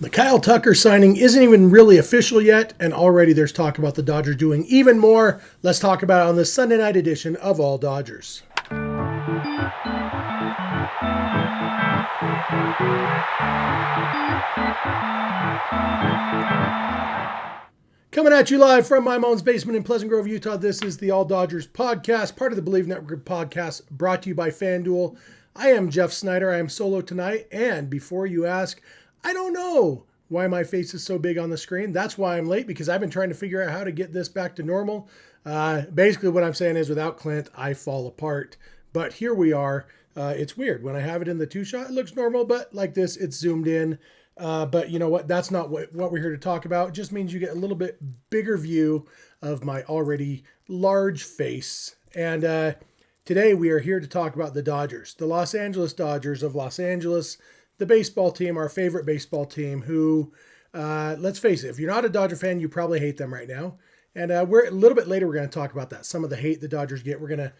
The Kyle Tucker signing isn't even really official yet, and already there's talk about the Dodgers doing even more. Let's talk about it on this Sunday night edition of All Dodgers. Coming at you live from my mom's basement in Pleasant Grove, Utah, this is the All Dodgers podcast, part of the Bleav Network podcast, brought to you by FanDuel. I am Jeff Snyder. I am solo tonight, and before you ask, I don't know why my face is so big on the screen. That's why I'm late, because I've been trying to figure out how to get this back to normal. Basically, what I'm saying is without Clint, I fall apart. But here we are. It's weird. When I have it in the two-shot, it looks normal, but like this, it's zoomed in. But you know what? That's not what we're here to talk about. It just means you get a little bit bigger view of my already large face. And today we are here to talk about the Dodgers, the Los Angeles Dodgers of Los Angeles, the baseball team, our favorite baseball team, who, let's face it, if you're not a Dodger fan, you probably hate them right now. And we're a little bit later, we're going to talk about that. Some of the hate the Dodgers get. We're going to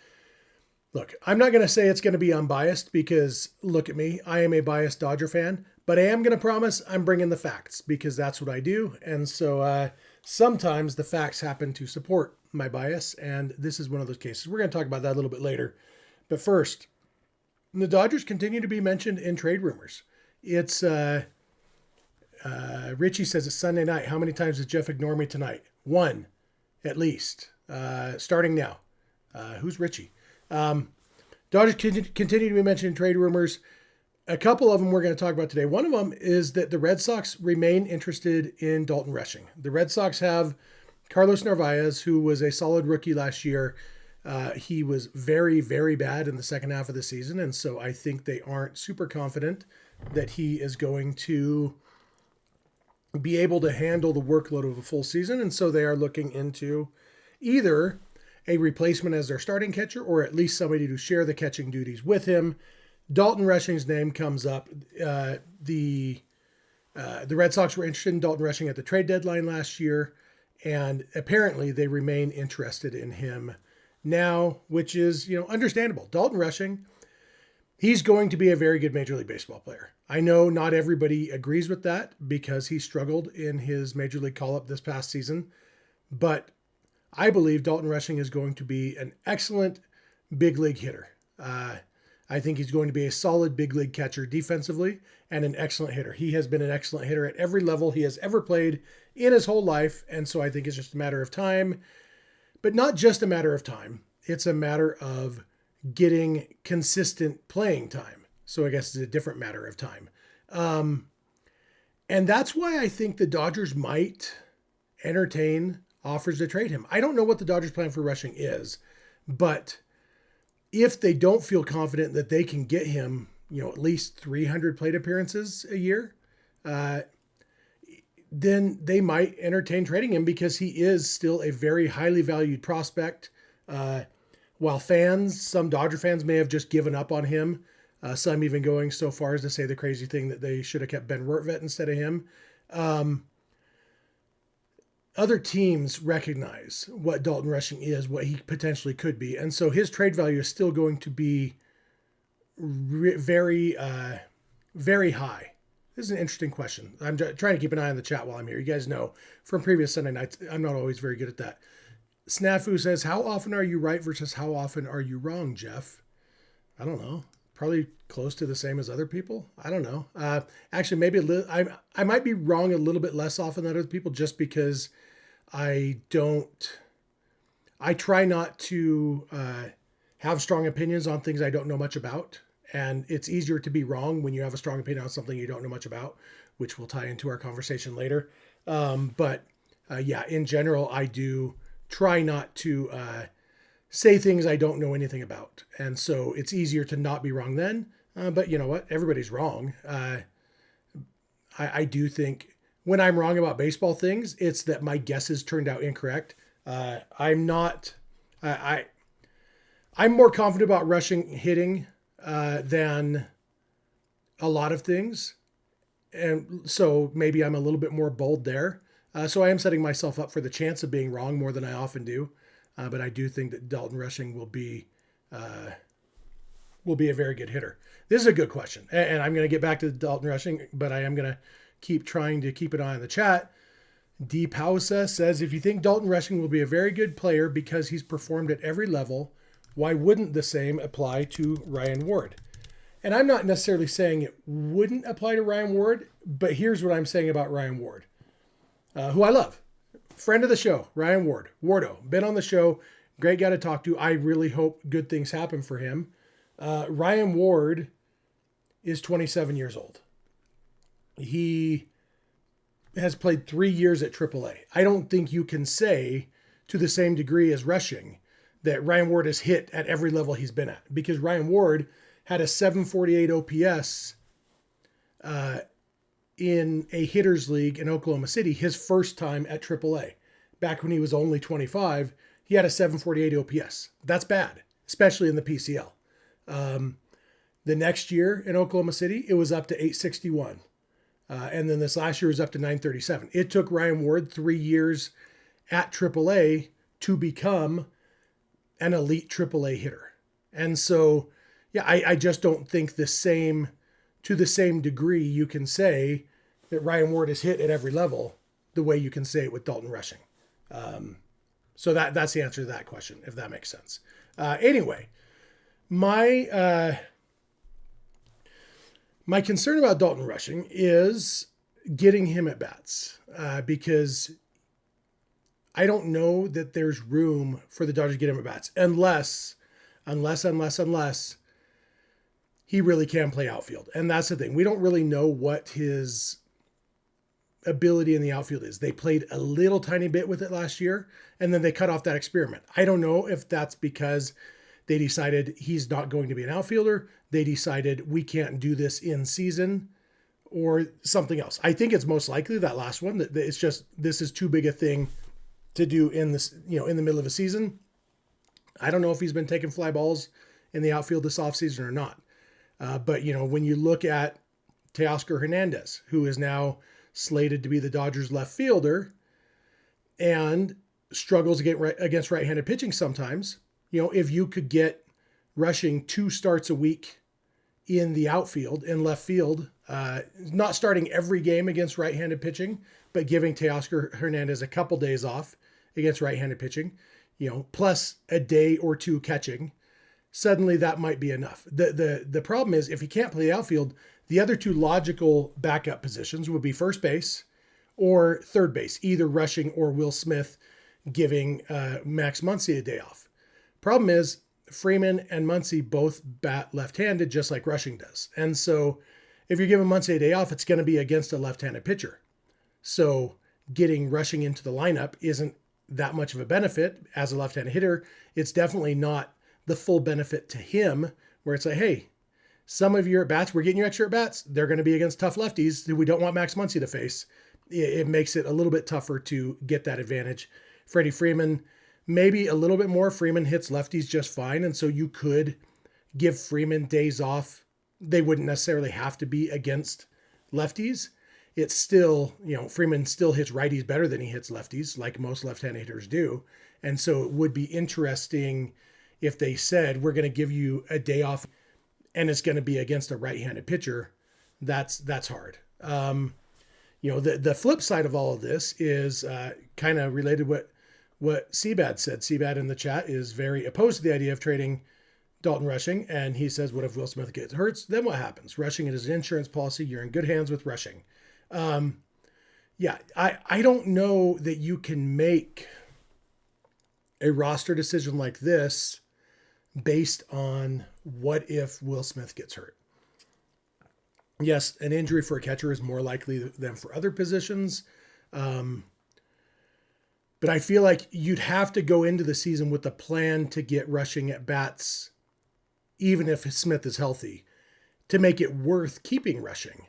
look, I'm not going to say it's going to be unbiased, because look at me, I am a biased Dodger fan, but I am going to promise I'm bringing the facts, because that's what I do. And so sometimes the facts happen to support my bias, and this is one of those cases. We're going to talk about that a little bit later. But first, the Dodgers continue to be mentioned in trade rumors. It's Richie says it's Sunday night. How many times does Jeff ignore me tonight? One, at least. Starting now. Who's Richie? Dodgers continue to be mentioned in trade rumors. A couple of them we're going to talk about today. One of them is that the Red Sox remain interested in Dalton Rushing. The Red Sox have Carlos Narvaez, who was a solid rookie last year. He was very, very bad in the second half of the season, and so I think they aren't super confident that he is going to be able to handle the workload of a full season, and so they are looking into either a replacement as their starting catcher, or at least somebody to share the catching duties with him. Dalton Rushing's name comes up. The Red Sox were interested in Dalton Rushing at the trade deadline last year, and apparently they remain interested in him now, which is, understandable. Dalton Rushing, he's going to be a very good Major League Baseball player. I know not everybody agrees with that, because he struggled in his Major League call-up this past season, but I believe Dalton Rushing is going to be an excellent big league hitter. I think he's going to be a solid big league catcher defensively and an excellent hitter. He has been an excellent hitter at every level he has ever played in his whole life, and so I think it's just a matter of time. But not just a matter of time. It's a matter of getting consistent playing time. So I guess it's a different matter of time. And that's why I think the Dodgers might entertain offers to trade him. I don't know what the Dodgers' plan for Rushing is, but if they don't feel confident that they can get him, at least 300 plate appearances a year, then they might entertain trading him, because he is still a very highly valued prospect. While some Dodger fans may have just given up on him, some even going so far as to say the crazy thing that they should have kept Ben Rortvedt instead of him. Other teams recognize what Dalton Rushing is, what he potentially could be. And so his trade value is still going to be very, very high. This is an interesting question. I'm trying to keep an eye on the chat while I'm here. You guys know from previous Sunday nights, I'm not always very good at that. Snafu says, how often are you right versus how often are you wrong, Jeff? I don't know. Probably close to the same as other people. I don't know. Actually, maybe I might be wrong a little bit less often than other people, just because I try not to have strong opinions on things I don't know much about. And it's easier to be wrong when you have a strong opinion on something you don't know much about, which will tie into our conversation later. But in general, I do try not to say things I don't know anything about. And so it's easier to not be wrong then. But you know what? Everybody's wrong. I do think when I'm wrong about baseball things, it's that my guesses turned out incorrect. I'm more confident about Rushing hitting than a lot of things. And so maybe I'm a little bit more bold there. So I am setting myself up for the chance of being wrong more than I often do. But I do think that Dalton Rushing will be a very good hitter. This is a good question. And I'm going to get back to Dalton Rushing, but I am going to keep trying to keep an eye on the chat. D. Pausa says, if you think Dalton Rushing will be a very good player because he's performed at every level, why wouldn't the same apply to Ryan Ward? And I'm not necessarily saying it wouldn't apply to Ryan Ward, but here's what I'm saying about Ryan Ward, who I love. Friend of the show, Ryan Ward. Wardo, been on the show. Great guy to talk to. I really hope good things happen for him. Ryan Ward is 27 years old. He has played 3 years at AAA. I don't think you can say to the same degree as Rushing that Ryan Ward has hit at every level he's been at, because Ryan Ward had a 748 OPS in a hitters league in Oklahoma City, his first time at AAA. Back when he was only 25, he had a 748 OPS. That's bad, especially in the PCL. The next year in Oklahoma City, it was up to 861. And then this last year was up to 937. It took Ryan Ward 3 years at AAA to become an elite AAA hitter. And so, yeah, I just don't think to the same degree you can say that Ryan Ward is hit at every level the way you can say it with Dalton Rushing. So that's the answer to that question, if that makes sense. Anyway, my concern about Dalton Rushing is getting him at bats, because I don't know that there's room for the Dodgers to get him at bats unless he really can play outfield. And that's the thing. We don't really know what his ability in the outfield is. They played a little tiny bit with it last year, and then they cut off that experiment. I don't know if that's because they decided he's not going to be an outfielder. They decided we can't do this in season, or something else. I think it's most likely that last one, that it's just, this is too big a thing to do in this, in the middle of a season. I don't know if he's been taking fly balls in the outfield this offseason or not. But when you look at Teoscar Hernandez, who is now slated to be the Dodgers left fielder and struggles against right-handed pitching sometimes, if you could get Rushing 2 starts a week in the outfield, in left field, not starting every game against right-handed pitching, but giving Teoscar Hernandez a couple days off against right-handed pitching, plus a day or two catching, suddenly that might be enough. The problem is, if he can't play the outfield, the other 2 logical backup positions would be first base or third base, either Rushing or Will Smith giving Max Muncy a day off. Problem is, Freeman and Muncy both bat left-handed, just like Rushing does. And so if you're giving Muncy a day off, it's going to be against a left-handed pitcher. So getting Rushing into the lineup isn't that much of a benefit as a left-handed hitter. It's definitely not the full benefit to him, where it's like, hey, some of your at-bats, we're getting you extra at-bats. They're going to be against tough lefties who we don't want Max Muncy to face. It makes it a little bit tougher to get that advantage. Freddie Freeman, maybe a little bit more. Freeman hits lefties just fine, and so you could give Freeman days off. They wouldn't necessarily have to be against lefties. It's still, Freeman still hits righties better than he hits lefties, like most left-handed hitters do. And so it would be interesting if they said, we're going to give you a day off and it's going to be against a right-handed pitcher. That's hard. The flip side of all of this is kind of related to what Seabad said. Seabad in the chat is very opposed to the idea of trading Dalton Rushing, and he says, what if Will Smith gets hurt? Then what happens? Rushing is an insurance policy. You're in good hands with Rushing. I don't know that you can make a roster decision like this based on what if Will Smith gets hurt. Yes, an injury for a catcher is more likely than for other positions. But I feel like you'd have to go into the season with a plan to get Rushing at bats, even if Smith is healthy, to make it worth keeping Rushing.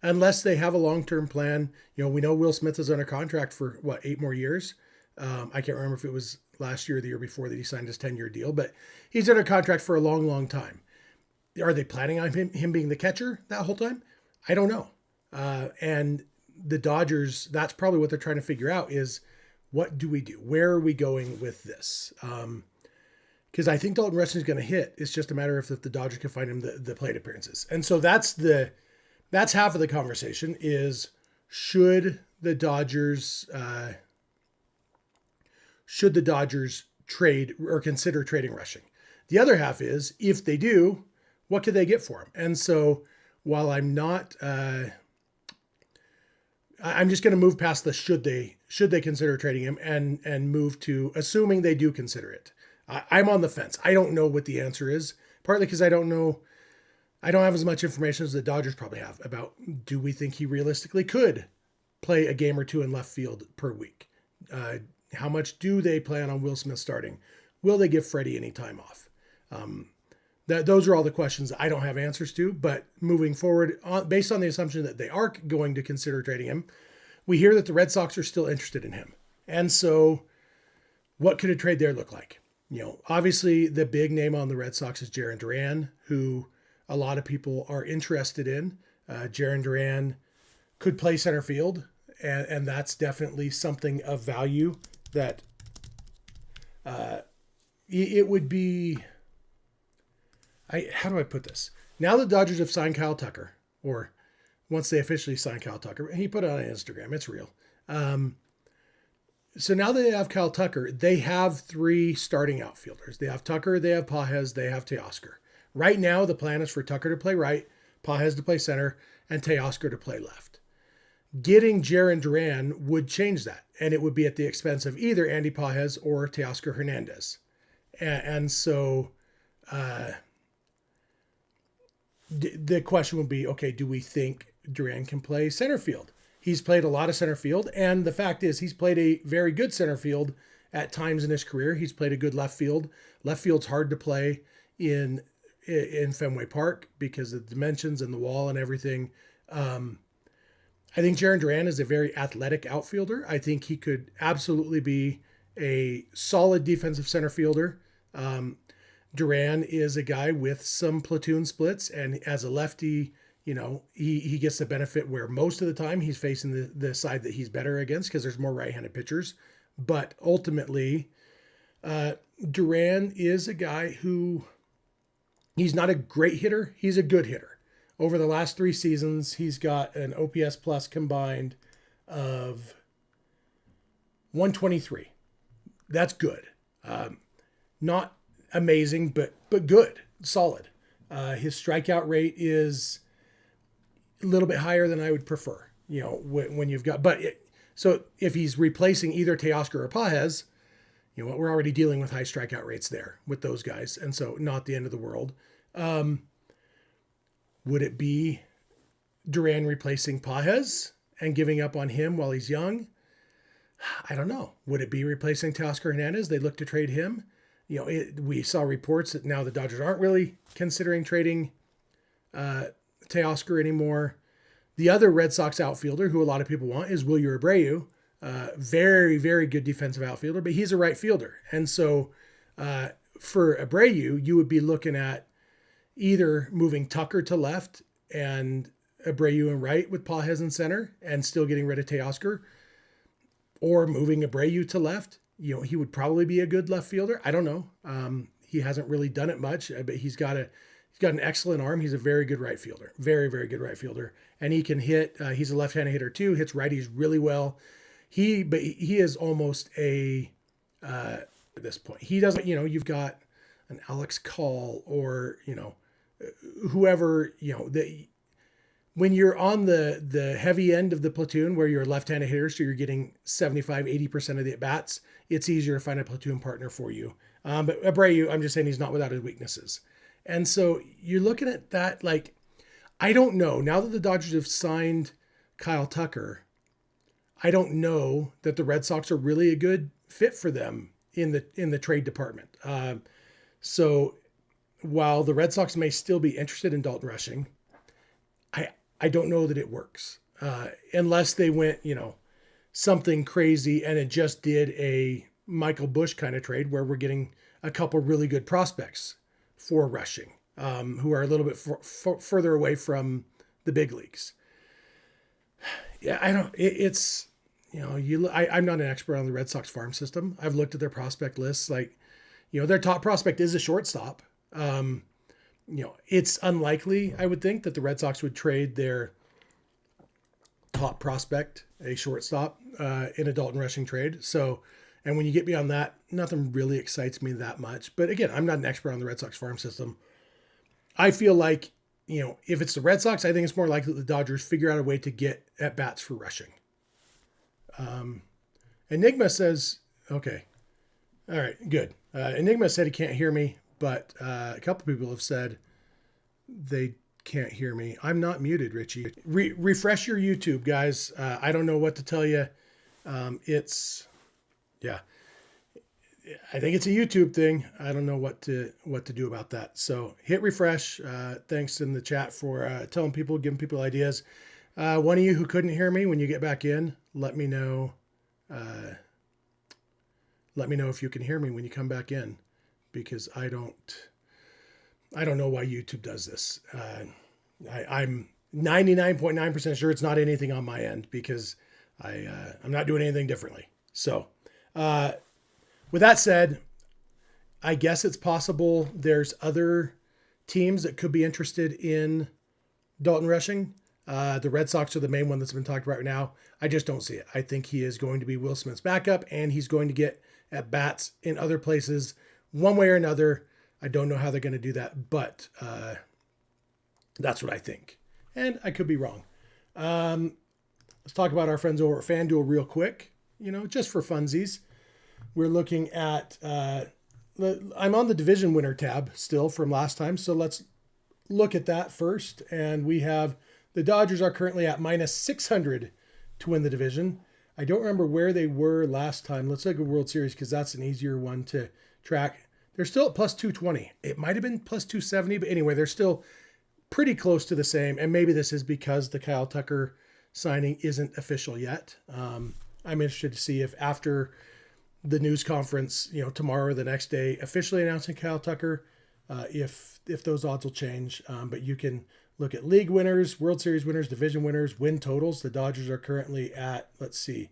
Unless they have a long-term plan. We know Will Smith is under contract for 8 more years. I can't remember if it was last year or the year before that he signed his 10-year deal, but he's under contract for a long, long time. Are they planning on him being the catcher that whole time? I don't know. And the Dodgers, that's probably what they're trying to figure out is, what do we do? Where are we going with this? Because I think Dalton Rushing is going to hit. It's just a matter of if the Dodgers can find him the plate appearances. And so that's the that's half of the conversation is should the Dodgers trade or consider trading Rushing? The other half is if they do, what could they get for him? And so while I'm not, I'm just going to move past the should they consider trading him and move to assuming they do consider it. I'm on the fence. I don't know what the answer is, partly because I don't have as much information as the Dodgers probably have about do we think he realistically could play a game or two in left field per week? How much do they plan on Will Smith starting? Will they give Freddy any time off? Those are all the questions I don't have answers to, but moving forward, based on the assumption that they are going to consider trading him, we hear that the Red Sox are still interested in him. And so what could a trade there look like? Obviously the big name on the Red Sox is Jarren Duran, who a lot of people are interested in. Jarren Duran could play center field, and that's definitely something of value that it would be. How do I put this? Now the Dodgers have signed Kyle Tucker, or once they officially signed Kyle Tucker, he put it on Instagram. It's real. So now that they have Kyle Tucker, they have 3 starting outfielders. They have Tucker, they have Pages, they have Teoscar. Right now, the plan is for Tucker to play right, Pages to play center, and Teoscar to play left. Getting Jarren Duran would change that, and it would be at the expense of either Andy Pages or Teoscar Hernandez. And so the question would be, okay, do we think Duran can play center field? He's played a lot of center field, and the fact is he's played a very good center field at times in his career. He's played a good left field. Left field's hard to play in Fenway Park because of the dimensions and the wall and everything. I think Jarren Duran is a very athletic outfielder. I think he could absolutely be a solid defensive center fielder. Duran is a guy with some platoon splits, and as a lefty, he gets the benefit where most of the time he's facing the side that he's better against because there's more right-handed pitchers. But ultimately, Duran is a guy who, he's not a great hitter. He's a good hitter. Over the last 3 seasons, he's got an OPS plus combined of 123. That's good. Not amazing, but good, solid. His strikeout rate is a little bit higher than I would prefer, when you've got, so if he's replacing either Teoscar or Pages, we're already dealing with high strikeout rates there with those guys. And so not the end of the world. Would it be Duran replacing Pages and giving up on him while he's young? I don't know. Would it be replacing Teoscar Hernandez? They look to trade him. We saw reports that now the Dodgers aren't really considering trading Teoscar anymore. The other Red Sox outfielder who a lot of people want is Wilyer Abreu. Very, very good defensive outfielder, but he's a right fielder. And so for Abreu, you would be looking at either moving Tucker to left and Abreu in right with Pages in center and still getting rid of Teoscar, or moving Abreu to left. He would probably be a good left fielder. I don't know. He hasn't really done it much, but he's got an excellent arm. He's a very good right fielder, very, very good right fielder. And he can hit, he's a left-handed hitter too, hits righties really well. He is almost at this point, he doesn't, you've got an Alex Call or, whoever, when you're on the heavy end of the platoon where you're a left-handed hitter, so you're getting 75, 80% of the at-bats, it's easier to find a platoon partner for you. But Abreu, I'm just saying he's not without his weaknesses. And so you're looking at that, like, I don't know. Now that the Dodgers have signed Kyle Tucker, I don't know that the Red Sox are really a good fit for them in the trade department. So while the Red Sox may still be interested in Dalton Rushing, I don't know that it works unless they went, something crazy and it just did a Michael Busch kind of trade where we're getting a couple really good prospects for Rushing, who are a little bit further away from the big leagues. Yeah, I don't. It's I'm not an expert on the Red Sox farm system. I've looked at their prospect lists. Like, their top prospect is a shortstop. It's unlikely, I would think, that the Red Sox would trade their top prospect, a shortstop in a Dalton Rushing trade. So, and when you get beyond that, nothing really excites me that much. But again, I'm not an expert on the Red Sox farm system. I feel like, if it's the Red Sox, I think it's more likely the Dodgers figure out a way to get at bats for Rushing. Enigma says, okay. All right, good. Enigma said he can't hear me, but a couple people have said they can't hear me. I'm not muted, Richie. Refresh your YouTube, guys. I don't know what to tell you. I think it's a YouTube thing. I don't know what to do about that. So hit refresh. Thanks in the chat for telling people, giving people ideas. One of you who couldn't hear me, when you get back in, let me know. Let me know if you can hear me when you come back in, because I don't know why YouTube does this. I'm 99.9% sure it's not anything on my end, because I'm not doing anything differently. So with that said, I guess it's possible there's other teams that could be interested in Dalton Rushing. The Red Sox are the main one that's been talked about right now. I just don't see it. I think he is going to be Will Smith's backup, and he's going to get at bats in other places one way or another. I don't know how they're going to do that, but that's what I think. And I could be wrong. Let's talk about our friends over at FanDuel real quick, just for funsies. We're looking at, I'm on the division winner tab still from last time. So let's look at that first. And we have the Dodgers are currently at minus 600 to win the division. I don't remember where they were last time. Let's look at World Series, because that's an easier one to track. They're still at plus 220. It might have been plus 270, but anyway, they're still pretty close to the same. And maybe this is because the Kyle Tucker signing isn't official yet. I'm interested to see if after the news conference, tomorrow or the next day, officially announcing Kyle Tucker, if those odds will change. But you can look at league winners, World Series winners, division winners, win totals. The Dodgers are currently at, let's see,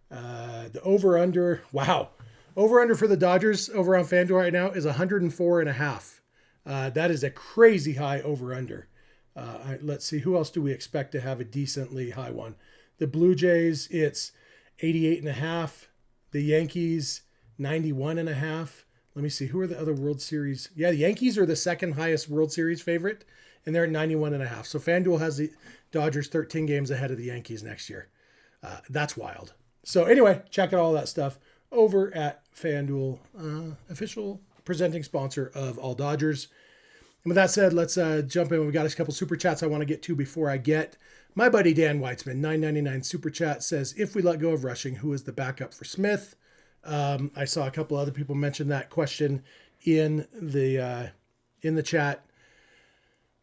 the over-under. Wow. Over-under for the Dodgers over on FanDuel right now is 104.5. That is a crazy high over-under. Let's see, who else do we expect to have a decently high one? The Blue Jays, it's 88.5. The Yankees, 91.5. Let me see, who are the other World Series? Yeah, the Yankees are the second highest World Series favorite, and they're at 91.5. So FanDuel has the Dodgers 13 games ahead of the Yankees next year. That's wild. So anyway, check out all that stuff over at FanDuel, official presenting sponsor of all Dodgers. And with that said, let's jump in. We've got a couple super chats I want to get to before I get my buddy Dan Weitzman, $9.99 super chat, says, if we let go of Rushing, who is the backup for Smith? I saw a couple other people mention that question in the chat.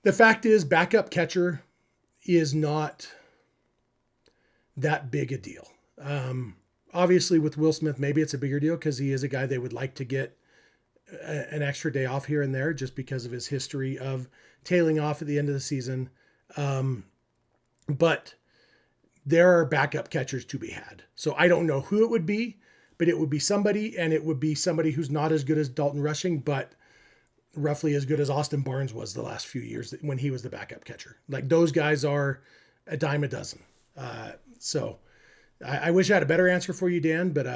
The fact is, backup catcher is not that big a deal. Obviously, with Will Smith, maybe it's a bigger deal because he is a guy they would like to get an extra day off here and there, just because of his history of tailing off at the end of the season. But there are backup catchers to be had. So I don't know who it would be, but it would be somebody, and it would be somebody who's not as good as Dalton Rushing, but roughly as good as Austin Barnes was the last few years when he was the backup catcher. Like, those guys are a dime a dozen. So I wish I had a better answer for you, Dan, but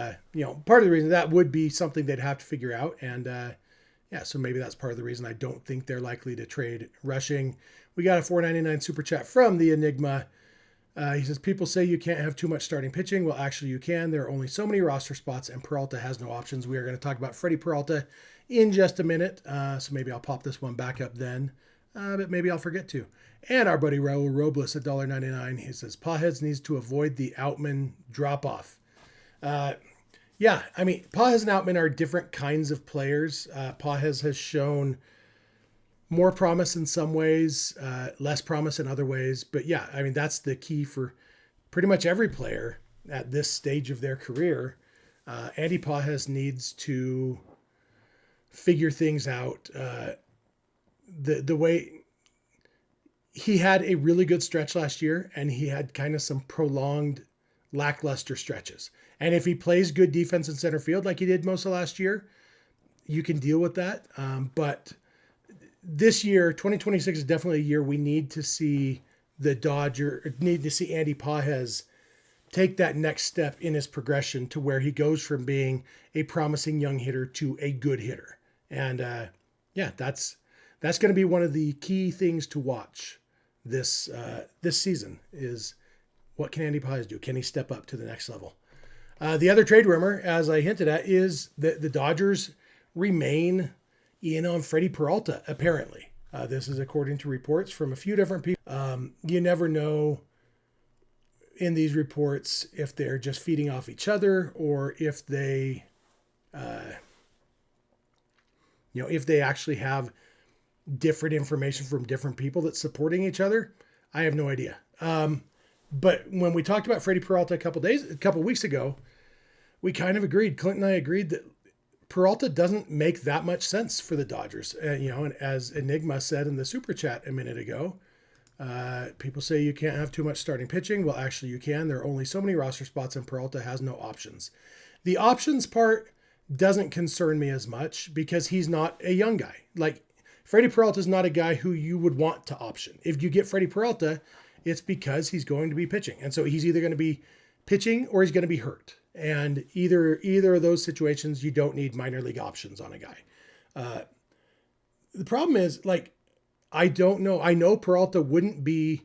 part of the reason that would be something they'd have to figure out. And so maybe that's part of the reason I don't think they're likely to trade Rushing. We got a $4.99 super chat from the Enigma. He says, people say you can't have too much starting pitching. Well, actually you can. There are only so many roster spots, and Peralta has no options. We are going to talk about Freddy Peralta in just a minute. So maybe I'll pop this one back up then, but maybe I'll forget to. And our buddy Raul Robles at $1.99. He says, Pawheads needs to avoid the Outman drop-off. Yeah, I mean, Pawheads and Outman are different kinds of players. Pawheads has shown more promise in some ways, less promise in other ways. But yeah, I mean, that's the key for pretty much every player at this stage of their career. Andy Pawheads needs to figure things out. The way he had a really good stretch last year, and he had kind of some prolonged lackluster stretches. And if he plays good defense in center field like he did most of last year, you can deal with that. But this year, 2026 is definitely a year we need to see the Dodger need to see Andy Pages take that next step in his progression to where he goes from being a promising young hitter to a good hitter. And yeah, that's going to be one of the key things to watch this season is what can Andy Pages do? Can he step up to the next level? The other trade rumor, as I hinted at, is that the Dodgers remain in on Freddy Peralta, apparently. This is according to reports from a few different people. You never know in these reports if they're just feeding off each other or if they, if they actually have different information from different people that's supporting each other. I have no idea. But when we talked about Freddy Peralta a couple weeks ago, we kind of agreed. Clint and I agreed that Peralta doesn't make that much sense for the Dodgers. And as Enigma said in the super chat a minute ago, people say you can't have too much starting pitching. Well, actually you can. There are only so many roster spots and Peralta has no options. The options part doesn't concern me as much because he's not a young guy. Like Freddy Peralta is not a guy who you would want to option. If you get Freddy Peralta, it's because he's going to be pitching. And so he's either going to be pitching or he's going to be hurt. And either of those situations, you don't need minor league options on a guy. The problem is, like, I don't know. I know Peralta wouldn't be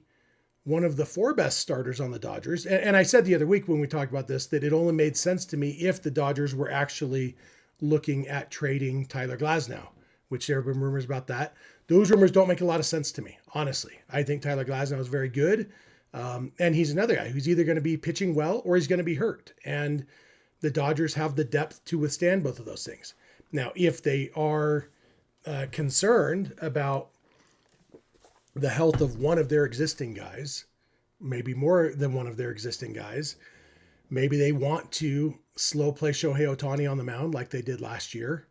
one of the 4 best starters on the Dodgers. And I said the other week when we talked about this, that it only made sense to me if the Dodgers were actually looking at trading Tyler Glasnow, which there have been rumors about that. Those rumors don't make a lot of sense to me, honestly. I think Tyler Glasnow is very good. And he's another guy who's either going to be pitching well or he's going to be hurt. And the Dodgers have the depth to withstand both of those things. Now, if they are concerned about the health of one of their existing guys, maybe more than one of their existing guys, maybe they want to slow play Shohei Ohtani on the mound like they did last year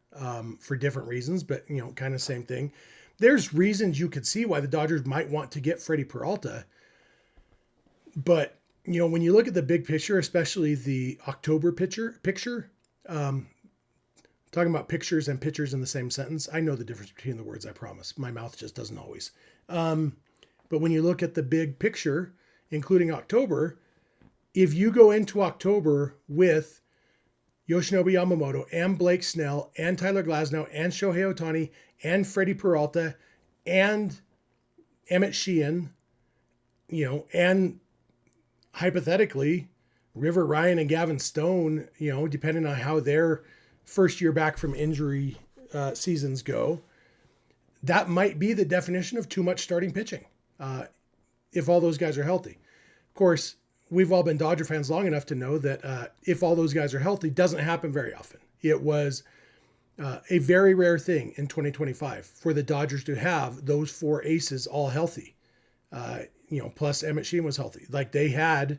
for different reasons, but kind of same thing. There's reasons you could see why the Dodgers might want to get Freddy Peralta. But, when you look at the big picture, especially the October picture, talking about pictures and pitchers in the same sentence, I know the difference between the words, I promise. My mouth just doesn't always. But when you look at the big picture, including October, if you go into October with Yoshinobu Yamamoto and Blake Snell and Tyler Glasnow and Shohei Ohtani and Freddy Peralta and Emmett Sheehan, and hypothetically, River Ryan and Gavin Stone, depending on how their first year back from injury seasons go, that might be the definition of too much starting pitching if all those guys are healthy. Of course, we've all been Dodger fans long enough to know that if all those guys are healthy, doesn't happen very often. It was a very rare thing in 2025 for the Dodgers to have those 4 aces all healthy. Plus Emmett Sheehan was healthy. Like they had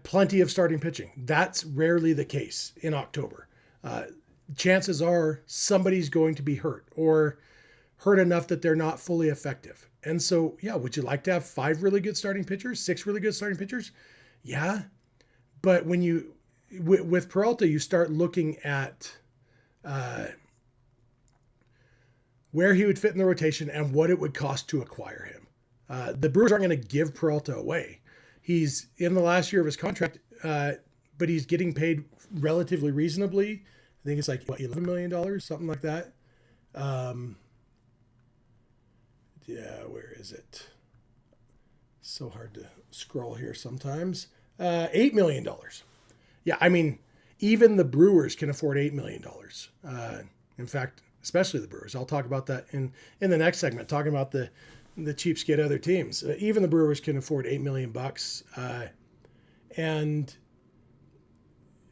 plenty of starting pitching. That's rarely the case in October. Chances are somebody's going to be hurt or hurt enough that they're not fully effective. And so, yeah, would you like to have 5 really good starting pitchers, 6 really good starting pitchers? Yeah. But when with Peralta, you start looking at where he would fit in the rotation and what it would cost to acquire him. The Brewers aren't going to give Peralta away. He's in the last year of his contract, but he's getting paid relatively reasonably. I think it's like, $11 million, something like that. Yeah, where is it? So hard to scroll here sometimes. $8 million. Yeah, I mean, even the Brewers can afford $8 million. In fact, especially the Brewers. I'll talk about that in the next segment, talking about the cheapskate other teams. Even the Brewers can afford $8 million.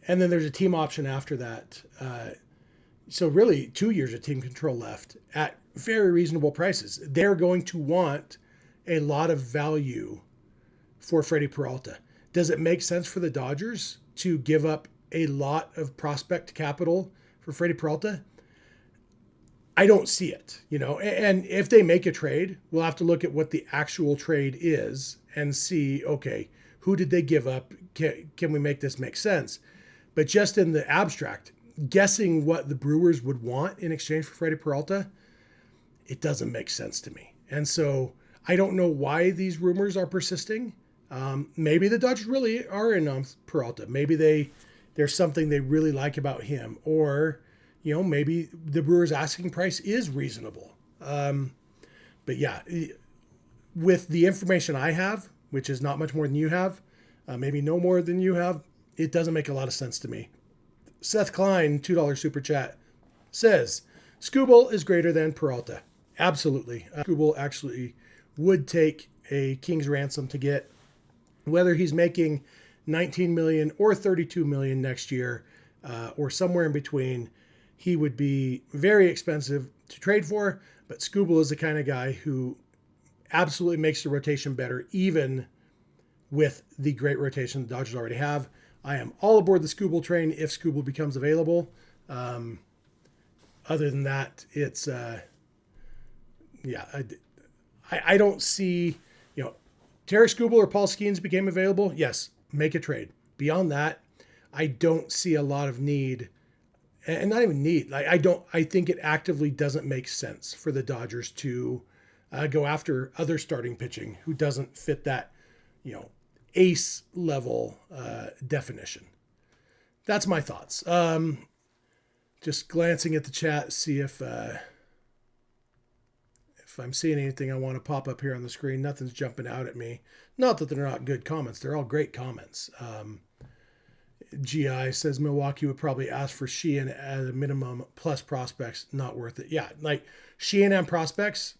And then there's a team option after that. So really 2 years of team control left at very reasonable prices. They're going to want a lot of value for Freddy Peralta. Does it make sense for the Dodgers to give up a lot of prospect capital for Freddy Peralta? I don't see it, and if they make a trade, we'll have to look at what the actual trade is and see, okay, who did they give up? Can we make this make sense? But just in the abstract, guessing what the Brewers would want in exchange for Freddy Peralta, it doesn't make sense to me. And so I don't know why these rumors are persisting. Maybe the Dodgers really are in on Peralta. Maybe there's something they really like about him, or maybe the Brewers' asking price is reasonable. But yeah, with the information I have, which is not much more than you have, maybe no more than you have, it doesn't make a lot of sense to me. Seth Klein, $2 super chat, says, Skubal is greater than Peralta. Absolutely. Skubal actually would take a king's ransom to get, whether he's making 19 million or 32 million next year, or somewhere in between. He would be very expensive to trade for, but Skubal is the kind of guy who absolutely makes the rotation better, even with the great rotation the Dodgers already have. I am all aboard the Skubal train if Skubal becomes available. Other than that, it's I don't see, Terry Skubal or Paul Skeens became available. Yes, make a trade. Beyond that, I don't see a lot of need, and not even need. I think it actively doesn't make sense for the Dodgers to go after other starting pitching who doesn't fit that, ace level definition. That's my thoughts. Just glancing at the chat, see if I'm seeing anything I want to pop up here on the screen. Nothing's jumping out at me. Not that they're not good comments. They're all great comments. GI says Milwaukee would probably ask for Sheehan at a minimum plus prospects. Not worth it. Yeah, like Sheehan and prospects.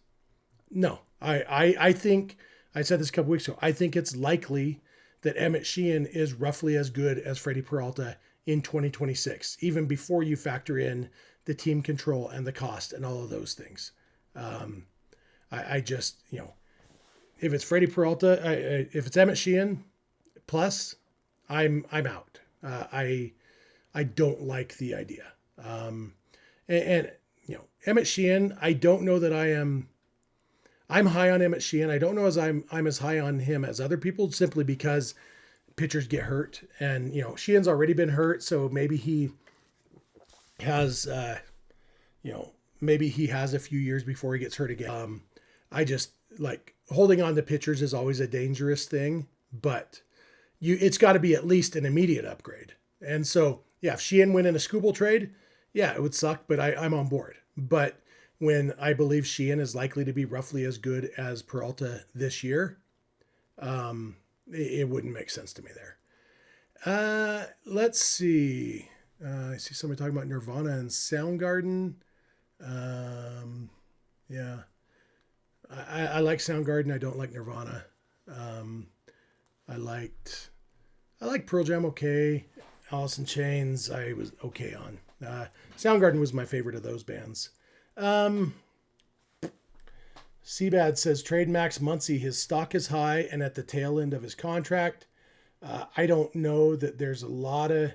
No, I think I said this a couple weeks ago. I think it's likely that Emmett Sheehan is roughly as good as Freddy Peralta in 2026, even before you factor in the team control and the cost and all of those things. I just, if it's Freddy Peralta, if it's Emmett Sheehan plus, I'm out. I don't like the idea. And Emmett Sheehan, I don't know that I'm high on Emmett Sheehan. I don't know as I'm as high on him as other people, simply because pitchers get hurt, and Sheehan's already been hurt, so maybe he has maybe he has a few years before he gets hurt again. I just like holding on to pitchers is always a dangerous thing, but it's got to be at least an immediate upgrade. And so, yeah, if Sheehan went in a Skubal trade, yeah, it would suck, but I'm on board. But when I believe Sheehan is likely to be roughly as good as Peralta this year, it wouldn't make sense to me there. Let's see. I see somebody talking about Nirvana and Soundgarden. Yeah. I like Soundgarden. I don't like Nirvana. I like Pearl Jam okay. Alice in Chains I was okay on. Soundgarden was my favorite of those bands. Seabad says trade Max Muncy. His stock is high and at the tail end of his contract. I don't know that there's a lot of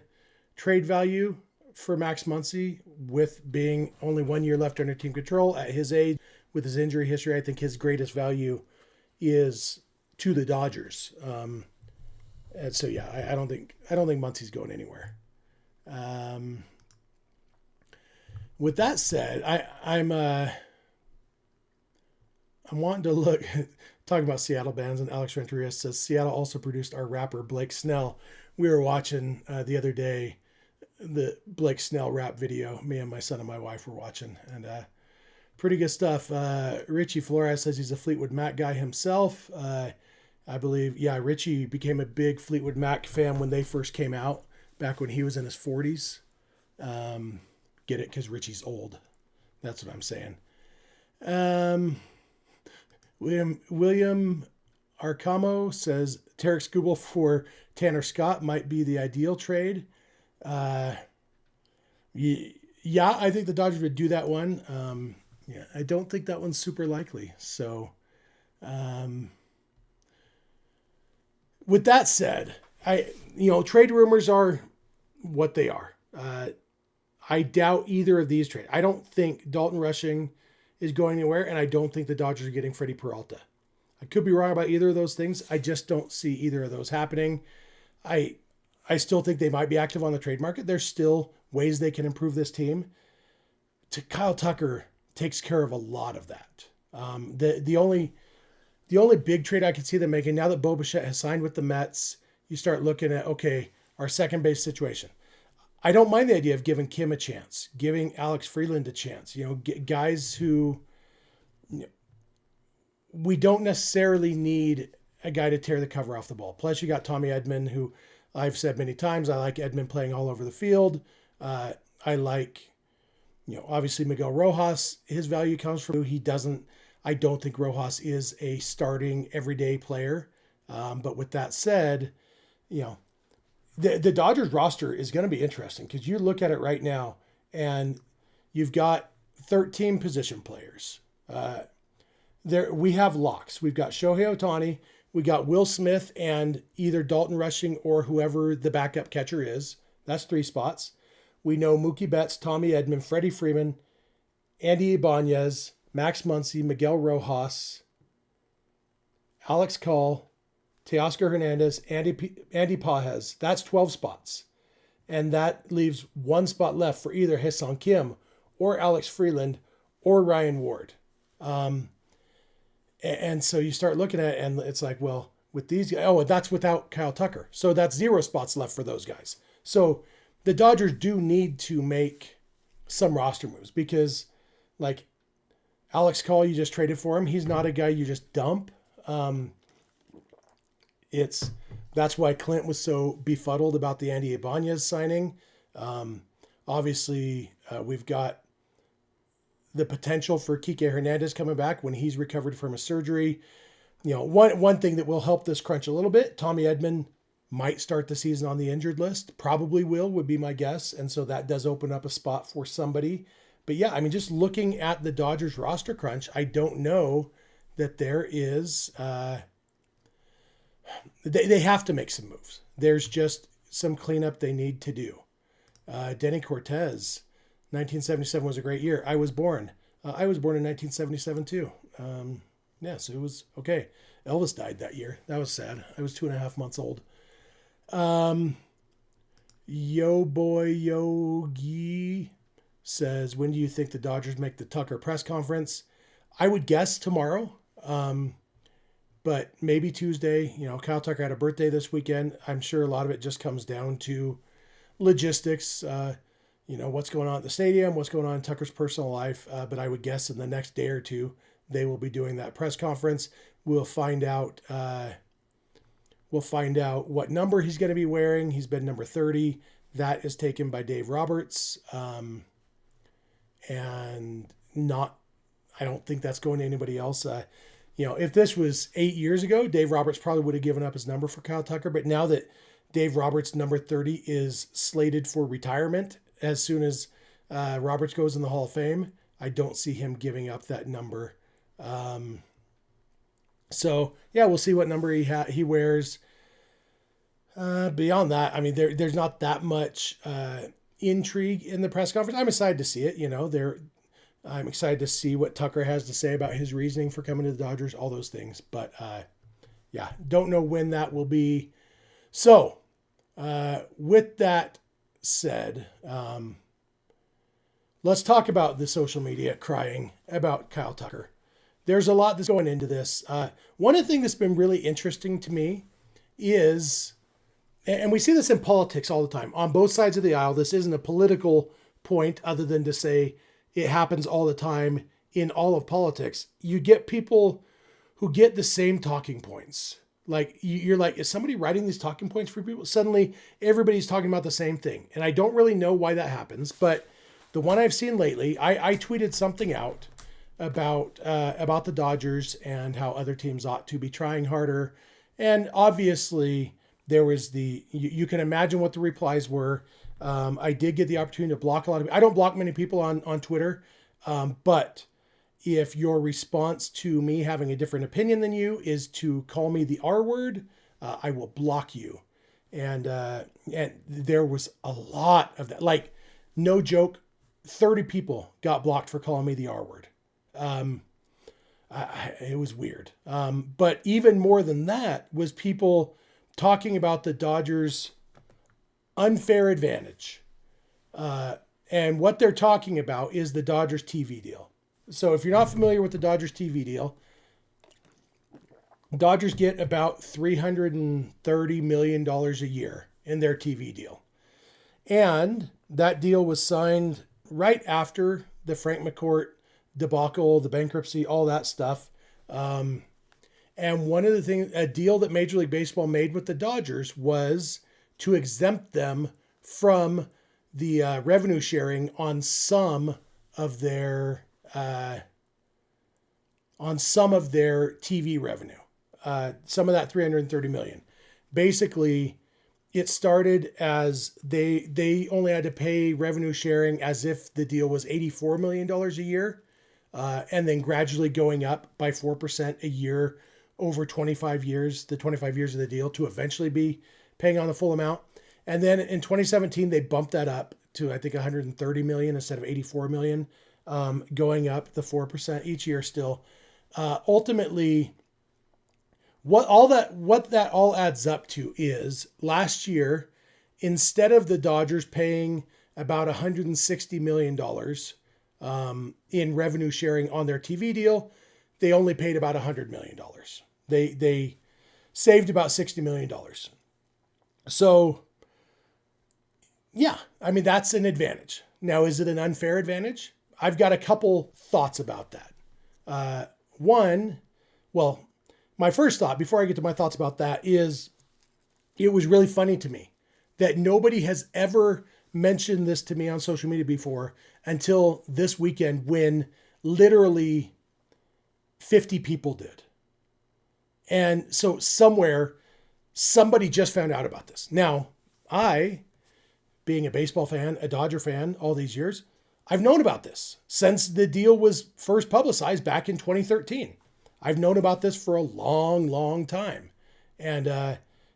trade value for Max Muncy with being only 1 year left under team control at his age. With his injury history, I think his greatest value is to the Dodgers. And so, yeah, I don't think Muncy's going anywhere. With that said, I'm wanting to talk about Seattle bands, and Alex Renteria says Seattle also produced our rapper Blake Snell. We were watching the other day the Blake Snell rap video. Me and my son and my wife were watching, and pretty good stuff. Richie Flores says he's a Fleetwood Mac guy himself. I believe, yeah, Richie became a big Fleetwood Mac fan when they first came out, back when he was in his 40s. Get it? Because Richie's old. That's what I'm saying. William Arcamo says Tarek Skubal for Tanner Scott might be the ideal trade. Yeah, I think the Dodgers would do that one. Yeah, I don't think that one's super likely. So, with that said, trade rumors are what they are. I doubt either of these trades. I don't think Dalton Rushing is going anywhere, and I don't think the Dodgers are getting Freddy Peralta. I could be wrong about either of those things. I just don't see either of those happening. I still think they might be active on the trade market. There's still ways they can improve this team. Kyle Tucker takes care of a lot of that. The only the only big trade I could see them making now that Bo Bichette has signed with the Mets, you start looking at, okay, our second base situation. I don't mind the idea of giving Kim a chance, giving Alex Freeland a chance. Guys who we don't necessarily need a guy to tear the cover off the ball. Plus, you got Tommy Edman, who I've said many times, I like Edman playing all over the field. I like, obviously Miguel Rojas. His value comes from he doesn't. I don't think Rojas is a starting everyday player. But with that said, the Dodgers roster is going to be interesting because you look at it right now and you've got 13 position players. There we have locks. We've got Shohei Ohtani, we got Will Smith, and either Dalton Rushing or whoever the backup catcher is. That's 3 spots. We know Mookie Betts, Tommy Edman, Freddie Freeman, Andy Ibanez, Max Muncy, Miguel Rojas, Alex Call, Teoscar Hernandez, Andy Pages. That's 12 spots. And that leaves 1 spot left for either Ha-Seong Kim or Alex Freeland or Ryan Ward. And so you start looking at it and it's like, well, with these guys, that's without Kyle Tucker. So that's 0 spots left for those guys. So the Dodgers do need to make some roster moves because like Alex Call, you just traded for him. He's not a guy you just dump. That's why Clint was so befuddled about the Andy Ibanez signing. Obviously, we've got the potential for Kike Hernandez coming back when he's recovered from a surgery. One thing that will help this crunch a little bit, Tommy Edman might start the season on the injured list. Probably would be my guess. And so that does open up a spot for somebody. But yeah, I mean, just looking at the Dodgers roster crunch, I don't know that there is... They have to make some moves. There's just some cleanup they need to do. Denny Cortez, 1977 was a great year. I was born in 1977 too. So it was okay. Elvis died that year. That was sad. I was 2.5 months old. Yo Boy Yogi says, when do you think the Dodgers make the Tucker press conference? I would guess tomorrow. But maybe Tuesday. Kyle Tucker had a birthday this weekend. I'm sure a lot of it just comes down to logistics, what's going on at the stadium, what's going on in Tucker's personal life. But I would guess in the next day or two, they will be doing that press conference. We'll find out what number he's going to be wearing. He's been number 30. That is taken by Dave Roberts. And I don't think that's going to anybody else. If this was 8 years ago, Dave Roberts probably would have given up his number for Kyle Tucker. But now that Dave Roberts' number 30 is slated for retirement as soon as Roberts goes in the Hall of Fame, I don't see him giving up that number. So, yeah, we'll see what number he wears. Beyond that, I mean, there's not that much intrigue in the press conference. I'm excited to see it. I'm excited to see what Tucker has to say about his reasoning for coming to the Dodgers, all those things. But, don't know when that will be. So, with that said, let's talk about the social media crying about Kyle Tucker. There's a lot that's going into this. One of the things that's been really interesting to me is, and we see this in politics all the time, on both sides of the aisle. This isn't a political point other than to say, it happens all the time in all of politics. You get people who get the same talking points. Like you're like, is somebody writing these talking points for people? Suddenly everybody's talking about the same thing. And I don't really know why that happens, but the one I've seen lately, I tweeted something out about the Dodgers and how other teams ought to be trying harder. And obviously there was you can imagine what the replies were. I did get the opportunity to block a lot of people. I don't block many people on Twitter. But if your response to me having a different opinion than you is to call me the R word, I will block you. And there was a lot of that. Like, no joke, 30 people got blocked for calling me the R word. It was weird. But even more than that was people talking about the Dodgers' unfair advantage. And what they're talking about is the Dodgers TV deal. So if you're not familiar with the Dodgers TV deal, Dodgers get about $330 million a year in their TV deal. And that deal was signed right after the Frank McCourt debacle, the bankruptcy, all that stuff. And one of the things, a deal that Major League Baseball made with the Dodgers was to exempt them from the revenue sharing on some of their TV revenue. Some of that $330 million. Basically, it started as they only had to pay revenue sharing as if the deal was $84 million a year, and then gradually going up by 4% a year over 25 years, the 25 years of the deal, to eventually be paying on the full amount. And then in 2017, they bumped that up to, I think, 130 million instead of 84 million, going up the 4% each year still. Ultimately, what that all adds up to is last year, instead of the Dodgers paying about $160 million in revenue sharing on their TV deal, they only paid about $100 million. They saved about $60 million. So, yeah, I mean, that's an advantage. Now, is it an unfair advantage? I've got a couple thoughts about that. My first thought, before I get to my thoughts about that, is it was really funny to me that nobody has ever mentioned this to me on social media before until this weekend, when literally 50 people did. And so somebody just found out about this. Now, I, being a baseball fan, a Dodger fan all these years, I've known about this since the deal was first publicized back in 2013. I've known about this for a long, long time. And,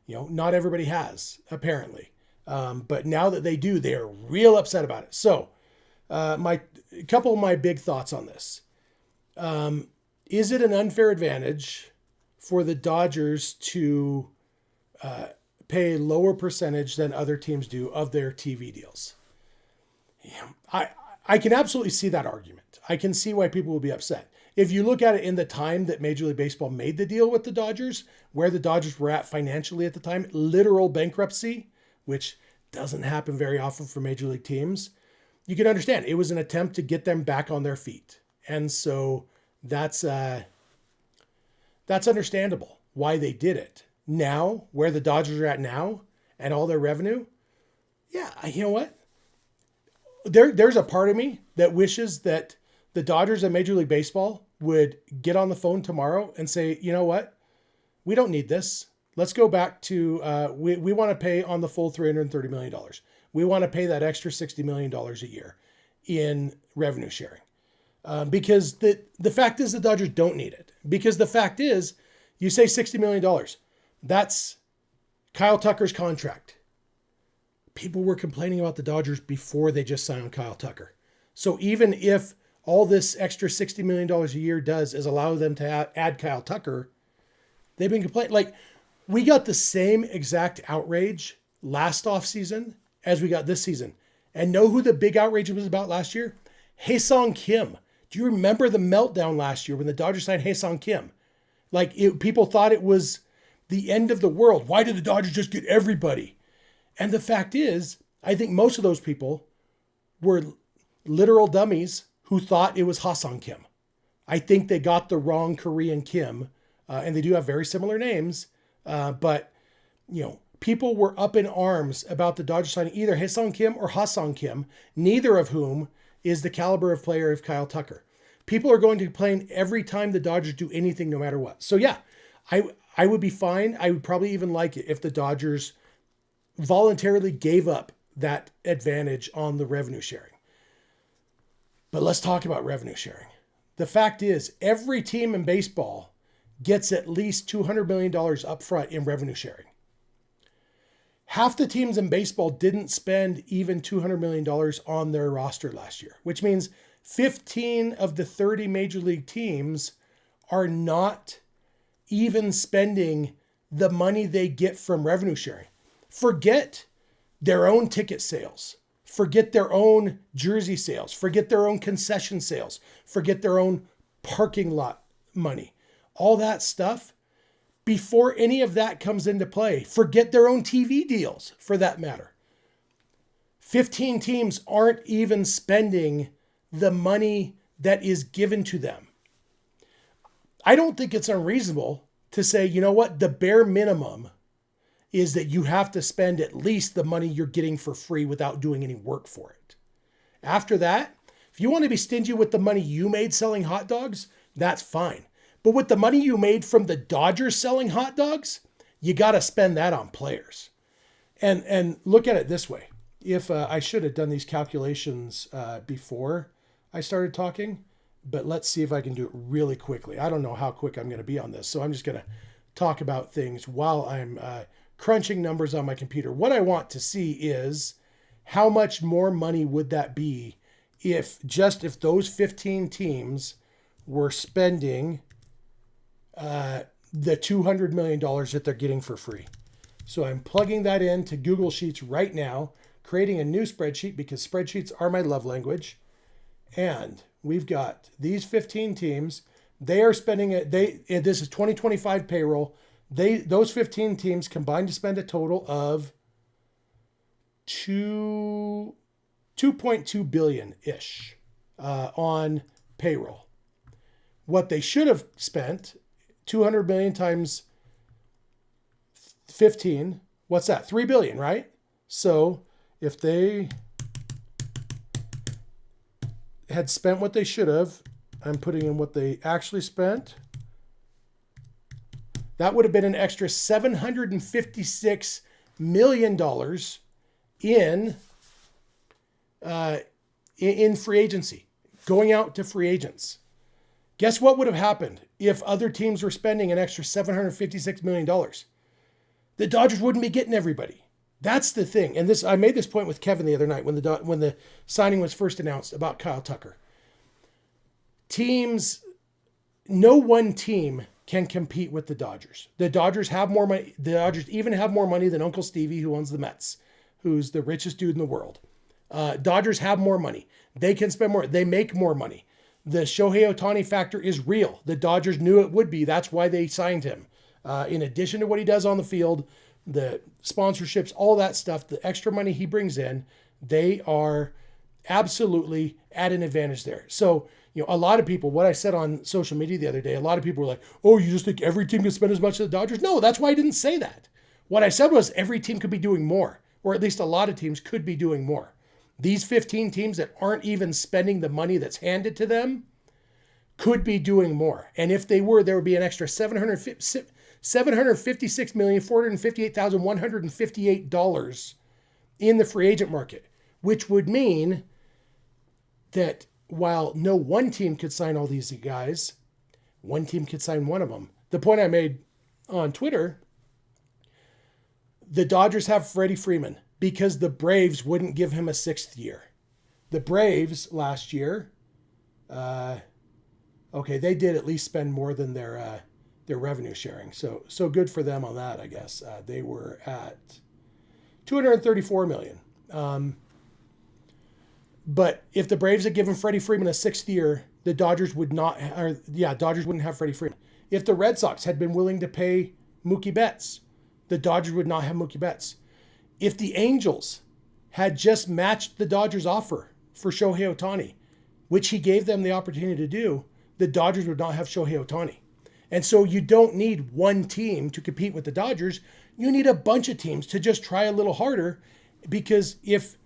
not everybody has, apparently. But now that they do, they are real upset about it. So a couple of my big thoughts on this. Is it an unfair advantage for the Dodgers to pay a lower percentage than other teams do of their TV deals? I can absolutely see that argument. I can see why people will be upset. If you look at it in the time that Major League Baseball made the deal with the Dodgers, where the Dodgers were at financially at the time, literal bankruptcy, which doesn't happen very often for Major League teams, you can understand it was an attempt to get them back on their feet. And so that's understandable why they did it. Now, where the Dodgers are at now and all their revenue, yeah, you know what? There's a part of me that wishes that the Dodgers and Major League Baseball would get on the phone tomorrow and say, you know what? We don't need this. Let's go back to, we want to pay on the full $330 million. We want to pay that extra $60 million a year in revenue sharing. Because the fact is the Dodgers don't need it. Because the fact is, you say $60 million. That's Kyle Tucker's contract. People were complaining about the Dodgers before they just signed Kyle Tucker. So even if all this extra $60 million a year does is allow them to add Kyle Tucker, they've been complaining. Like, we got the same exact outrage last offseason as we got this season. And know who the big outrage was about last year? Hae-Sung Kim. Do you remember the meltdown last year when the Dodgers signed Hae-Sung Kim? Like, people thought it was the end of the world. Why did the Dodgers just get everybody? And the fact is, I think most of those people were literal dummies who thought it was Ha-Sung Kim. I think they got the wrong Korean Kim, and they do have very similar names. But people were up in arms about the Dodgers signing either Hae-Sung Kim or Ha-Sung Kim, neither of whom is the caliber of player of Kyle Tucker. People are going to complain every time the Dodgers do anything, no matter what. So yeah, I would be fine. I would probably even like it if the Dodgers voluntarily gave up that advantage on the revenue sharing. But let's talk about revenue sharing. The fact is, every team in baseball gets at least $200 million up front in revenue sharing. Half the teams in baseball didn't spend even $200 million on their roster last year, which means 15 of the 30 major league teams are not even spending the money they get from revenue sharing. Forget their own ticket sales. Forget their own jersey sales. Forget their own concession sales. Forget their own parking lot money. All that stuff, before any of that comes into play. Forget their own TV deals, for that matter. 15 teams aren't even spending the money that is given to them. I don't think it's unreasonable to say, you know what, the bare minimum is that you have to spend at least the money you're getting for free without doing any work for it. After that, if you want to be stingy with the money you made selling hot dogs, that's fine. But with the money you made from the Dodgers selling hot dogs, you got to spend that on players. And look at it this way. If I should have done these calculations before I started talking, but let's see if I can do it really quickly. I don't know how quick I'm going to be on this, so I'm just going to talk about things while I'm crunching numbers on my computer. What I want to see is how much more money would that be if those 15 teams were spending the $200 million that they're getting for free. So I'm plugging that into Google Sheets right now, creating a new spreadsheet because spreadsheets are my love language. And we've got these 15 teams. They are spending it. This is 2025 payroll. Those 15 teams combined to spend a total of $2.2 billion-ish on payroll. What they should have spent, 200 million times 15, what's that? 3 billion, right? So if they had spent what they should have, I'm putting in what they actually spent, that would have been an extra $756 million in free agency, going out to free agents. Guess what would have happened if other teams were spending an extra $756 million? The Dodgers wouldn't be getting everybody. That's the thing. And I made this point with Kevin the other night when the signing was first announced about Kyle Tucker. No one team can compete with the Dodgers. The Dodgers have more money. The Dodgers even have more money than Uncle Stevie, who owns the Mets, who's the richest dude in the world. Dodgers have more money. They can spend more. They make more money. The Shohei Ohtani factor is real. The Dodgers knew it would be. That's why they signed him. In addition to what he does on the field, the sponsorships, all that stuff, the extra money he brings in, they are absolutely at an advantage there. So, a lot of people, what I said on social media the other day, a lot of people were like, oh, you just think every team can spend as much as the Dodgers? No, that's why I didn't say that. What I said was every team could be doing more, or at least a lot of teams could be doing more. These 15 teams that aren't even spending the money that's handed to them could be doing more. And if they were, there would be an extra $756,458,158 in the free agent market, which would mean that while no one team could sign all these guys, one team could sign one of them. The point I made on Twitter, the Dodgers have Freddie Freeman because the Braves wouldn't give him a 6th year. The Braves last year, they did at least spend more than their revenue sharing. So good for them on that, I guess. They were at $234 million. But if the Braves had given Freddie Freeman a 6th year, the Dodgers wouldn't have Freddie Freeman. If the Red Sox had been willing to pay Mookie Betts, the Dodgers would not have Mookie Betts. If the Angels had just matched the Dodgers' offer for Shohei Ohtani, which he gave them the opportunity to do, the Dodgers would not have Shohei Ohtani. And so you don't need one team to compete with the Dodgers. You need a bunch of teams to just try a little harder, because if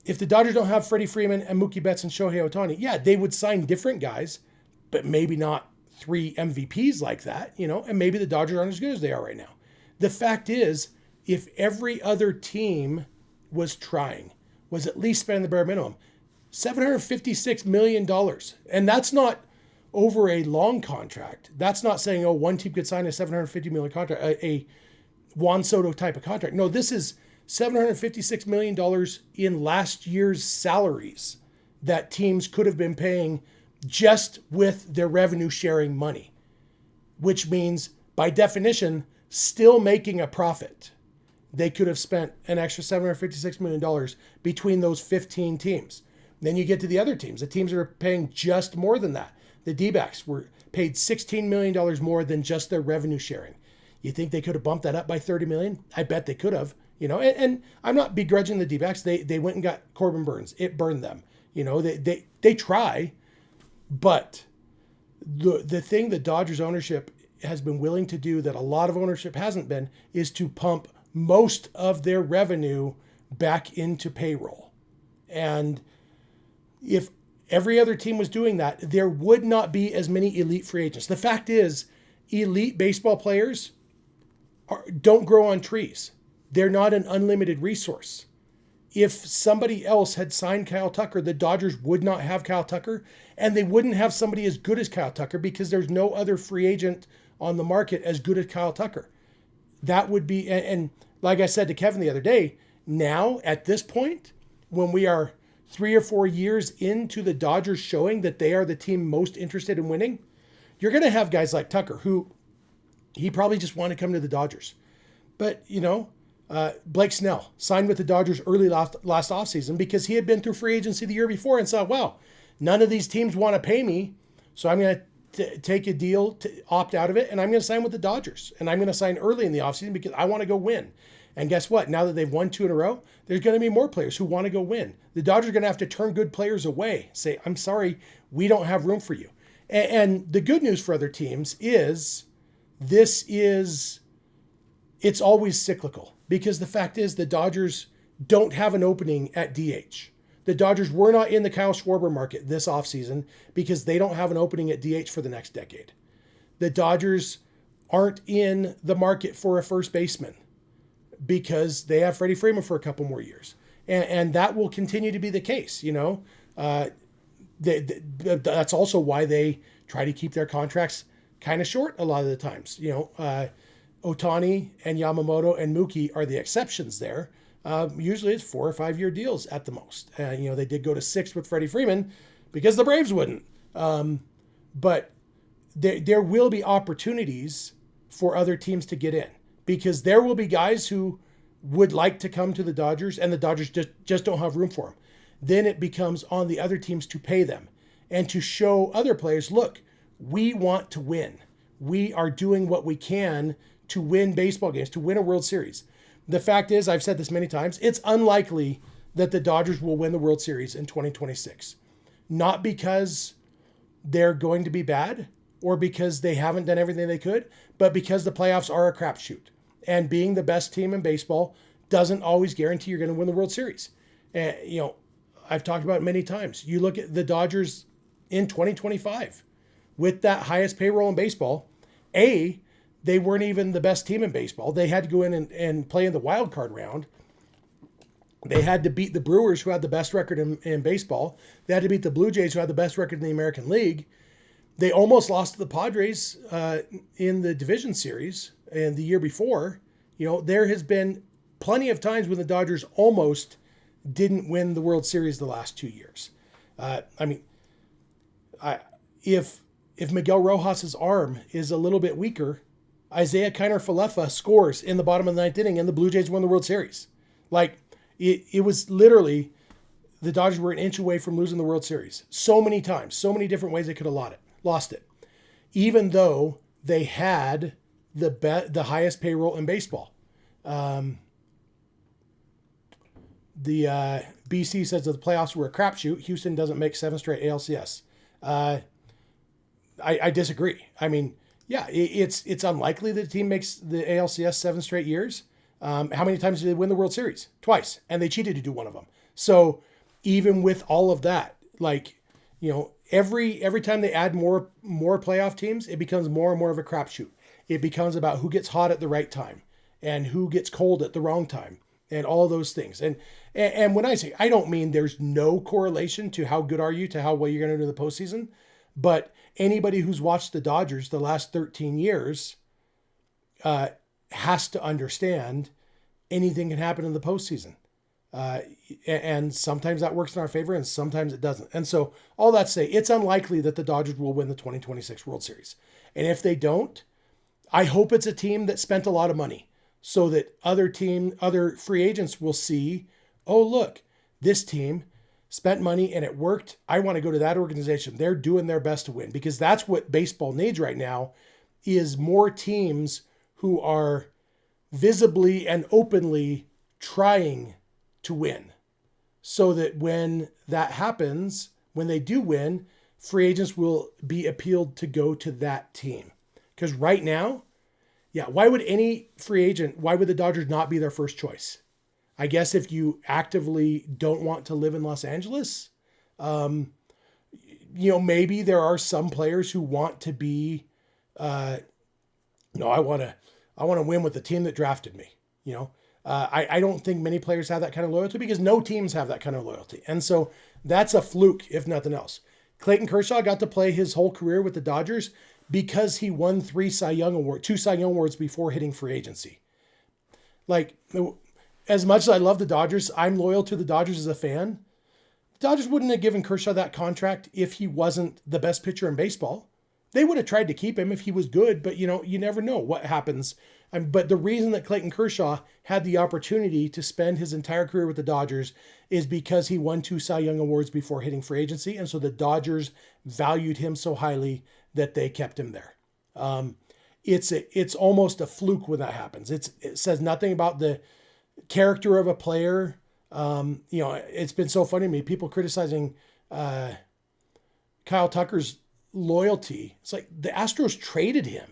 the Dodgers don't have Freddie Freeman and Mookie Betts and Shohei Ohtani, they would sign different guys, but maybe not 3 MVPs like that, and maybe the Dodgers aren't as good as they are right now. The fact is, if every other team was at least spending the bare minimum, $756 million, and that's not over a long contract. That's not saying, one team could sign a $750 million contract, a Juan Soto type of contract. No, this is $756 million in last year's salaries that teams could have been paying just with their revenue sharing money, which means by definition, still making a profit. They could have spent an extra $756 million between those 15 teams. Then you get to the other teams, the teams that are paying just more than that. The D-backs were paid $16 million more than just their revenue sharing. You think they could have bumped that up by 30 million? I bet they could have. And I'm not begrudging the D-backs. They went and got Corbin Burns. It burned them. They try, but the thing the Dodgers ownership has been willing to do that a lot of ownership hasn't been is to pump most of their revenue back into payroll. And if every other team was doing that, there would not be as many elite free agents. The fact is, elite baseball players don't grow on trees. They're not an unlimited resource. If somebody else had signed Kyle Tucker, the Dodgers would not have Kyle Tucker, and they wouldn't have somebody as good as Kyle Tucker because there's no other free agent on the market as good as Kyle Tucker. That would be, and like I said to Kevin the other day, now at this point, when we are 3 or 4 years into the Dodgers showing that they are the team most interested in winning, you're going to have guys like Tucker, who he probably just wanted to come to the Dodgers. But, Blake Snell signed with the Dodgers early last offseason because he had been through free agency the year before and saw, wow, none of these teams want to pay me, so I'm going to take a deal to opt out of it, and I'm going to sign with the Dodgers. And I'm going to sign early in the offseason because I want to go win. And guess what? Now that they've won 2 in a row, there's going to be more players who want to go win. The Dodgers are going to have to turn good players away, say, I'm sorry, we don't have room for you. And the good news for other teams is it's always cyclical, because the fact is the Dodgers don't have an opening at DH. The Dodgers were not in the Kyle Schwarber market this offseason because they don't have an opening at DH for the next decade. The Dodgers aren't in the market for a first baseman because they have Freddie Freeman for a couple more years. And that will continue to be the case, that's also why they try to keep their contracts kind of short a lot of the times. Ohtani and Yamamoto and Mookie are the exceptions there. Usually it's 4 or 5 year deals at the most. They did go to 6 with Freddie Freeman because the Braves wouldn't. But there will be opportunities for other teams to get in, because there will be guys who would like to come to the Dodgers and the Dodgers just don't have room for them. Then it becomes on the other teams to pay them and to show other players, look, we want to win. We are doing what we can to win baseball games, to win a World Series. The fact is, I've said this many times, it's unlikely that the Dodgers will win the World Series in 2026. Not because they're going to be bad or because they haven't done everything they could, but because the playoffs are a crapshoot. And being the best team in baseball doesn't always guarantee you're going to win the World Series. I've talked about it many times. You look at the Dodgers in 2025 with that highest payroll in baseball. They weren't even the best team in baseball. They had to go in and play in the wild card round. They had to beat the Brewers, who had the best record in baseball. They had to beat the Blue Jays, who had the best record in the American League. They almost lost to the Padres in the division series, and the year before. There has been plenty of times when the Dodgers almost didn't win the World Series the last 2 years. If Miguel Rojas's arm is a little bit weaker, Isaiah Kiner-Falefa scores in the bottom of the 9th inning and the Blue Jays won the World Series. It was literally, the Dodgers were an inch away from losing the World Series. So many times, so many different ways they could have lost it. Even though they had the highest payroll in baseball. The BC says that the playoffs were a crapshoot. Houston doesn't make 7 straight ALCS. I disagree. It's unlikely that the team makes the ALCS 7 straight years. How many times did they win the World Series? Twice. And they cheated to do one of them. So even with all of that, every time they add more playoff teams, it becomes more and more of a crapshoot. It becomes about who gets hot at the right time and who gets cold at the wrong time and all those things. And when I say, I don't mean there's no correlation to how good are you to how well you're going to do in the postseason, but anybody who's watched the Dodgers the last 13 years has to understand anything can happen in the postseason. And sometimes that works in our favor and sometimes it doesn't. And so all that to say, it's unlikely that the Dodgers will win the 2026 World Series. And if they don't, I hope it's a team that spent a lot of money so that other free agents will see, oh, look, this team spent money and it worked. I want to go to that organization. They're doing their best to win, because that's what baseball needs right now, is more teams who are visibly and openly trying to win, so that when that happens, when they do win, free agents will be appealed to go to that team. Because right now, why would the Dodgers not be their first choice? I guess if you actively don't want to live in Los Angeles, maybe there are some players who want to be, I want to win with the team that drafted me. I don't think many players have that kind of loyalty, because no teams have that kind of loyalty. And so that's a fluke, if nothing else. Clayton Kershaw got to play his whole career with the Dodgers because he won 2 Cy Young Awards before hitting free agency. Like, as much as I love the Dodgers, I'm loyal to the Dodgers as a fan. The Dodgers wouldn't have given Kershaw that contract if he wasn't the best pitcher in baseball. They would have tried to keep him if he was good, but you never know what happens. But the reason that Clayton Kershaw had the opportunity to spend his entire career with the Dodgers is because he won 2 Cy Young Awards before hitting free agency. And so the Dodgers valued him so highly that they kept him there. It's almost a fluke when that happens. It says nothing about the character of a player. It's been so funny to me, people criticizing Kyle Tucker's loyalty. It's like the Astros traded him.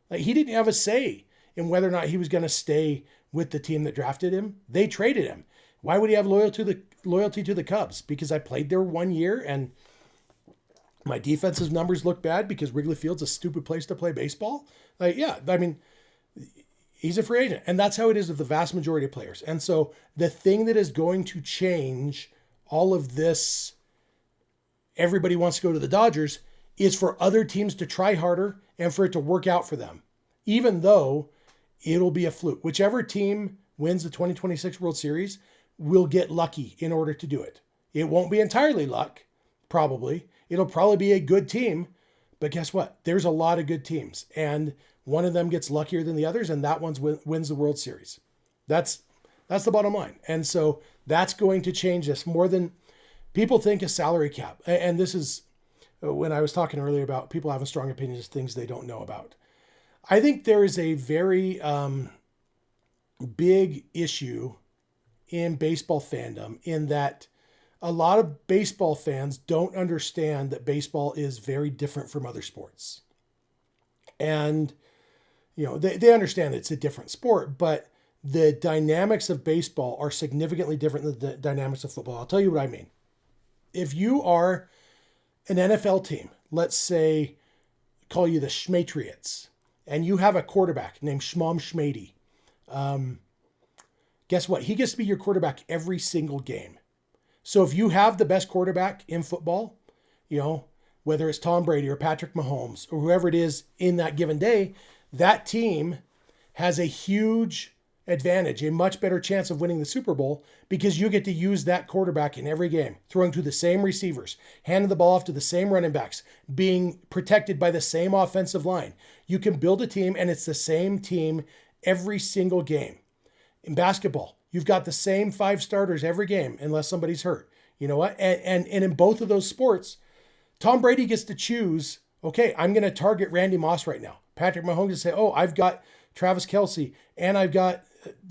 Like, he didn't have a say in whether or not he was going to stay with the team that drafted him. They traded him. Why would he have loyalty to the Cubs? Because I played there 1 year and my defensive numbers look bad because Wrigley Field's a stupid place to play baseball. He's a free agent, and that's how it is with the vast majority of players. And so the thing that is going to change all of this, everybody wants to go to the Dodgers, is for other teams to try harder and for it to work out for them, even though it'll be a fluke. Whichever team wins the 2026 World Series will get lucky in order to do it. It won't be entirely luck, probably. It'll probably be a good team, but guess what? There's a lot of good teams, and one of them gets luckier than the others, and that one wins the World Series. That's the bottom line. And so that's going to change this more than people think a salary cap. And this is when I was talking earlier about people having strong opinions of things they don't know about. I think there is a very big issue in baseball fandom in that a lot of baseball fans don't understand that baseball is very different from other sports. And, they understand it's a different sport, but the dynamics of baseball are significantly different than the dynamics of football. I'll tell you what I mean. If you are an NFL team, let's say, call you the Schmatriots, and you have a quarterback named Schmom Schmady, guess what? He gets to be your quarterback every single game. So if you have the best quarterback in football, whether it's Tom Brady or Patrick Mahomes or whoever it is in that given day, that team has a huge advantage, a much better chance of winning the Super Bowl because you get to use that quarterback in every game, throwing to the same receivers, handing the ball off to the same running backs, being protected by the same offensive line. You can build a team and it's the same team every single game. In basketball, you've got the same 5 starters every game unless somebody's hurt. You know what? And in both of those sports, Tom Brady gets to choose, okay, I'm going to target Randy Moss right now. Patrick Mahomes will say, I've got Travis Kelce and I've got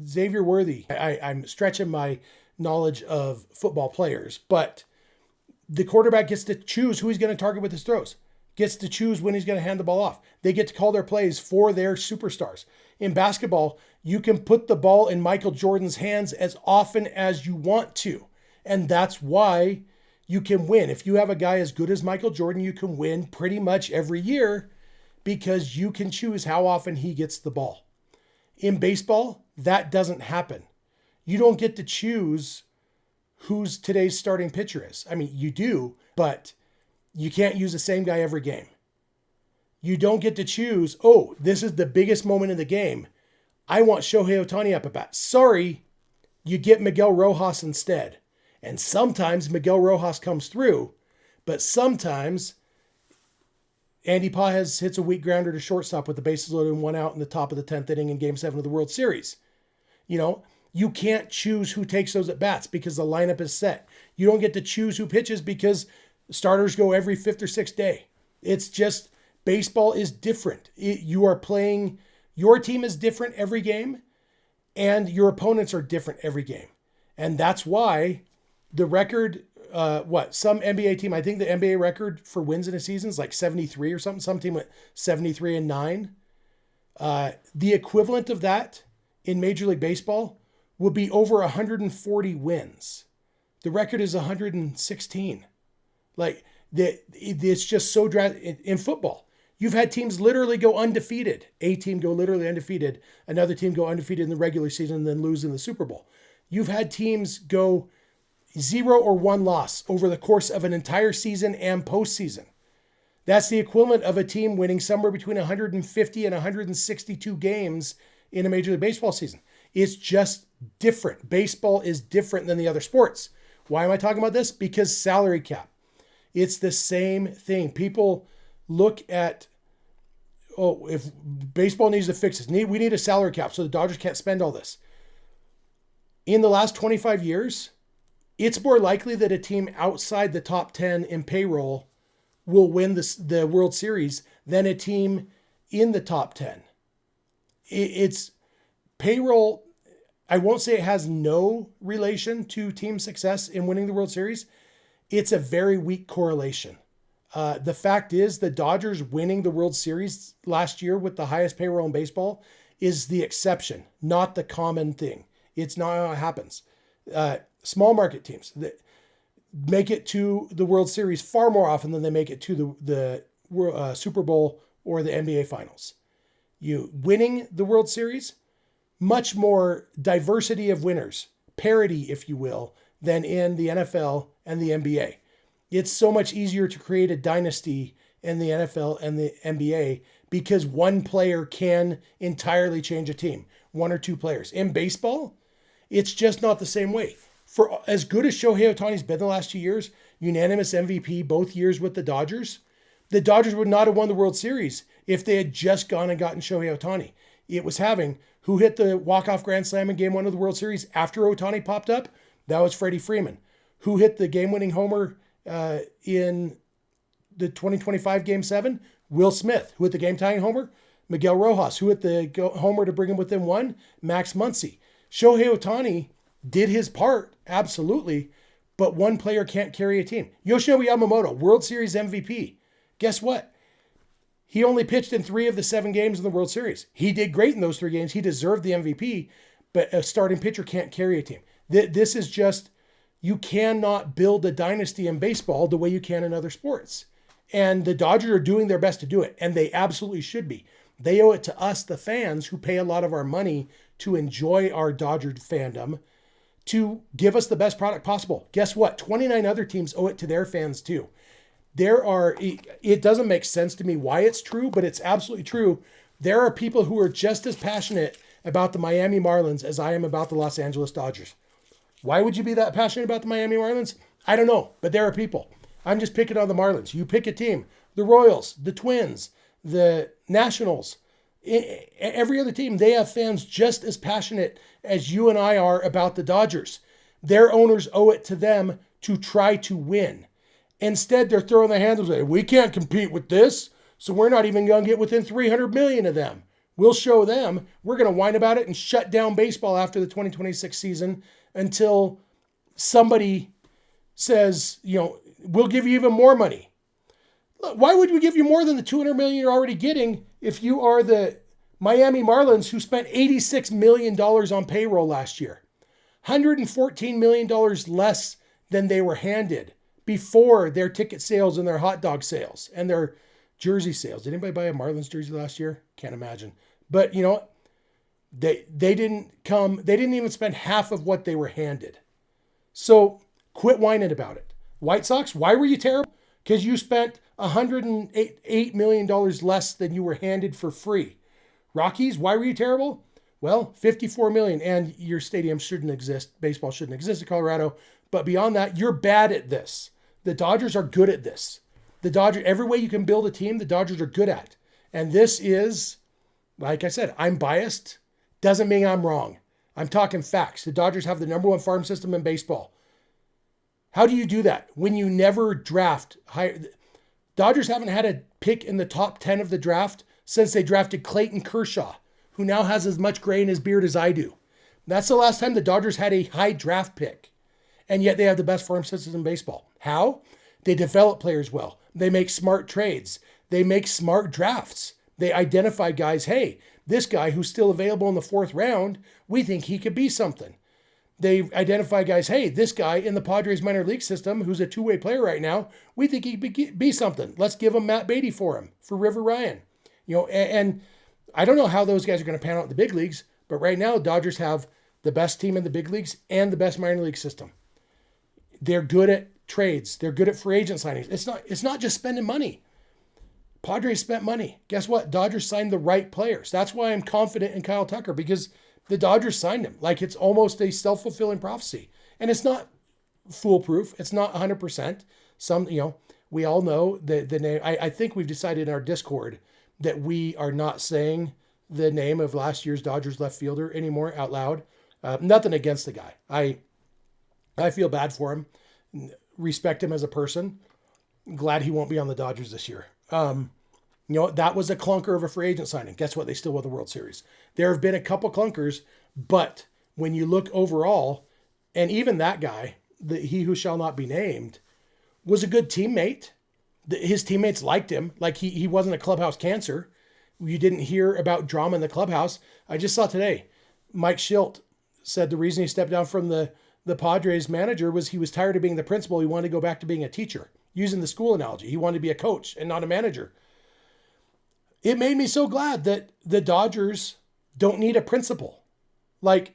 Xavier Worthy. I'm stretching my knowledge of football players, but the quarterback gets to choose who he's going to target with his throws, gets to choose when he's going to hand the ball off. They get to call their plays for their superstars. In basketball, you can put the ball in Michael Jordan's hands as often as you want to. And that's why you can win. If you have a guy as good as Michael Jordan, you can win pretty much every year because you can choose how often he gets the ball. In baseball, that doesn't happen. You don't get to choose who's today's starting pitcher is. I mean, you do, but you can't use the same guy every game. You don't get to choose, this is the biggest moment in the game. I want Shohei Ohtani up at bat. Sorry, you get Miguel Rojas instead. And sometimes Miguel Rojas comes through, but sometimes Andy Pages hits a weak grounder to shortstop with the bases loaded and 1 out in the top of the 10th inning in Game 7 of the World Series. You can't choose who takes those at bats because the lineup is set. You don't get to choose who pitches because starters go every 5th or 6th day. It's just, baseball is different. You are playing Your team is different every game, and your opponents are different every game. And that's why the record, some NBA team, I think the NBA record for wins in a season is like 73 or something. Some team went 73-9. The equivalent of that in Major League Baseball would be over 140 wins. The record is 116. It's just so drastic. In football, you've had teams literally go undefeated. A team go literally undefeated. Another team go undefeated in the regular season and then lose in the Super Bowl. You've had teams go 0 or 1 loss over the course of an entire season and postseason. That's the equivalent of a team winning somewhere between 150 and 162 games in a Major League Baseball season. It's just different. Baseball is different than the other sports. Why am I talking about this? Because salary cap. It's the same thing. People look at, if baseball needs to fix this, we need a salary cap so the Dodgers can't spend all this. In the last 25 years, it's more likely that a team outside the top 10 in payroll will win the World Series than a team in the top 10. It's payroll. I won't say it has no relation to team success in winning the World Series. It's a very weak correlation. The fact is the Dodgers winning the World Series last year with the highest payroll in baseball is the exception, not the common thing. It's not how it happens. Small market teams that make it to the World Series far more often than they make it to the Super Bowl or the NBA Finals. You winning the World Series, much more diversity of winners, parity, if you will, than in the NFL and the NBA. It's so much easier to create a dynasty in the NFL and the NBA because one player can entirely change a team, 1 or 2 players. In baseball, it's just not the same way. For as good as Shohei Ohtani's been the last 2 years, unanimous MVP both years with the Dodgers would not have won the World Series if they had just gone and gotten Shohei Ohtani. It was having who hit the walk-off grand slam in Game 1 of the World Series after Ohtani popped up? That was Freddie Freeman. Who hit the game-winning homer in the 2025 Game 7? Will Smith. Who hit the game-tying homer? Miguel Rojas. Who hit the homer to bring him within 1? Max Muncy. Shohei Ohtani did his part, absolutely, but one player can't carry a team. Yoshinobu Yamamoto, World Series MVP. Guess what? He only pitched in 3 of the 7 games in the World Series. He did great in those 3 games. He deserved the MVP, but a starting pitcher can't carry a team. This is just, you cannot build a dynasty in baseball the way you can in other sports. And the Dodgers are doing their best to do it, and they absolutely should be. They owe it to us, the fans, who pay a lot of our money to enjoy our Dodger fandom, to give us the best product possible. Guess what? 29 other teams owe it to their fans too. It doesn't make sense to me why it's true, but it's absolutely true. There are people who are just as passionate about the Miami Marlins as I am about the Los Angeles Dodgers. Why would you be that passionate about the Miami Marlins? I don't know, but there are people. I'm just picking on the Marlins. You pick a team. The Royals, the Twins, the Nationals, every other team, they have fans just as passionate as you and I are about the Dodgers. Their owners owe it to them to try to win. Instead, they're throwing their hands up and saying, we can't compete with this, so we're not even going to get within 300 million of them. We'll show them. We're going to whine about it and shut down baseball after the 2026 season until somebody says, we'll give you even more money. Why would we give you more than the 200 million you're already getting if you are the Miami Marlins who spent $86 million on payroll last year? $114 million less than they were handed before their ticket sales and their hot dog sales and their jersey sales. Did anybody buy a Marlins jersey last year? Can't imagine. But you know what? They didn't even spend half of what they were handed. So quit whining about it. White Sox, why were you terrible? Because you spent $108 million less than you were handed for free. Rockies, why were you terrible? Well, $54 million, and your stadium shouldn't exist. Baseball shouldn't exist in Colorado. But beyond that, you're bad at this. The Dodgers are good at this. The Dodgers, every way you can build a team, the Dodgers are good at. And this is, like I said, I'm biased. Doesn't mean I'm wrong. I'm talking facts. The Dodgers have the number 1 farm system in baseball. How do you do that when you never draft higher? Dodgers haven't had a pick in the top 10 of the draft since they drafted Clayton Kershaw who now has as much gray in his beard as I do. That's the last time the Dodgers had a high draft pick. And yet they have the best farm system in baseball. How? They develop players well. They make smart trades. They make smart drafts. They identify guys, hey, this guy who's still available in the 4th round, we think he could be something. They identify guys, hey, this guy in the Padres minor league system, who's a two-way player right now, we think he could be something. Let's give him Matt Beatty for River Ryan. And I don't know how those guys are going to pan out in the big leagues, but right now, Dodgers have the best team in the big leagues and the best minor league system. They're good at trades. They're good at free agent signings. It's not just spending money. Padres spent money. Guess what? Dodgers signed the right players. That's why I'm confident in Kyle Tucker, because the Dodgers signed him. Like, it's almost a self-fulfilling prophecy. And it's not foolproof. It's not 100%. We all know the name. I think we've decided in our Discord that we are not saying the name of last year's Dodgers left fielder anymore out loud. Nothing against the guy. I feel bad for him. Respect him as a person. Glad he won't be on the Dodgers this year. That was a clunker of a free agent signing. Guess what? They still won the World Series. There have been a couple clunkers, but when you look overall, and even that guy, he who shall not be named, was a good teammate. His teammates liked him. Like, he wasn't a clubhouse cancer. You didn't hear about drama in the clubhouse. I just saw today, Mike Schilt said the reason he stepped down from the Padres manager was he was tired of being the principal. He wanted to go back to being a teacher, using the school analogy. He wanted to be a coach and not a manager. It made me so glad that the Dodgers don't need a principal. Like,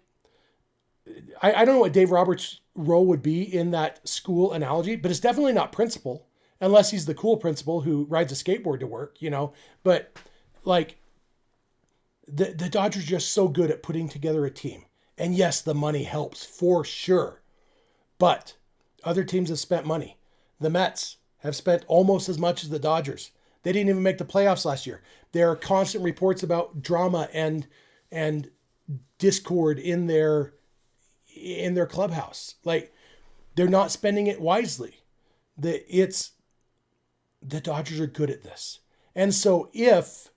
I don't know what Dave Roberts' role would be in that school analogy, but it's definitely not principal, unless he's the cool principal who rides a skateboard to work, But, like, the Dodgers are just so good at putting together a team. And yes, the money helps for sure. But other teams have spent money. The Mets have spent almost as much as the Dodgers. They didn't even make the playoffs last year. There are constant reports about drama and discord in their clubhouse. Like, they're not spending it wisely. The Dodgers are good at this. And so if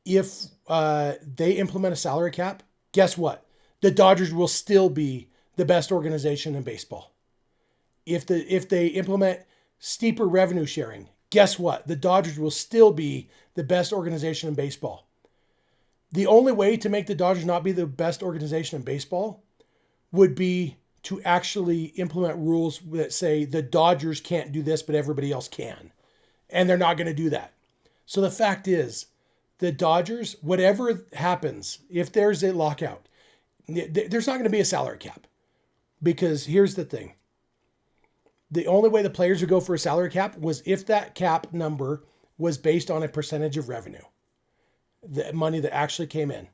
they implement a salary cap, guess what? The Dodgers will still be the best organization in baseball. If they implement steeper revenue sharing, guess what? The Dodgers will still be the best organization in baseball. The only way to make the Dodgers not be the best organization in baseball would be to actually implement rules that say the Dodgers can't do this, but everybody else can. And they're not going to do that. So the fact is, the Dodgers, whatever happens, if there's a lockout, there's not going to be a salary cap. Because here's the thing. The only way the players would go for a salary cap was if that cap number was based on a percentage of revenue. The money that actually came in.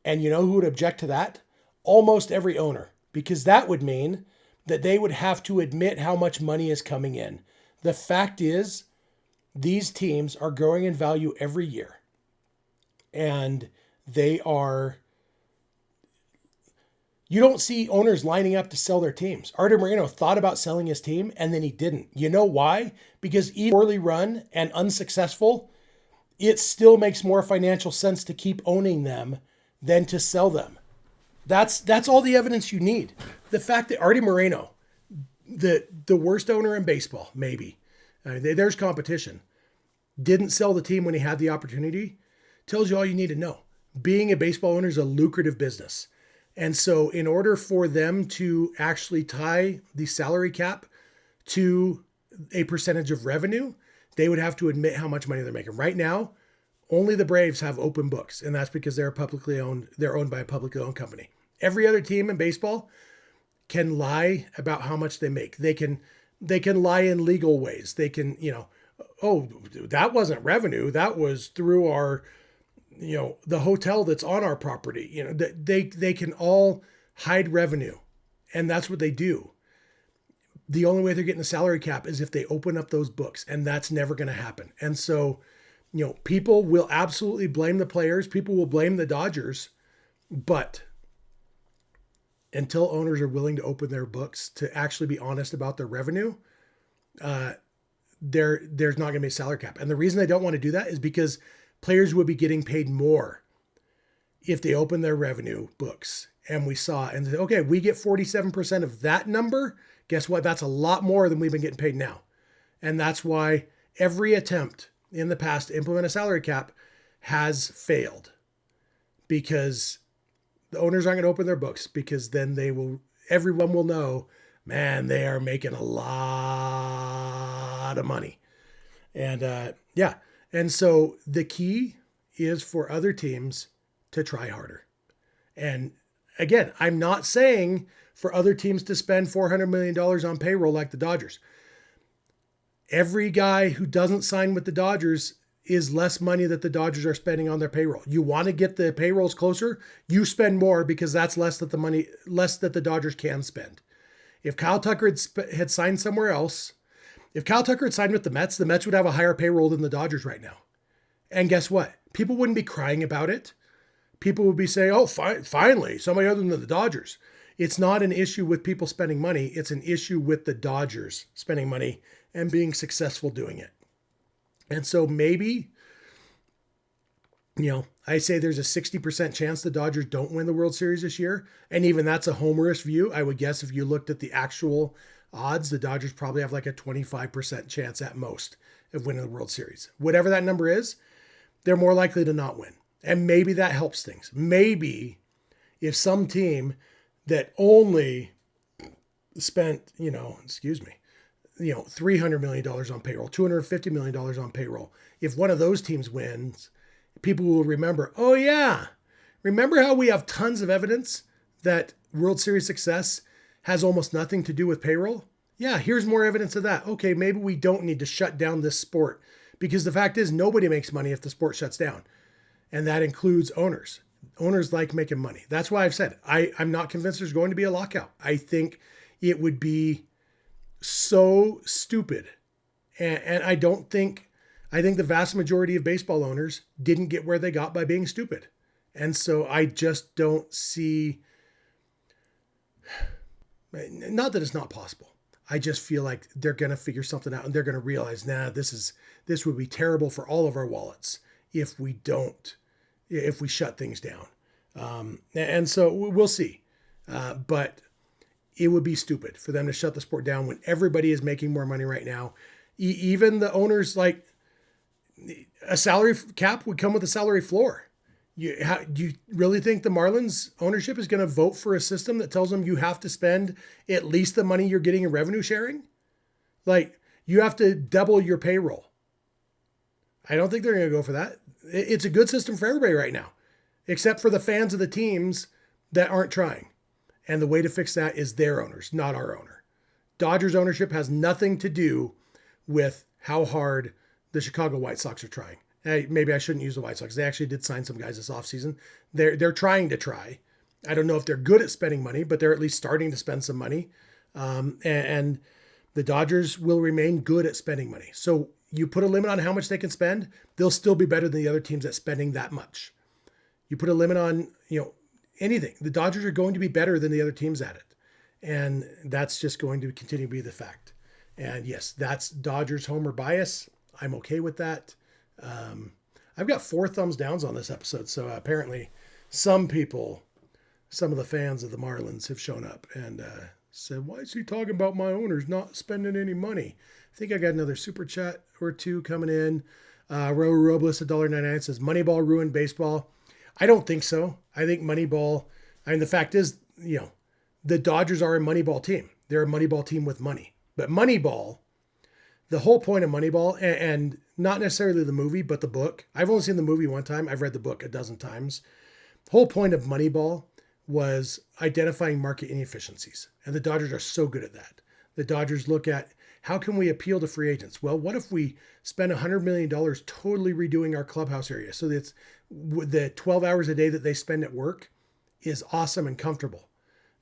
And you know who would object to that? Almost every owner. Because that would mean that they would have to admit how much money is coming in. The fact is, these teams are growing in value every year. And you don't see owners lining up to sell their teams. Artie Moreno thought about selling his team and then he didn't. You know why? Because even poorly run and unsuccessful, it still makes more financial sense to keep owning them than to sell them. That's all the evidence you need. The fact that Artie Moreno, the worst owner in baseball, maybe, there's competition, didn't sell the team when he had the opportunity, tells you all you need to know. Being a baseball owner is a lucrative business. And so in order for them to actually tie the salary cap to a percentage of revenue, they would have to admit how much money they're making. Right now, only the Braves have open books, and that's because they're owned by a publicly owned company. Every other team in baseball can lie about how much they make. They can lie in legal ways. They can, oh, that wasn't revenue. That was through our the hotel that's on our property. They can all hide revenue, and that's what they do. The only way they're getting the salary cap is if they open up those books, and that's never going to happen. And so, people will absolutely blame the players. People will blame the Dodgers, but until owners are willing to open their books to actually be honest about their revenue, there's not going to be a salary cap. And the reason they don't want to do that is because players would be getting paid more if they open their revenue books and we saw and say, okay, we get 47% of that number, guess what? That's a lot more than we've been getting paid now. And that's why every attempt in the past to implement a salary cap has failed, because the owners aren't going to open their books, because then everyone will know, man, they are making a lot of money. And yeah. And so the key is for other teams to try harder. And again, I'm not saying for other teams to spend $400 million on payroll like the Dodgers. Every guy who doesn't sign with the Dodgers is less money that the Dodgers are spending on their payroll. You want to get the payrolls closer, you spend more, because that's less that the Dodgers can spend. If Kyle Tucker had signed somewhere else, if Kyle Tucker had signed with the Mets would have a higher payroll than the Dodgers right now. And guess what? People wouldn't be crying about it. People would be saying, oh, finally, somebody other than the Dodgers. It's not an issue with people spending money. It's an issue with the Dodgers spending money and being successful doing it. And so maybe, I say there's a 60% chance the Dodgers don't win the World Series this year. And even that's a homerish view. I would guess if you looked at the actual odds, the Dodgers probably have like a 25% chance at most of winning the World Series. Whatever that number is, they're more likely to not win. And maybe that helps things. Maybe if some team that only spent, $300 million on payroll, $250 million on payroll, if one of those teams wins, people will remember, oh yeah, remember how we have tons of evidence that World Series success has almost nothing to do with payroll? Yeah, here's more evidence of that. Okay, maybe we don't need to shut down this sport, because the fact is nobody makes money if the sport shuts down. And that includes owners. Owners like making money. That's why I've said I'm not convinced there's going to be a lockout. I think it would be so stupid. And I think the vast majority of baseball owners didn't get where they got by being stupid. And so I just don't see, not that it's not possible. I just feel like they're going to figure something out, and they're going to realize, this would be terrible for all of our wallets if we shut things down. And so we'll see. But it would be stupid for them to shut the sport down when everybody is making more money right now. Even the owners, like a salary cap would come with a salary floor. Do you really think the Marlins ownership is going to vote for a system that tells them you have to spend at least the money you're getting in revenue sharing? Like, you have to double your payroll. I don't think they're going to go for that. It's a good system for everybody right now, except for the fans of the teams that aren't trying. And the way to fix that is their owners, not our owner. Dodgers ownership has nothing to do with how hard the Chicago White Sox are trying. Maybe I shouldn't use the White Sox. They actually did sign some guys this offseason. They're trying to try. I don't know if they're good at spending money, but they're at least starting to spend some money. And the Dodgers will remain good at spending money. So you put a limit on how much they can spend, they'll still be better than the other teams at spending that much. You put a limit on, anything. The Dodgers are going to be better than the other teams at it. And that's just going to continue to be the fact. And yes, that's Dodgers homer bias. I'm okay with that. I've got 4 thumbs downs on this episode. So apparently some of the fans of the Marlins have shown up and said, why is he talking about my owners not spending any money? I think I got another super chat or 2 coming in. Robles $1.99 says Moneyball ruined baseball. I don't think so. I think Moneyball, the fact is, the Dodgers are a Moneyball team. They're a Moneyball team with money. But Moneyball, the whole point of Moneyball, and not necessarily the movie, but the book. I've only seen the movie one time. I've read the book a dozen times. The whole point of Moneyball was identifying market inefficiencies. And the Dodgers are so good at that. The Dodgers look at, how can we appeal to free agents? Well, what if we spend $100 million totally redoing our clubhouse area so that the 12 hours a day that they spend at work is awesome and comfortable?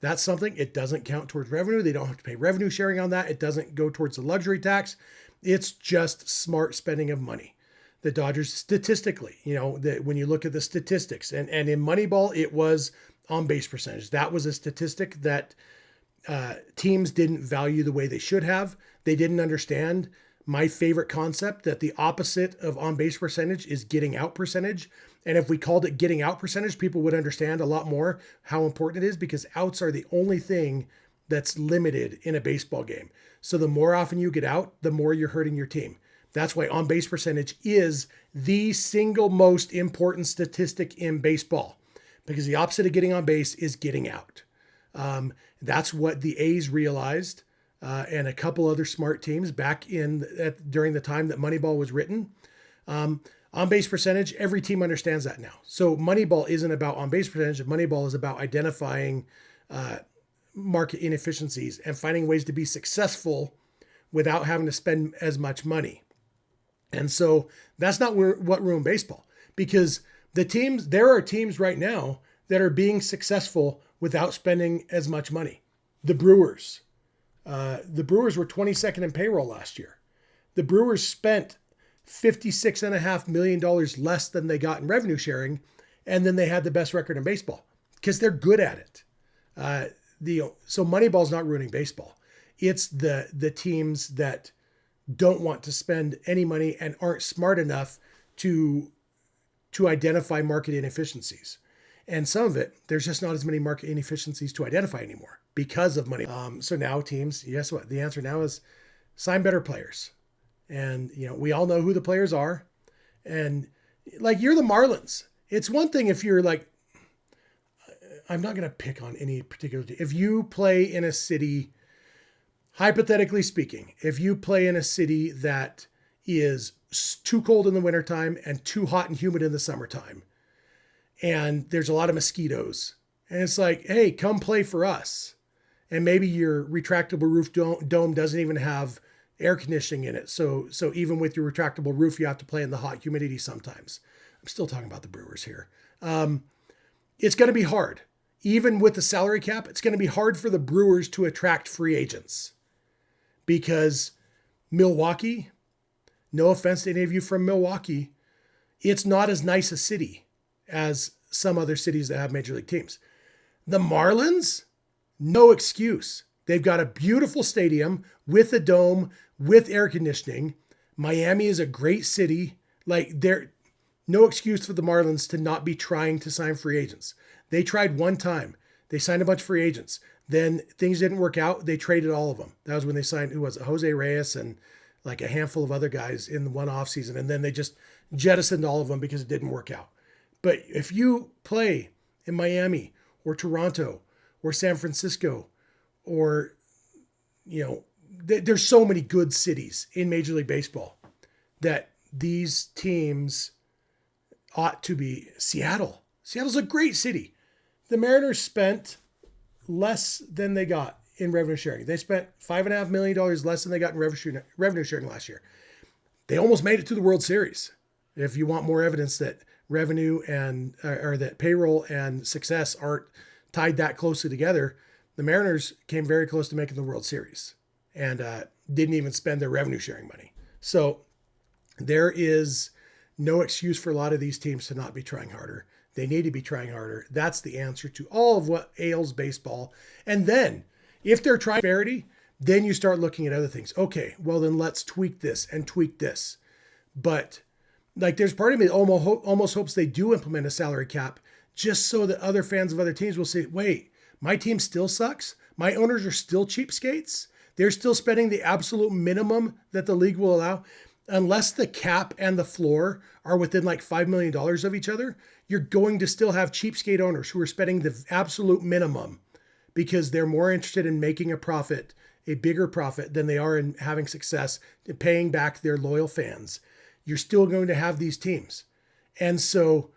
That's something. It doesn't count towards revenue. They don't have to pay revenue sharing on that. It doesn't go towards the luxury tax. It's just smart spending of money. The Dodgers statistically, when you look at the statistics, and in Moneyball, it was on base percentage. That was a statistic that teams didn't value the way they should have. They didn't understand my favorite concept, that the opposite of on-base percentage is getting out percentage. And if we called it getting out percentage, people would understand a lot more how important it is, because outs are the only thing that's limited in a baseball game. So the more often you get out, the more you're hurting your team. That's why on-base percentage is the single most important statistic in baseball, because the opposite of getting on base is getting out. That's what the A's realized, and a couple other smart teams back during the time that Moneyball was written. On-base percentage, every team understands that now. So Moneyball isn't about on-base percentage. Moneyball is about identifying market inefficiencies and finding ways to be successful without having to spend as much money. And so that's not what ruined baseball, because there are teams right now that are being successful without spending as much money. The Brewers were 22nd in payroll last year. The Brewers spent $56.5 million less than they got in revenue sharing, and then they had the best record in baseball because they're good at it. So Moneyball's not ruining baseball. It's the teams that don't want to spend any money and aren't smart enough to identify market inefficiencies. And some of it, there's just not as many market inefficiencies to identify anymore because of money. So now teams, guess what? The answer now is sign better players. And, we all know who the players are. And like, you're the Marlins. It's one thing if you're like, I'm not going to pick on any particular team. If you play in a city, hypothetically speaking, if you play in a city that is too cold in the wintertime and too hot and humid in the summertime, and there's a lot of mosquitoes, and it's like, hey, come play for us. And maybe your retractable roof dome doesn't even have air conditioning in it. So even with your retractable roof, you have to play in the hot humidity sometimes. I'm still talking about the Brewers here. It's going to be hard. Even with the salary cap, it's going to be hard for the Brewers to attract free agents, because Milwaukee, no offense to any of you from Milwaukee, it's not as nice a city as some other cities that have major league teams. The Marlins, no excuse. They've got a beautiful stadium with a dome, with air conditioning. Miami is a great city. Like, no excuse for the Marlins to not be trying to sign free agents. They tried one time. They signed a bunch of free agents. Then things didn't work out. They traded all of them. That was when they signed, who was it? Jose Reyes and like a handful of other guys in the one offseason. And then they just jettisoned all of them because it didn't work out. But if you play in Miami or Toronto or San Francisco, or, there's so many good cities in Major League Baseball that these teams ought to be. Seattle. Seattle's a great city. The Mariners spent less than they got in revenue sharing. They spent $5.5 million less than they got in revenue sharing last year. They almost made it to the World Series. If you want more evidence that revenue or that payroll and success aren't tied that closely together, the Mariners came very close to making the World Series and didn't even spend their revenue sharing money. So there is no excuse for a lot of these teams to not be trying harder. They need to be trying harder. That's the answer to all of what ails baseball. And then if they're trying Parity, then you start looking at other things. Okay, well then let's tweak this and tweak this. But like, there's part of me that almost hopes they do implement a salary cap just so that other fans of other teams will say, wait, my team still sucks. My owners are still cheapskates. They're still spending the absolute minimum that the league will allow. Unless the cap and the floor are within like $5 million of each other, you're going to still have cheapskate owners who are spending the absolute minimum because they're more interested in making a profit, a bigger profit, than they are in having success and paying back their loyal fans. You're still going to have these teams. And so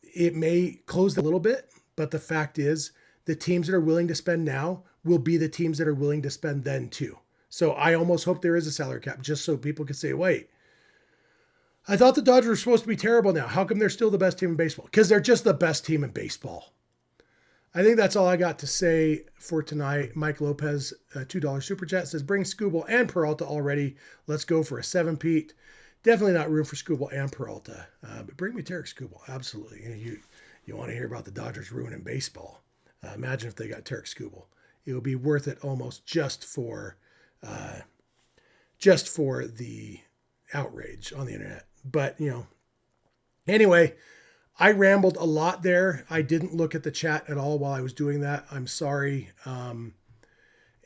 it may close a little bit, but the fact is the teams that are willing to spend now will be the teams that are willing to spend then too. So I almost hope there is a salary cap just so people can say, wait, I thought the Dodgers were supposed to be terrible now. How come they're still the best team in baseball? Because they're just the best team in baseball. I think that's all I got to say for tonight. Mike Lopez, $2 super chat, says, bring Skubal and Peralta already. Let's go for a 7-peat. Definitely not room for Skubal and Peralta. But bring me Tarek Skubal. Absolutely. You want to hear about the Dodgers ruining baseball. Imagine if they got Tarek Skubal. It would be worth it almost just for just for the outrage on the internet. But, anyway, I rambled a lot there. I didn't look at the chat at all while I was doing that. I'm sorry. But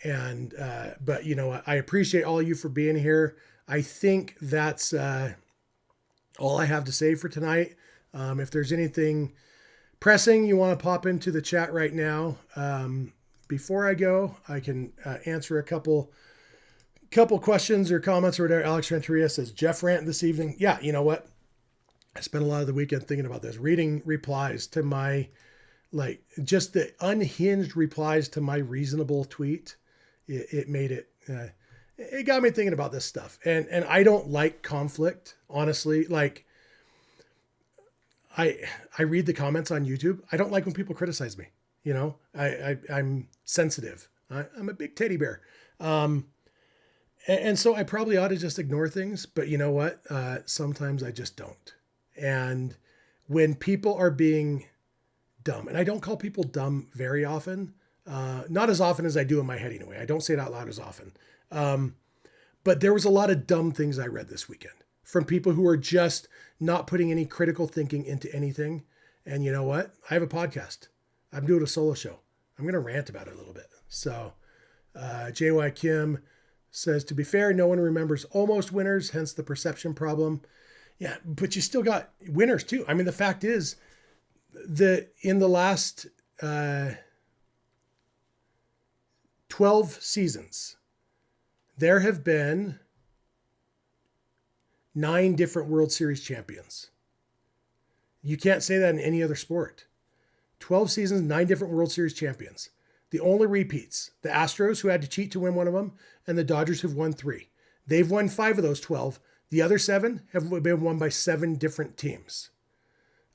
I appreciate all of you for being here. I think that's all I have to say for tonight. If there's anything pressing you want to pop into the chat right now, before I go, I can answer a couple questions or comments or whatever. Alex Renteria says, Jeff rant this evening. Yeah, you know what? I spent a lot of the weekend thinking about this, reading replies to my, just the unhinged replies to my reasonable tweet. It made it, it got me thinking about this stuff. And I don't like conflict, honestly. I read the comments on YouTube. I don't like when people criticize me. I'm sensitive. I'm a big teddy bear. And so I probably ought to just ignore things, but you know what? Sometimes I just don't. And when people are being dumb, and I don't call people dumb very often, not as often as I do in my head anyway. I don't say it out loud as often. But there was a lot of dumb things I read this weekend from people who are just not putting any critical thinking into anything. And you know what? I have a podcast. I'm doing a solo show. I'm going to rant about it a little bit. So JY Kim says, to be fair, no one remembers almost winners, hence the perception problem. Yeah, but you still got winners too. I mean, the fact is that in the last 12 seasons, there have been 9 different World Series champions. You can't say that in any other sport. 12 seasons, 9 different World Series champions. The only repeats, the Astros, who had to cheat to win one of them, and the Dodgers, who've won 3. They've won 5 of those 12. The other 7 have been won by 7 different teams.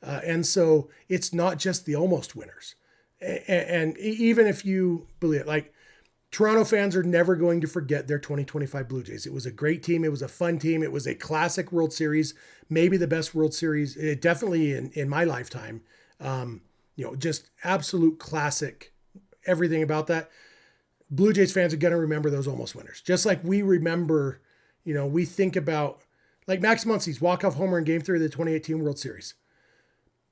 And so it's not just the almost winners. And even if you believe it, Toronto fans are never going to forget their 2025 Blue Jays. It was a great team. It was a fun team. It was a classic World Series, maybe the best World Series, definitely in my lifetime. Just absolute classic, everything about that. Blue Jays fans are going to remember those almost winners. Just like we remember, we think about Max Muncy's walk-off homer in Game 3 of the 2018 World Series.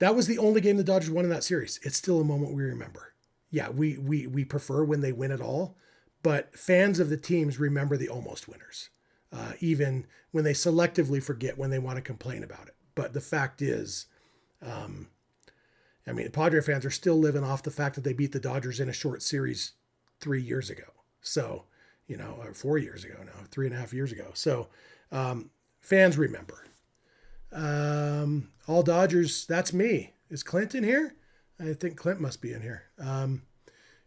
That was the only game the Dodgers won in that series. It's still a moment we remember. Yeah, we prefer when they win it all, but fans of the teams remember the almost winners, even when they selectively forget when they want to complain about it. But the fact is, Padre fans are still living off the fact that they beat the Dodgers in a short series 3 years ago. So, or 4 years ago now, 3.5 years ago. So, fans remember. All Dodgers, that's me. Is Clint in here? I think Clint must be in here.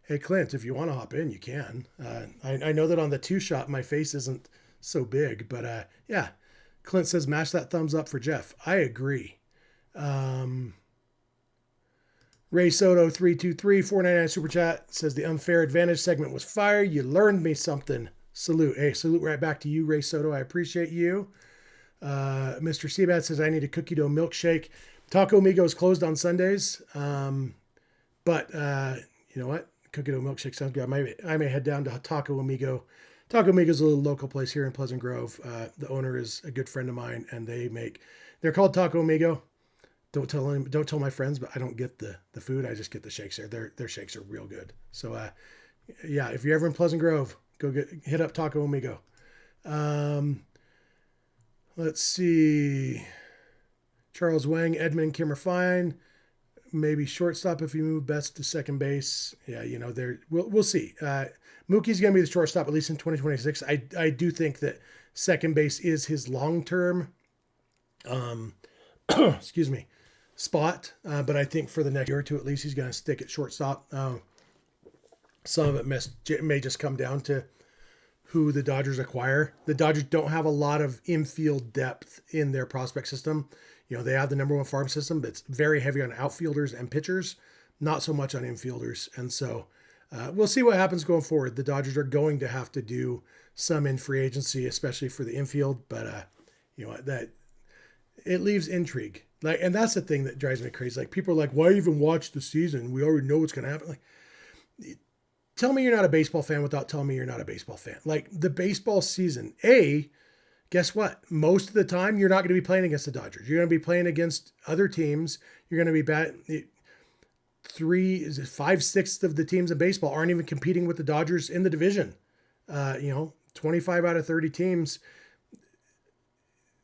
Hey, Clint, if you want to hop in, you can. I know that on the 2-shot, my face isn't so big, but yeah. Clint says, mash that thumbs up for Jeff. I agree. Ray Soto 323 499 super chat says the unfair advantage segment was fire. You learned me something. Salute. Hey, salute right back to you, Ray Soto. I appreciate you. Mr. Seabat says I need a cookie dough milkshake. Taco Amigo is closed on Sundays. But you know what? Cookie dough milkshake sounds good. I may head down to Taco Amigo. Taco Amigo is a little local place here in Pleasant Grove. The owner is a good friend of mine, and they're called Taco Amigo. Don't tell my friends, but I don't get the food. I just get the shakes there. Their shakes are real good. So, yeah, if you're ever in Pleasant Grove, hit up Taco Amigo. Let's see. Charles Wang, Edmund, Kim are fine. Maybe shortstop if you move best to second base. Yeah, we'll see. Mookie's going to be the shortstop at least in 2026. I do think that second base is his long-term, excuse me, spot. But I think for the next year or two at least, he's going to stick at shortstop. Some of it may just come down to who the Dodgers acquire. The Dodgers don't have a lot of infield depth in their prospect system. They have the number 1 farm system, but it's very heavy on outfielders and pitchers, not so much on infielders. And so we'll see what happens going forward. The Dodgers are going to have to do some in free agency, especially for the infield. But that it leaves intrigue. And that's the thing that drives me crazy. People are like, why even watch the season? We already know what's going to happen. tell me you're not a baseball fan without telling me you're not a baseball fan. Like the baseball season, guess what? Most of the time, you're not going to be playing against the Dodgers. You're going to be playing against other teams. You're going to be 5/6 of the teams in baseball aren't even competing with the Dodgers in the division. 25 out of 30 teams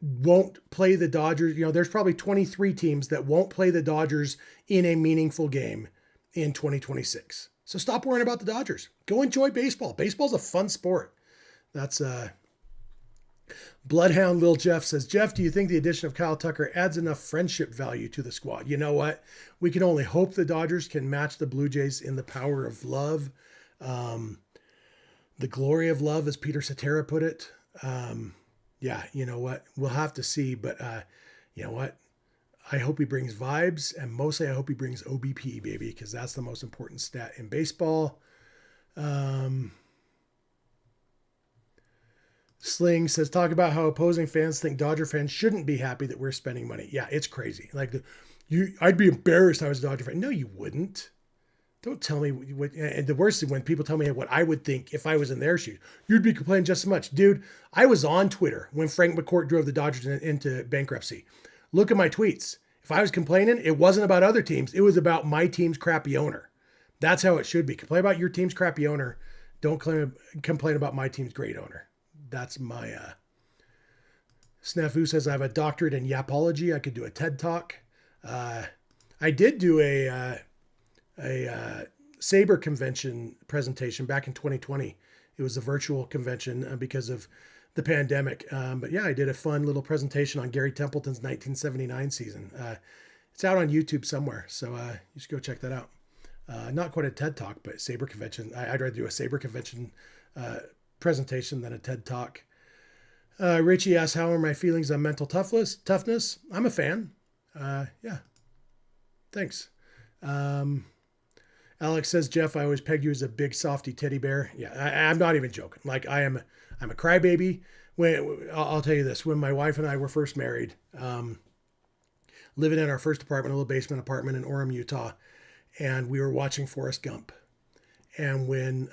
won't play the Dodgers. There's probably 23 teams that won't play the Dodgers in a meaningful game in 2026. So stop worrying about the Dodgers. Go enjoy baseball. Baseball's a fun sport. That's Bloodhound Lil Jeff says, Jeff, do you think the addition of Kyle Tucker adds enough friendship value to the squad? You know what? We can only hope the Dodgers can match the Blue Jays in the power of love. The glory of love, as Peter Cetera put it. Yeah, you know what? We'll have to see. But you know what? I hope he brings vibes. And mostly I hope he brings OBP, baby, because that's the most important stat in baseball. Sling says, talk about how opposing fans think Dodger fans shouldn't be happy that we're spending money. Yeah, it's crazy. Like I'd be embarrassed if I was a Dodger fan. No, you wouldn't. Don't tell me what, and the worst is when people tell me what I would think if I was in their shoes. You'd be complaining just as much. Dude, I was on Twitter when Frank McCourt drove the Dodgers into bankruptcy. Look at my tweets. If I was complaining, it wasn't about other teams. It was about my team's crappy owner. That's how it should be. Complain about your team's crappy owner. Don't complain about my team's great owner. That's my Snafu says I have a doctorate in yapology. I could do a TED talk. I did do a Sabre convention presentation back in 2020. It was a virtual convention because of the pandemic. But yeah, I did a fun little presentation on Gary Templeton's 1979 season. It's out on YouTube somewhere, so you should go check that out. Not quite a TED talk, but Sabre convention. I'd rather do a Sabre convention presentation than a TED talk. Richie asks, how are my feelings on mental toughness? I'm a fan. Yeah. Thanks. Alex says, Jeff, I always pegged you as a big softy teddy bear. Yeah, I'm not even joking. Like I'm a crybaby. I'll tell you this, when my wife and I were first married, living in our first apartment, a little basement apartment in Orem, Utah, and we were watching Forrest Gump. And when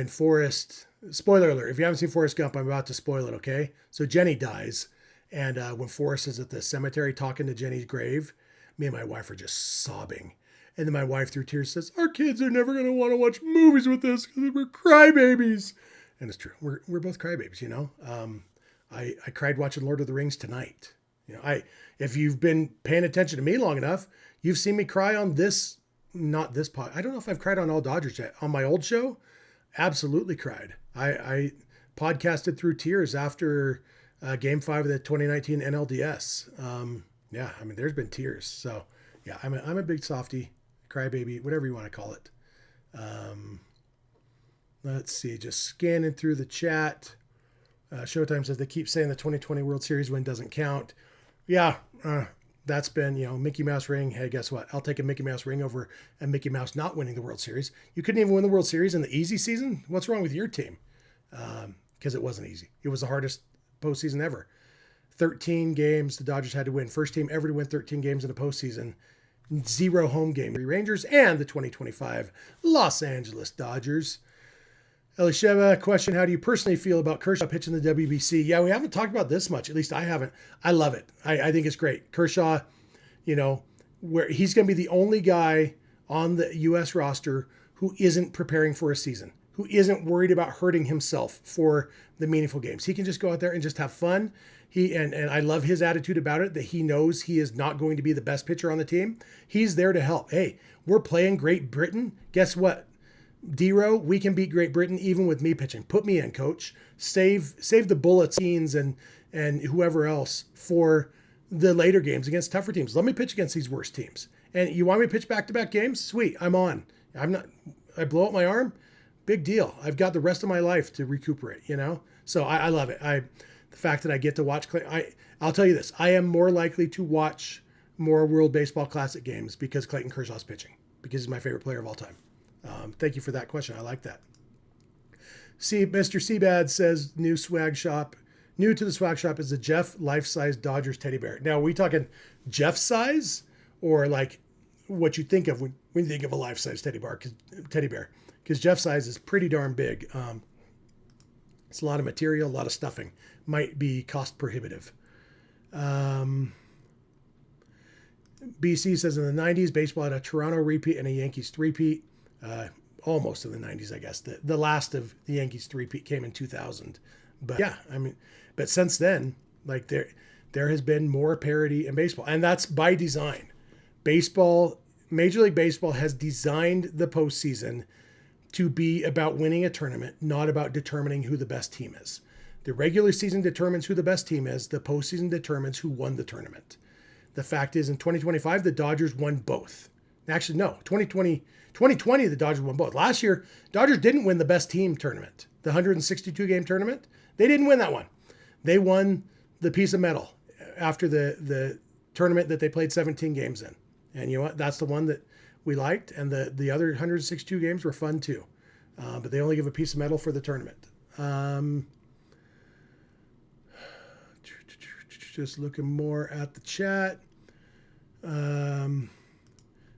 Forrest, spoiler alert, if you haven't seen Forrest Gump, I'm about to spoil it, okay? So Jenny dies, and when Forrest is at the cemetery talking to Jenny's grave, me and my wife are just sobbing. And then my wife, through tears, says, our kids are never going to want to watch movies with us because we're crybabies. And it's true. We're both crybabies, you know? I cried watching Lord of the Rings tonight. You know, if you've been paying attention to me long enough, you've seen me cry on this, not this pod. I don't know if I've cried on All Dodgers yet. On my old show, absolutely cried. I podcasted through tears after Game 5 of the 2019 NLDS. Yeah, I mean, there's been tears. So, yeah, I'm a big softy, crybaby, whatever you want to call it. Let's see, just scanning through the chat. Showtime says they keep saying the 2020 World Series win doesn't count. Yeah, that's been, Mickey Mouse ring. Hey, guess what? I'll take a Mickey Mouse ring over a Mickey Mouse not winning the World Series. You couldn't even win the World Series in the easy season? What's wrong with your team? Because it wasn't easy. It was the hardest postseason ever. 13 games the Dodgers had to win. First team ever to win 13 games in a postseason. 0 home game. Rangers and the 2025 Los Angeles Dodgers. Elisheva question, how do you personally feel about Kershaw pitching the WBC? Yeah, we haven't talked about this much. At least I haven't. I love it. I think it's great. Kershaw, where he's going to be the only guy on the U.S. roster who isn't preparing for a season, who isn't worried about hurting himself for the meaningful games. He can just go out there and just have fun. And I love his attitude about it, that he knows he is not going to be the best pitcher on the team. He's there to help. Hey, we're playing Great Britain. Guess what? D-Row, we can beat Great Britain even with me pitching. Put me in, coach. Save the Bullets and whoever else for the later games against tougher teams. Let me pitch against these worst teams. And you want me to pitch back-to-back games? Sweet, I'm on. I blow up my arm? Big deal. I've got the rest of my life to recuperate, So I love it. The fact that I get to watch I'll tell you this. I am more likely to watch more World Baseball Classic games because Clayton Kershaw's pitching, because he's my favorite player of all time. Thank you for that question. I like that. See, Mr. Seabad says new to the swag shop is the Jeff life-size Dodgers teddy bear. Now, are we talking Jeff size or like what you think of when you think of a life-size teddy bear, because Jeff's size is pretty darn big. It's a lot of material, a lot of stuffing. Might be cost prohibitive. BC says in the 90s, baseball had a Toronto repeat and a Yankees three-peat. Almost in the 90s, I guess. The last of the Yankees three-peat came in 2000. But yeah, I mean, but since then, like there has been more parity in baseball, and that's by design. Baseball, Major League Baseball has designed the postseason to be about winning a tournament, not about determining who the best team is. The regular season determines who the best team is. The postseason determines who won the tournament. The fact is, in 2025, the Dodgers won both. Actually, no, 2020, the Dodgers won both. Last year, Dodgers didn't win the best team tournament, the 162-game tournament. They didn't win that one. They won the piece of metal after the tournament that they played 17 games in. And you know what? That's the one that we liked. And the other 162 games were fun too. But they only give a piece of metal for the tournament. Just looking more at the chat.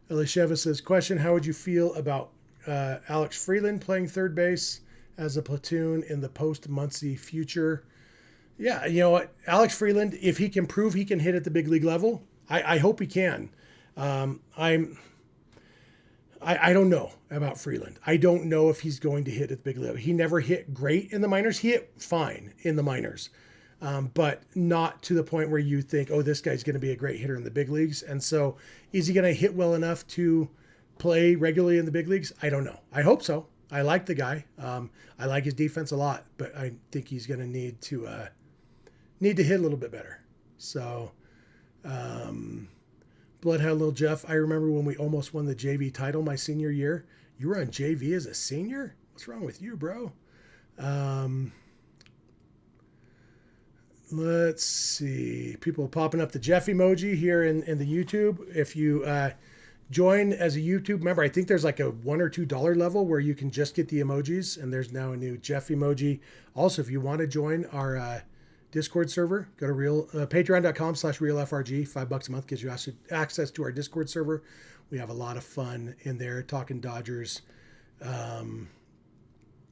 Elisheva says, question, how would you feel about Alex Freeland playing third base as a platoon in the post-Muncy future? Yeah, you know what? Alex Freeland, if he can prove he can hit at the big league level, I hope he can. I don't know about Freeland. I don't know if he's going to hit at the big level. He never hit great in the minors. He hit fine in the minors. But not to the point where you think, oh, this guy's going to be a great hitter in the big leagues. And so is he going to hit well enough to play regularly in the big leagues? I don't know. I hope so. I like the guy. I like his defense a lot, but I think he's going to need to hit a little bit better. So, Bloodhound Little Jeff, I remember when we almost won the JV title my senior year. You were on JV as a senior? What's wrong with you, bro? Let's see. People popping up the Jeff emoji here in the YouTube. If you join as a YouTube member, I think there's like a $1 or $2 level where you can just get the emojis, and there's now a new Jeff emoji. Also, if you want to join our Discord server, go to patreon.com/realfrg. $5 a month gives you access to our Discord server. We have a lot of fun in there talking Dodgers.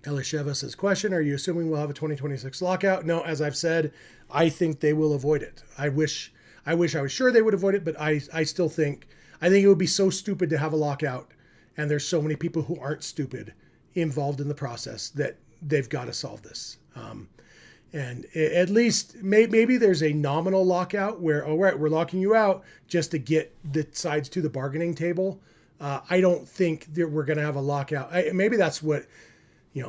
Elisheva says, question, are you assuming we'll have a 2026 lockout? No, as I've said, I think they will avoid it. I wish I was sure they would avoid it, but I still think it would be so stupid to have a lockout, and there's so many people who aren't stupid involved in the process that they've got to solve this. And at least maybe there's a nominal lockout where, all right, we're locking you out just to get the sides to the bargaining table. I don't think that we're going to have a lockout. Maybe that's what...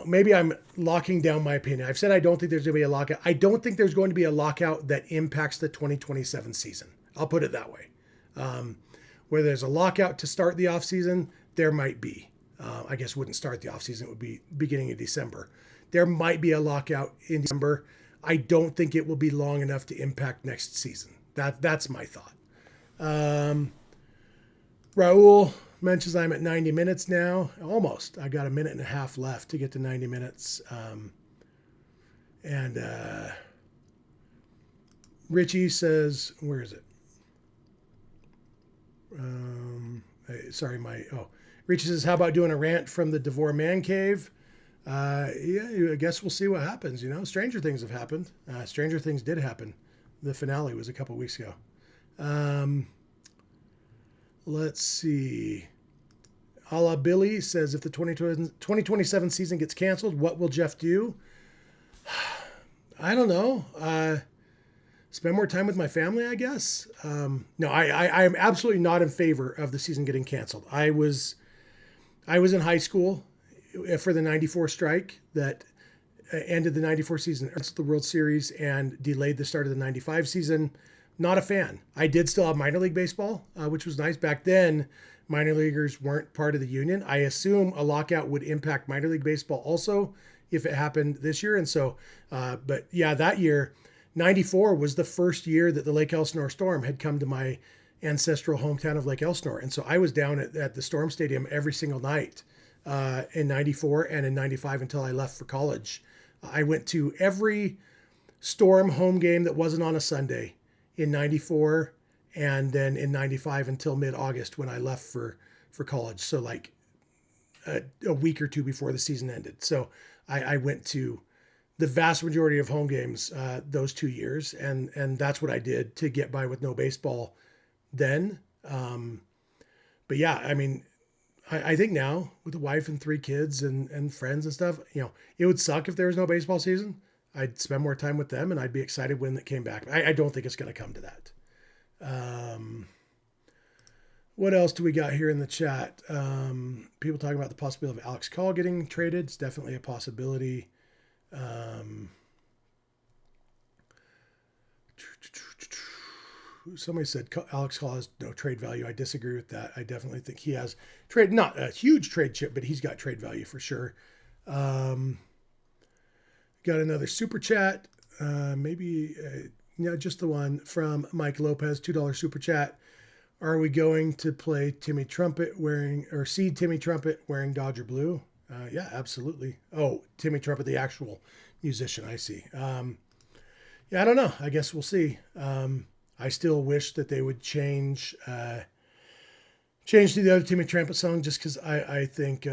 maybe I'm locking down my opinion. I've said I don't think there's going to be a lockout. I don't think there's going to be a lockout that impacts the 2027 season. I'll put it that way. Where there's a lockout to start the offseason, there might be. I guess wouldn't start the offseason. It would be beginning of December. There might be a lockout in December. I don't think it will be long enough to impact next season. That's my thought. Raul mentions I'm at 90 minutes now. Almost. I got a minute and a half left to get to 90 minutes. Richie says, where is it? Richie says, how about doing a rant from the DeVore Man Cave? Yeah, I guess we'll see what happens. Stranger things have happened. Stranger things did happen. The finale was a couple weeks ago. Let's see. A la Billy says, if the 2027 season gets canceled, what will Jeff do? I don't know. Spend more time with my family, I guess. No, I'm absolutely not in favor of the season getting canceled. I was in high school for the 94 strike that ended the 94 season, the World Series, and delayed the start of the 95 season. Not a fan. I did still have minor league baseball, which was nice. Back then, minor leaguers weren't part of the union. I assume a lockout would impact minor league baseball also if it happened this year. And so, but yeah, that year, 94 was the first year that the Lake Elsinore Storm had come to my ancestral hometown of Lake Elsinore. And so I was down at the Storm Stadium every single night in 94 and in 95 until I left for college. I went to every Storm home game that wasn't on a Sunday in 94 and then in 95 until mid-August when I left for college. So like a week or two before the season ended. So I went to the vast majority of home games those 2 years, and that's what I did to get by with no baseball then. But yeah, I mean, I think now with a wife and 3 kids and friends and stuff, it would suck if there was no baseball season. I'd spend more time with them and I'd be excited when it came back. I don't think it's going to come to that. What else do we got here in the chat? People talking about the possibility of Alex Call getting traded. It's definitely a possibility. Somebody said Alex Call has no trade value. I disagree with that. I definitely think he has trade, not a huge trade chip, but he's got trade value for sure. Got another super chat. Maybe just the one from Mike Lopez, $2 super chat. Are we going to play Timmy Trumpet see Timmy Trumpet wearing Dodger blue? Yeah, absolutely. Oh, Timmy Trumpet, the actual musician. I see. Yeah, I don't know. I guess we'll see. I still wish that they would change to the other Timmy Trumpet song, just because I think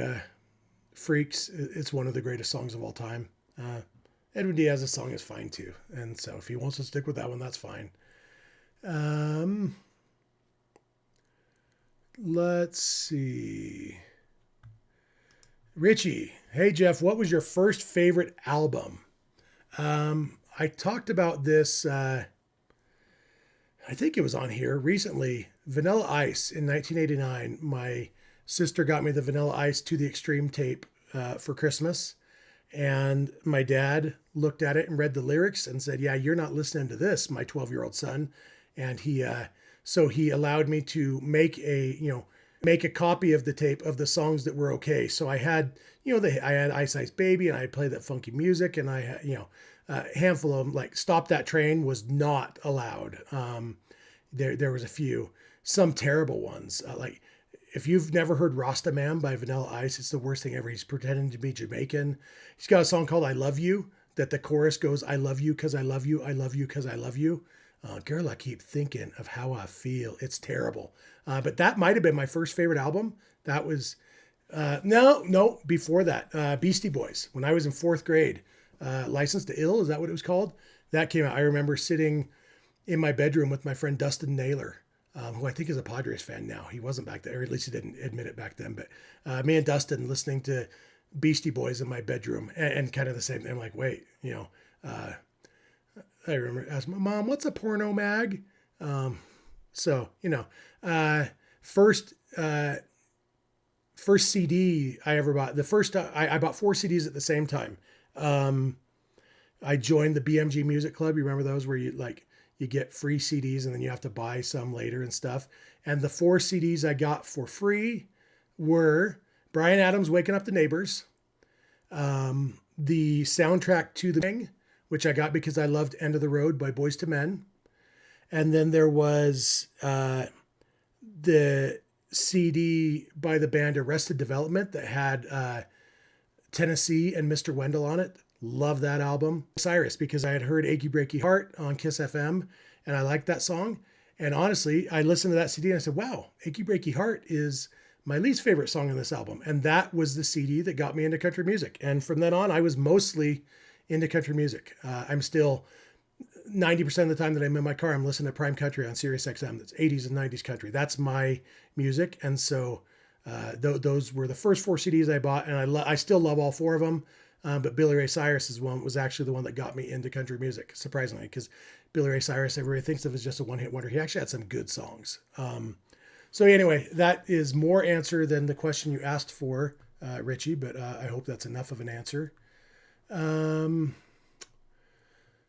Freaks, it's one of the greatest songs of all time. Edwin Diaz's song is fine too. And so if he wants to stick with that one, that's fine. Let's see. Richie, hey Jeff, what was your first favorite album? I talked about this, I think it was on here recently. Vanilla Ice in 1989. My sister got me the Vanilla Ice To the Extreme tape for Christmas. And my dad looked at it and read the lyrics and said, yeah, you're not listening to this, my 12-year-old son. And so he allowed me to make a copy of the tape of the songs that were okay. So I had, I had Ice Ice Baby, and I played that funky music, and I had, a handful of them. Like Stop That Train was not allowed. There was a few, some terrible ones. Like if you've never heard Rasta Man by Vanilla Ice, it's the worst thing ever. He's pretending to be Jamaican. He's got a song called I Love You, that the chorus goes, I love you because I love you, I love you because I love you. Girl, I keep thinking of how I feel. It's terrible. But that might have been my first favorite album. That was, no, before that, Beastie Boys. When I was in 4th grade, License to Ill, is that what it was called? That came out. I remember sitting in my bedroom with my friend Dustin Naylor, who I think is a Padres fan now. He wasn't back then, or at least he didn't admit it back then. But me and Dustin listening to Beastie Boys in my bedroom, and kind of the same thing. I'm like, wait, I remember asking my mom, what's a porno mag? First CD I ever bought, I bought 4 CDs at the same time. I joined the BMG Music Club. You remember those where you get free CDs and then you have to buy some later and stuff. And the 4 CDs I got for free were Bryan Adams' Waking Up the Neighbors, the soundtrack to The Thing, which I got because I loved End of the Road by Boyz II Men. And then there was the CD by the band Arrested Development that had Tennessee and Mr. Wendell on it. Love that album. Cyrus, because I had heard Achy Breaky Heart on Kiss FM, and I liked that song. And honestly, I listened to that CD and I said, wow, Achy Breaky Heart is my least favorite song on this album. And that was the CD that got me into country music. And from then on, I was mostly into country music. I'm still 90% of the time that I'm in my car, I'm listening to Prime Country on Sirius XM. That's 80s and 90s country. That's my music. And so those were the first 4 CDs I bought, and I still love all 4 of them. But Billy Ray Cyrus's one was actually the one that got me into country music, surprisingly, because Billy Ray Cyrus, everybody thinks of as just a one-hit wonder. He actually had some good songs. So anyway, that is more answer than the question you asked for, Richie, but I hope that's enough of an answer.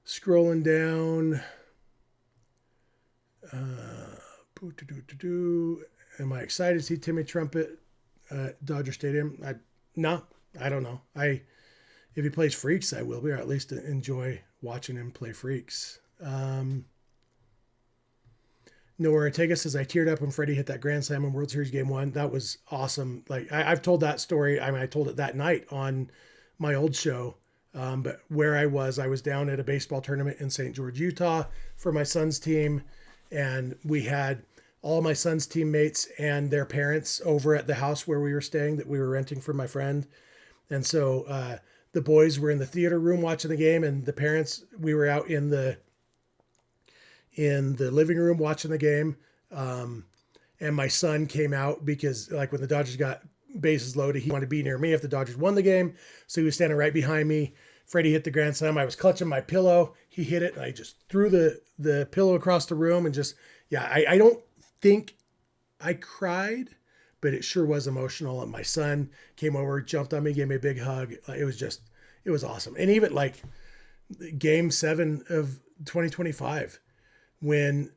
Scrolling down. Am I excited to see Timmy Trumpet at Dodger Stadium? No, I don't know. If he plays Freaks, I will be, or at least enjoy watching him play Freaks. Nowhere Ortega says, I teared up when Freddy hit that grand slam in World Series Game 1. That was awesome. Like I've told that story. I mean, I told it that night on my old show. But where I was down at a baseball tournament in St. George, Utah for my son's team. and we had all my son's teammates and their parents over at the house where we were staying that we were renting from my friend. And so the boys were in the theater room watching the game, and the parents, we were out in the living room watching the game. And my son came out because, like, when the Dodgers got bases loaded, he wanted to be near me if the Dodgers won the game. So he was standing right behind me. Freddie hit the grand slam. I was clutching my pillow. He hit it, and I just threw the pillow across the room and just, yeah, I don't think I cried, but it sure was emotional. And my son came over, jumped on me, gave me a big hug. It was awesome. And even like game 7 of 2025, when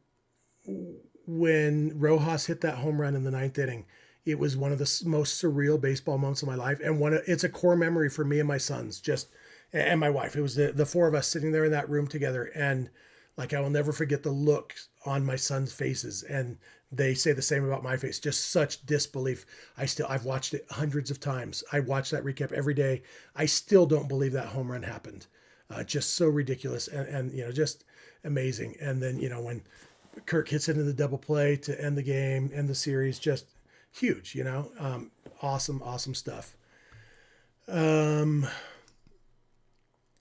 Rojas hit that home run in the 9th inning, it was one of the most surreal baseball moments of my life. And it's a core memory for me and my sons, and my wife. It was the 4 of us sitting there in that room together. And like, I will never forget the look on my son's faces. And they say the same about my face, just such disbelief. I've watched it hundreds of times. I watch that recap every day. I still don't believe that home run happened. Just so ridiculous and just amazing. And then, when Kirk hits into the double play to end the game, end the series, just huge, awesome stuff. I'm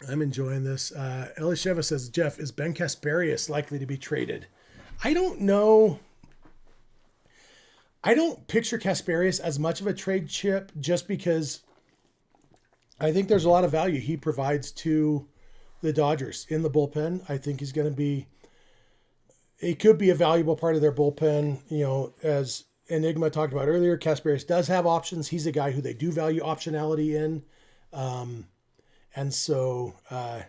enjoying this. Elisheva says, Jeff, is Ben Kasparius likely to be traded? I don't know. I don't picture Kasparius as much of a trade chip, just because I think there's a lot of value he provides to the Dodgers in the bullpen. I think he's going to be, it could be a valuable part of their bullpen. As Enigma talked about earlier, Kasparius does have options. He's a guy who they do value optionality in. And so I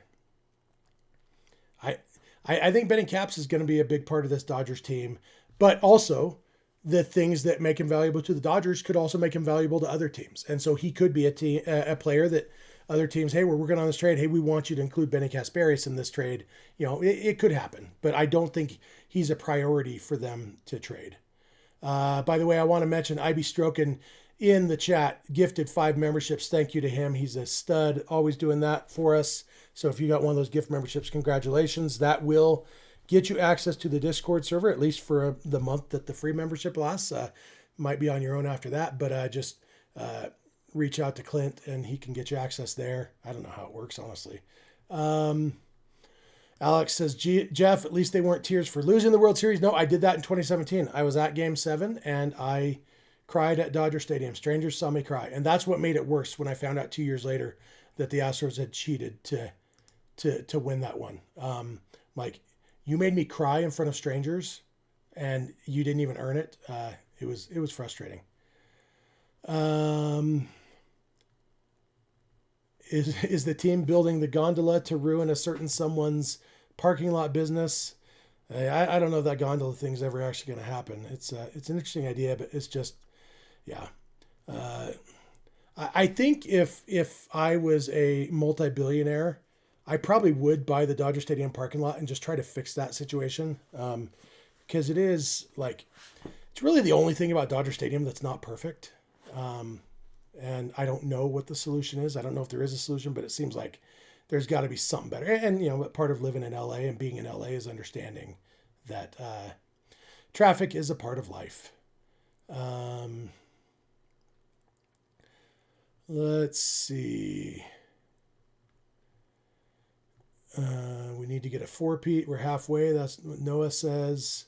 think Benny Caps is going to be a big part of this Dodgers team, but also the things that make him valuable to the Dodgers could also make him valuable to other teams. And so he could be a player that other teams, hey, we're working on this trade. Hey, we want you to include Benny Kasparius in this trade. It could happen, but I don't think he's a priority for them to trade. By the way, I want to mention IB Stroken in the chat gifted 5 memberships. Thank you to him. He's a stud, always doing that for us. So if you got one of those gift memberships, congratulations. That will get you access to the Discord server, at least for the month that the free membership lasts. Might be on your own after that, but just reach out to Clint and he can get you access there. I don't know how it works, honestly. Alex says, Jeff, at least they weren't tears for losing the World Series. No, I did that in 2017. I was at Game 7 and I cried at Dodger Stadium. Strangers saw me cry. And that's what made it worse when I found out 2 years later that the Astros had cheated to win that one. Like, you made me cry in front of strangers and you didn't even earn it. It was frustrating. Is the team building the gondola to ruin a certain someone's parking lot business? I don't know if that gondola thing's ever actually going to happen. It's an interesting idea, but it's just, yeah. I think if I was a multi-billionaire, I probably would buy the Dodger Stadium parking lot and just try to fix that situation. Because it is like, it's really the only thing about Dodger Stadium that's not perfect. And I don't know what the solution is. I don't know if there is a solution, but it seems like there's got to be something better. And, part of living in LA and being in LA is understanding that traffic is a part of life. Let's see. We need to get a 4-peat. We're halfway. That's what Noah says.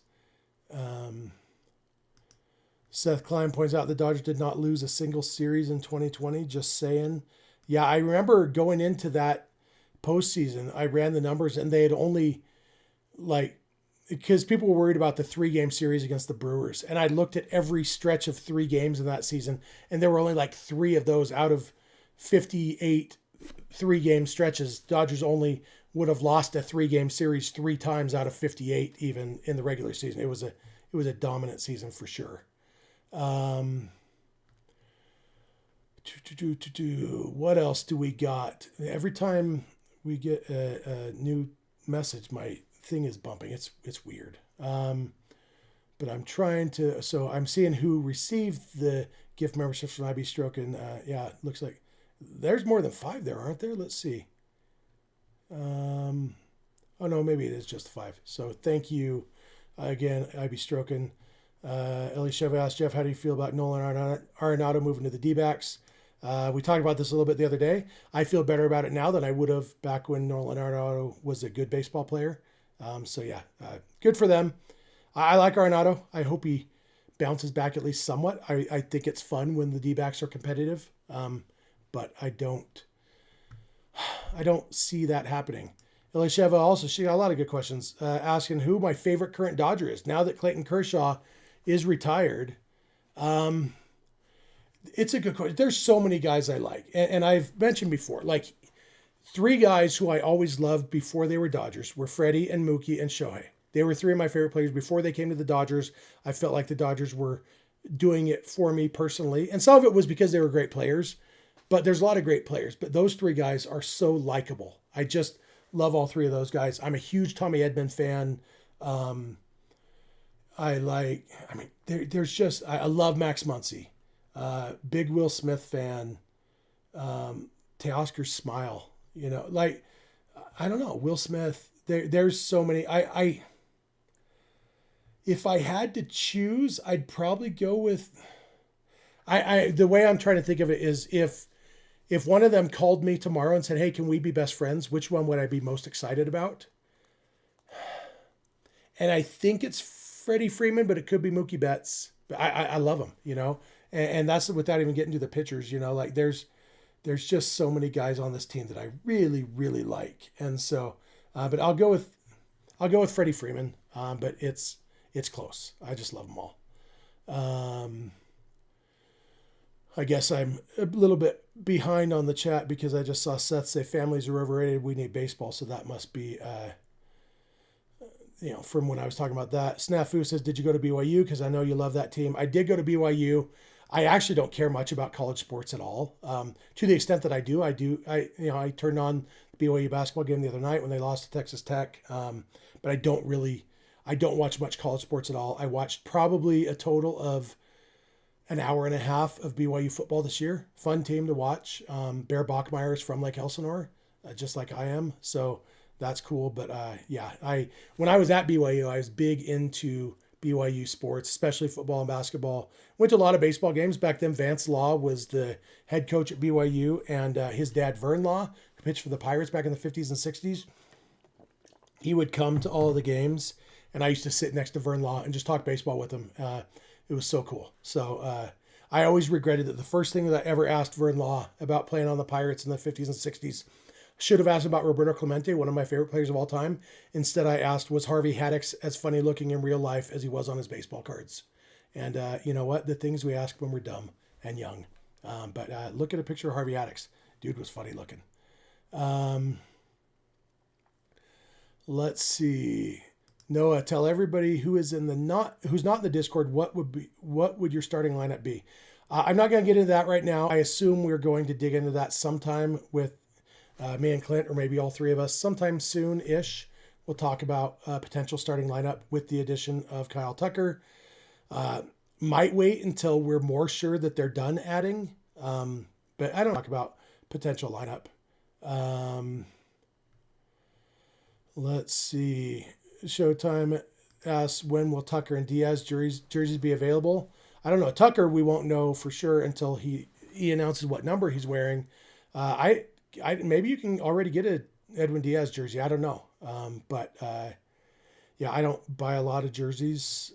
Seth Klein points out the Dodgers did not lose a single series in 2020. Just saying. Yeah, I remember going into that postseason, I ran the numbers and they had only, because people were worried about the 3-game series against the Brewers. And I looked at every stretch of 3 games in that season, and there were only 3 of those out of 58 3-game stretches. Dodgers only would have lost a 3-game series 3 times out of 58, even in the regular season. It was a dominant season for sure. What else do we got? Every time we get a new message, my thing is bumping. It's weird. But I'm trying to, so I'm seeing who received the gift memberships from IB Stroke. And yeah, it looks like there's more than 5 there, aren't there? Let's see. Oh no, maybe it is just 5. So thank you, Again, I'd be stroking. Elisheva asked Jeff, how do you feel about Nolan Arenado moving to the D-backs? We talked about this a little bit the other day. I feel better about it now than I would have back when Nolan Arenado was a good baseball player. Good for them. I like Arenado. I hope he bounces back at least somewhat. I think it's fun when the D-backs are competitive, but I don't see that happening. Elisheva also, she got a lot of good questions, asking who my favorite current Dodger is. Now that Clayton Kershaw is retired, it's a good question. There's so many guys I like. And I've mentioned before, like 3 guys who I always loved before they were Dodgers were Freddie and Mookie and Shohei. They were 3 of my favorite players before they came to the Dodgers. I felt like the Dodgers were doing it for me personally. And some of it was because they were great players, but there's a lot of great players. But those 3 guys are so likable. I just love all 3 of those guys. I'm a huge Tommy Edman fan. I love Max Muncy. Big Will Smith fan. Teoscar's smile. I don't know. Will Smith. There's so many. If I had to choose, I'd probably go with. The way I'm trying to think of it is if one of them called me tomorrow and said, "Hey, can we be best friends?" Which one would I be most excited about? And I think it's Freddie Freeman, but it could be Mookie Betts. But I love him, and that's without even getting to the pitchers. Like there's just so many guys on this team that I really, really like, and so, but I'll go with Freddie Freeman. But it's close. I just love them all. I guess I'm a little bit behind on the chat because I just saw Seth say families are overrated. We need baseball. So that must be, from when I was talking about that. Snafu says, did you go to BYU? Because I know you love that team. I did go to BYU. I actually don't care much about college sports at all. To the extent that I I turned on the BYU basketball game the other night when they lost to Texas Tech. But I don't watch much college sports at all. I watched probably a total of an hour and a half of BYU football this year. Fun team to watch. Bear Bachmeyer is from Lake Elsinore, just like I am. So that's cool. But when I was at BYU, I was big into BYU sports, especially football and basketball. Went to a lot of baseball games. Back then, Vance Law was the head coach at BYU, and his dad, Vern Law, who pitched for the Pirates back in the 50s and 60s. He would come to all of the games, and I used to sit next to Vern Law and just talk baseball with him. It was so cool. So I always regretted that the first thing that I ever asked Vern Law about playing on the Pirates in the 50s and 60s, should have asked about Roberto Clemente, one of my favorite players of all time. Instead, I asked, was Harvey Haddix as funny looking in real life as he was on his baseball cards? And you know what? The things we ask when we're dumb and young. But look at a picture of Harvey Haddix. Dude was funny looking. Let's see. Noah, tell everybody who's not in the Discord what would your starting lineup be? I'm not going to get into that right now. I assume we're going to dig into that sometime with me and Clint, or maybe all 3 of us, sometime soon-ish. We'll talk about potential starting lineup with the addition of Kyle Tucker. Might wait until we're more sure that they're done adding, but I don't talk about potential lineup. Let's see. Showtime asks, when will Tucker and Diaz jerseys be available? I don't know. Tucker, we won't know for sure until he announces what number he's wearing. I maybe you can already get a Edwin Diaz jersey. I don't know. I don't buy a lot of jerseys.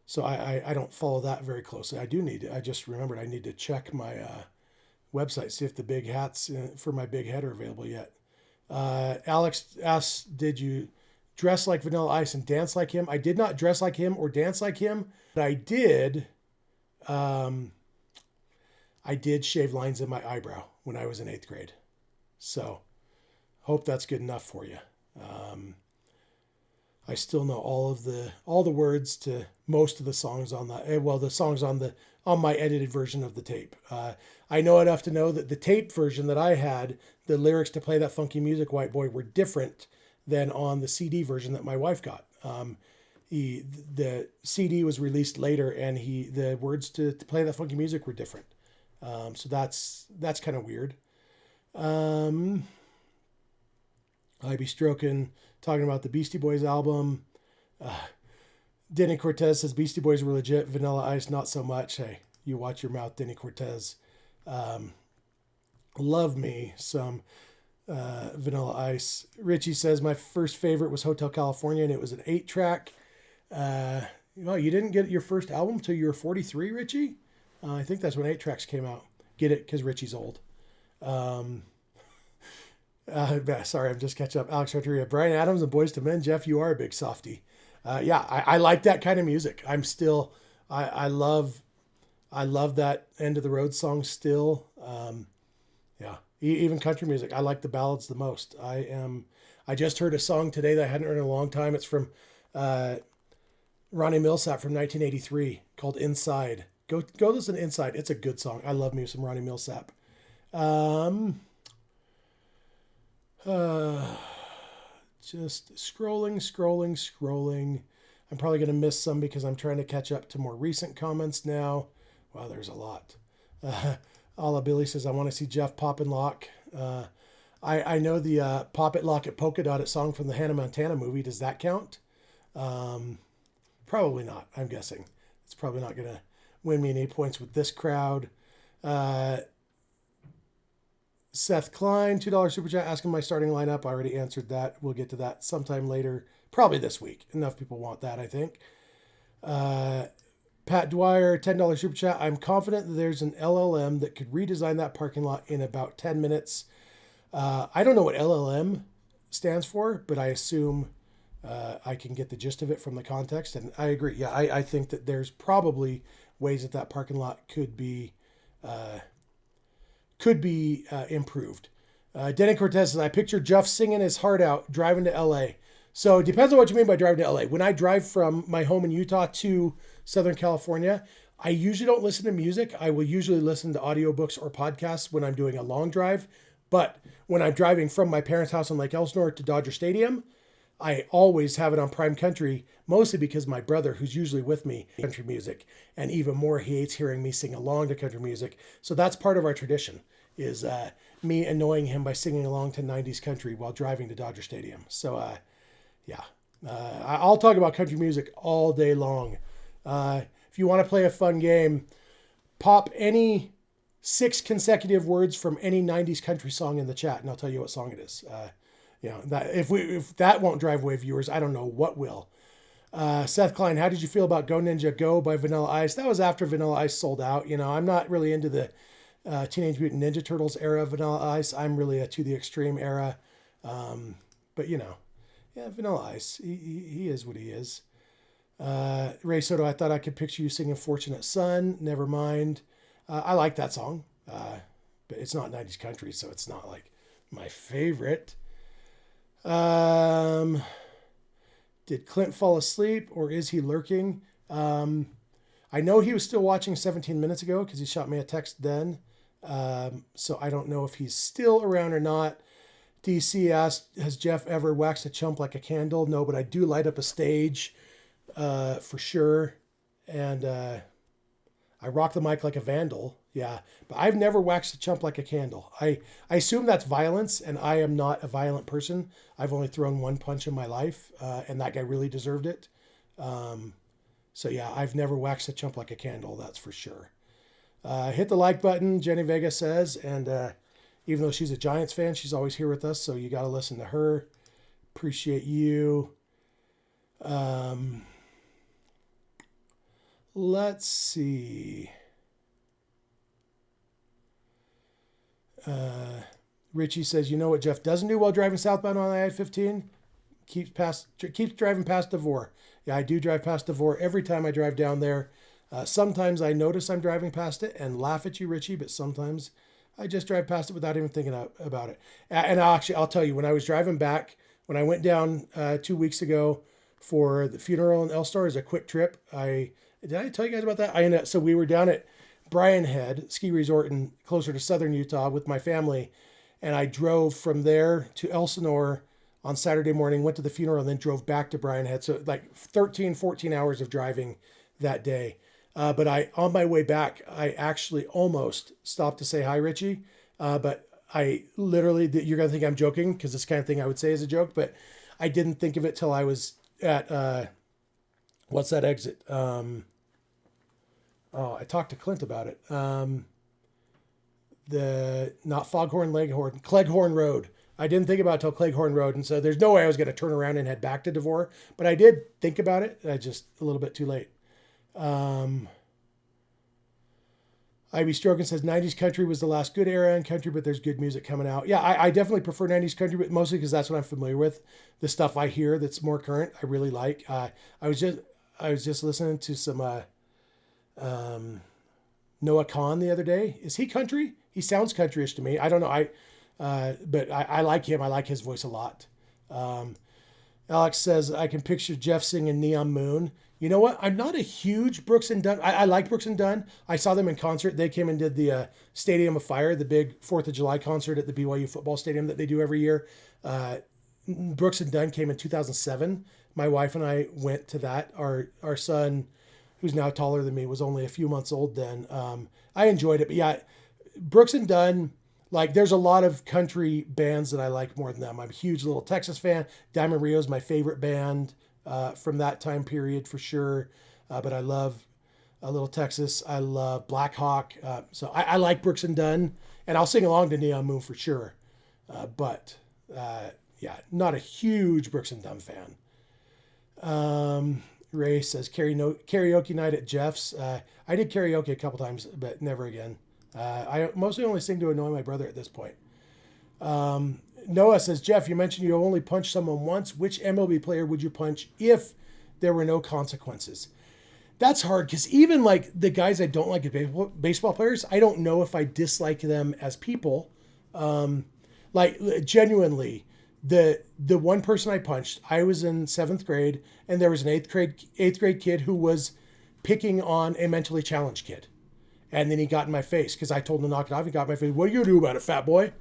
So I don't follow that very closely. I just remembered I need to check my website, see if the big hats for my big head are available yet. Alex asks, did you dress like Vanilla Ice and dance like him? I did not dress like him or dance like him, but I did shave lines in my eyebrow when I was in 8th grade. So hope that's good enough for you. I still know all the words to most of the songs on the songs on my edited version of the tape. I know enough to know that the tape version that I had, the lyrics to Play That Funky Music, White Boy, were different than on the CD version that my wife got. The CD was released later, and the words to Play That Funky Music were different. So that's kind of weird. I'd be stroking, talking about the Beastie Boys album. Denny Cortez says Beastie Boys were legit. Vanilla Ice, not so much. Hey, you watch your mouth, Denny Cortez. Love me some Vanilla Ice. Richie says my first favorite was Hotel California, and it was an 8-track. Well, you didn't get your first album until you were 43, Richie? I think that's when 8-tracks came out. Get it? Because Richie's old. Sorry, I'm just catching up. Alex Renteria, Brian Adams and Boys to Men. Jeff, you are a big softie. Yeah, I like that kind of music. I love that End of the Road song still. Yeah, even country music. I like the ballads the most. I just heard a song today that I hadn't heard in a long time. It's from Ronnie Millsap from 1983 called Inside. Go listen to Inside. It's a good song. I love me some Ronnie Millsap. Just scrolling. I'm probably going to miss some because I'm trying to catch up to more recent comments now. Wow, there's a lot. Ala Billy says, I want to see Jeff Pop and Lock. I know the Pop It Lock It Polka Dot It song from the Hannah Montana movie. Does that count? Probably not, I'm guessing. It's probably not going to win me any points with this crowd. Seth Klein, $2 super chat, asking my starting lineup. I already answered that. We'll get to that sometime later, probably this week. Enough people want that, I think. Pat Dwyer, $10 super chat. I'm confident that there's an LLM that could redesign that parking lot in about 10 minutes. I don't know what LLM stands for, but I assume I can get the gist of it from the context. And I agree. Yeah, I think that there's probably ways that parking lot could be improved. Denny Cortez says, I picture Jeff singing his heart out driving to LA. So it depends on what you mean by driving to LA. When I drive from my home in Utah to Southern California, I usually don't listen to music. I will usually listen to audiobooks or podcasts when I'm doing a long drive. But when I'm driving from my parents' house in Lake Elsinore to Dodger Stadium, I always have it on Prime Country, mostly because my brother, who's usually with me, country music, and even more, he hates hearing me sing along to country music. So that's part of our tradition, is me annoying him by singing along to 90s country while driving to Dodger Stadium. So, yeah, I'll talk about country music all day long. If you want to play a fun game, pop any 6 consecutive words from any 90s country song in the chat, and I'll tell you what song it is. That if that won't drive away viewers, I don't know what will. Seth Klein, how did you feel about Go Ninja Go by Vanilla Ice? That was after Vanilla Ice sold out. I'm not really into the Teenage Mutant Ninja Turtles era of Vanilla Ice. I'm really a To the Extreme era. But yeah, Vanilla Ice, he is what he is. Ray Soto, I thought I could picture you singing Fortunate Son. Never mind. I like that song, but it's not 90s country, so it's not like my favorite. Did Clint fall asleep or is he lurking? I know he was still watching 17 minutes ago because he shot me a text then. So I don't know if he's still around or not. DC asked, has Jeff ever waxed a chump like a candle? No, but I do light up a stage for sure. And I rock the mic like a vandal. Yeah, but I've never waxed a chump like a candle. I assume that's violence, and I am not a violent person. I've only thrown one punch in my life, and that guy really deserved it. So yeah, I've never waxed a chump like a candle, that's for sure. Hit the like button, Jenny Vega says, and even though she's a Giants fan, she's always here with us, so you got to listen to her. Appreciate you. Let's see. Richie says, you know what Jeff doesn't do while driving southbound on I-15? Keeps driving past Devore. Yeah, I do drive past Devore every time I drive down there. Sometimes I notice I'm driving past it and laugh at you, Richie, but sometimes I just drive past it without even thinking about it. And I'll tell you, when I was driving back, when I went down 2 weeks ago for the funeral in Elsinore as a quick trip, did I tell you guys about that? So we were down at Bryan Head Ski Resort in closer to southern Utah with my family, and I drove from there to Elsinore on Saturday morning, went to the funeral, and then drove back to Bryan Head. So like 13, 14 hours of driving that day. But on my way back, I actually almost stopped to say hi, Richie. But I literally, you're going to think I'm joking because this kind of thing I would say is a joke, but I didn't think of it till I was at What's that exit? I talked to Clint about it. The not Foghorn Leghorn, Cleghorn Road. I didn't think about it till Cleghorn Road, and so there's no way I was going to turn around and head back to Devore. But I did think about it. I just a little bit too late. Ivy Strogan says 90s country was the last good era in country, but there's good music coming out. Yeah, I definitely prefer 90s country, but mostly because that's what I'm familiar with. The stuff I hear that's more current, I really like. I was just listening to some Noah Khan the other day. Is he country? He sounds countryish to me. I don't know. But I like him. I like his voice a lot. Alex says I can picture Jeff singing Neon Moon. You know what? I'm not a huge Brooks and Dunn. I like Brooks and Dunn. I saw them in concert. They came and did the Stadium of Fire, the big 4th of July concert at the BYU football stadium that they do every year. Brooks and Dunn came in 2007. My wife and I went to that. Our son, who's now taller than me, was only a few months old then. I enjoyed it. But yeah, Brooks and Dunn, like there's a lot of country bands that I like more than them. I'm a huge Little Texas fan. Diamond Rio's my favorite band from that time period for sure. But I love Little Texas. I love Black Hawk. So I like Brooks and Dunn, and I'll sing along to Neon Moon for sure. But yeah, not a huge Brooks and Dunn fan. Ray says karaoke night at Jeff's. I did karaoke a couple times, but never again. I mostly only sing to annoy my brother at this point. Noah says, Jeff, you mentioned you only punched someone once. Which MLB player would you punch if there were no consequences? That's hard because even like the guys I don't like as baseball players, I don't know if I dislike them as people. Like genuinely, the one person I punched, I was in 7th grade, and there was an eighth grade kid who was picking on a mentally challenged kid. And then he got in my face because I told him to knock it off. He got in my face. What are you gonna do about it, fat boy?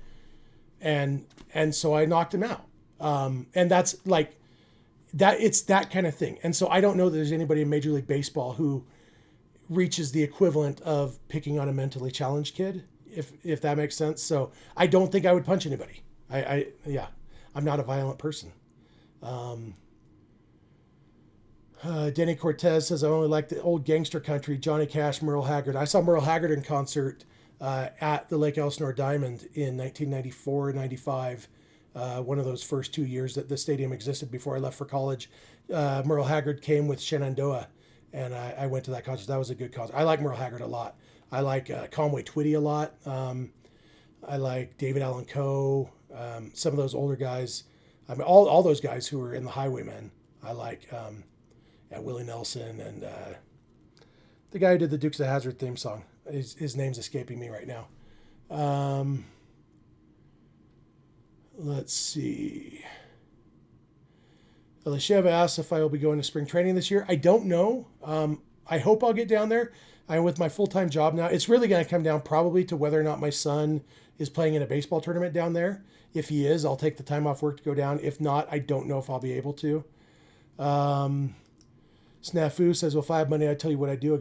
And so I knocked him out. And that's like that. It's that kind of thing. And so I don't know that there's anybody in Major League Baseball who reaches the equivalent of picking on a mentally challenged kid, if that makes sense. So I don't think I would punch anybody. I'm not a violent person. Denny Cortez says, I only like the old gangster country, Johnny Cash, Merle Haggard. I saw Merle Haggard in concert at the Lake Elsinore Diamond in 1994 and 95, one of those first 2 years that the stadium existed before I left for college. Merle Haggard came with Shenandoah, and I went to that concert. That was a good concert. I like Merle Haggard a lot. I like Conway Twitty a lot. I like David Allan Coe, some of those older guys. I mean, all those guys who were in the Highwaymen. I like Willie Nelson and the guy who did the Dukes of Hazzard theme song. His name's escaping me right now. Let's see. Elisheva asks if I will be going to spring training this year. I don't know. I hope I'll get down there. I'm with my full-time job now. It's really going to come down probably to whether or not my son is playing in a baseball tournament down there. If he is, I'll take the time off work to go down. If not, I don't know if I'll be able to. Snafu says, well, if I have money, I tell you what I do. I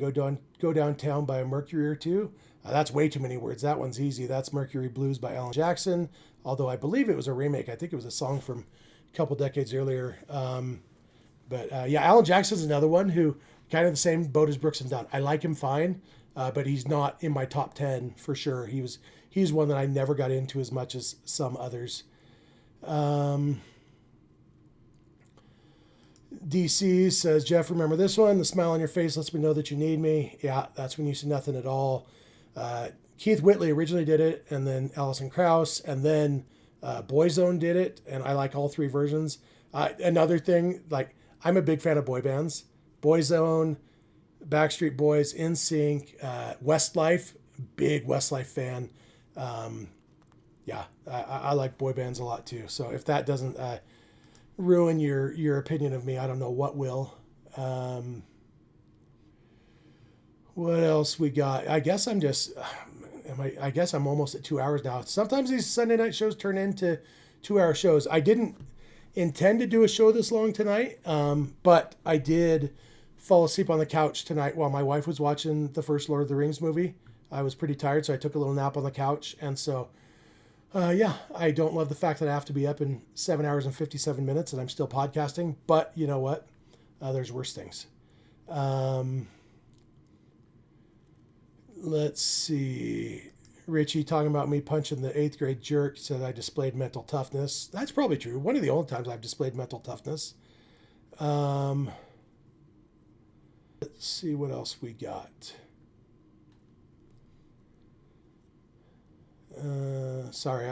go downtown, buy a Mercury or two. That's way too many words. That one's easy. That's Mercury Blues by Alan Jackson, although I believe it was a remake. I think it was a song from a couple decades earlier. But Alan Jackson's another one who kind of the same boat as Brooks and Dunn. I like him fine, but he's not in my top 10 for sure. He's one that I never got into as much as some others. DC says, Jeff, remember this one? The smile on your face lets me know that you need me. Yeah, that's when you see nothing at all. Keith Whitley originally did it, and then Alison Krauss, and then Boyzone did it, and I like all three versions. Another thing, like, I'm a big fan of boy bands. Boyzone, Backstreet Boys, NSYNC, Westlife, big Westlife fan. I like boy bands a lot too. So if that doesn't ruin your opinion of me, I don't know what will. What else we got? I guess I'm almost at 2 hours now. Sometimes these Sunday night shows turn into 2-hour shows. I didn't intend to do a show this long tonight, but I did fall asleep on the couch tonight while my wife was watching the first Lord of the Rings movie. I was pretty tired, so I took a little nap on the couch. And so, I don't love the fact that I have to be up in 7 hours and 57 minutes and I'm still podcasting. But you know what? There's worse things. Let's see. Richie talking about me punching the 8th grade jerk said I displayed mental toughness. That's probably true. One of the only times I've displayed mental toughness. Let's see what else we got. Sorry,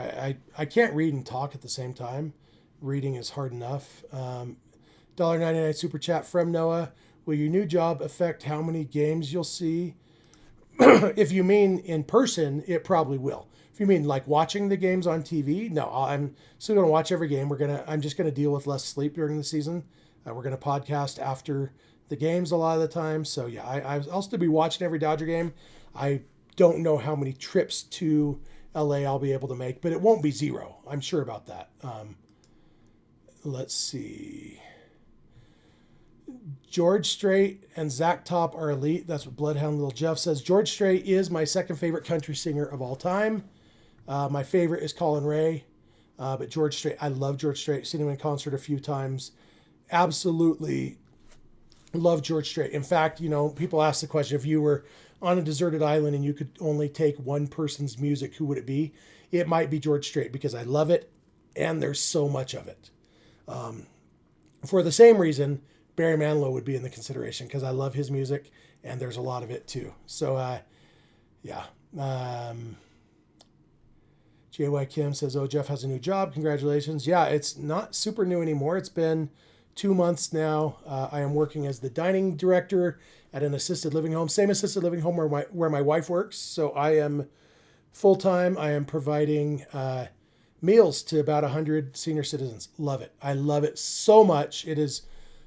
I can't read and talk at the same time. Reading is hard enough. $1.99 super chat from Noah. Will your new job affect how many games you'll see? If you mean in person, it probably will. If you mean like watching the games on TV, no, I'm still going to watch every game. I'm just going to deal with less sleep during the season. We're going to podcast after the games a lot of the time. So yeah, I'll still be watching every Dodger game. I don't know how many trips to LA I'll be able to make, but it won't be 0. I'm sure about that. Let's see. George Strait and Zach Top are elite. That's what Bloodhound Little Jeff says. George Strait is my second favorite country singer of all time. My favorite is Colin Ray. But George Strait, I love George Strait. Seen him in concert a few times. Absolutely love George Strait. In fact, people ask the question, if you were on a deserted island and you could only take one person's music, who would it be? It might be George Strait because I love it and there's so much of it. For the same reason, Barry Manilow would be in the consideration because I love his music and there's a lot of it too. So, yeah. JY Kim says, oh, Jeff has a new job. Congratulations. Yeah, it's not super new anymore. It's been 2 months now. I am working as the dining director at an assisted living home, same assisted living home where my wife works. So I am full-time. I am providing meals to about 100 senior citizens. Love it. I love it so much. It is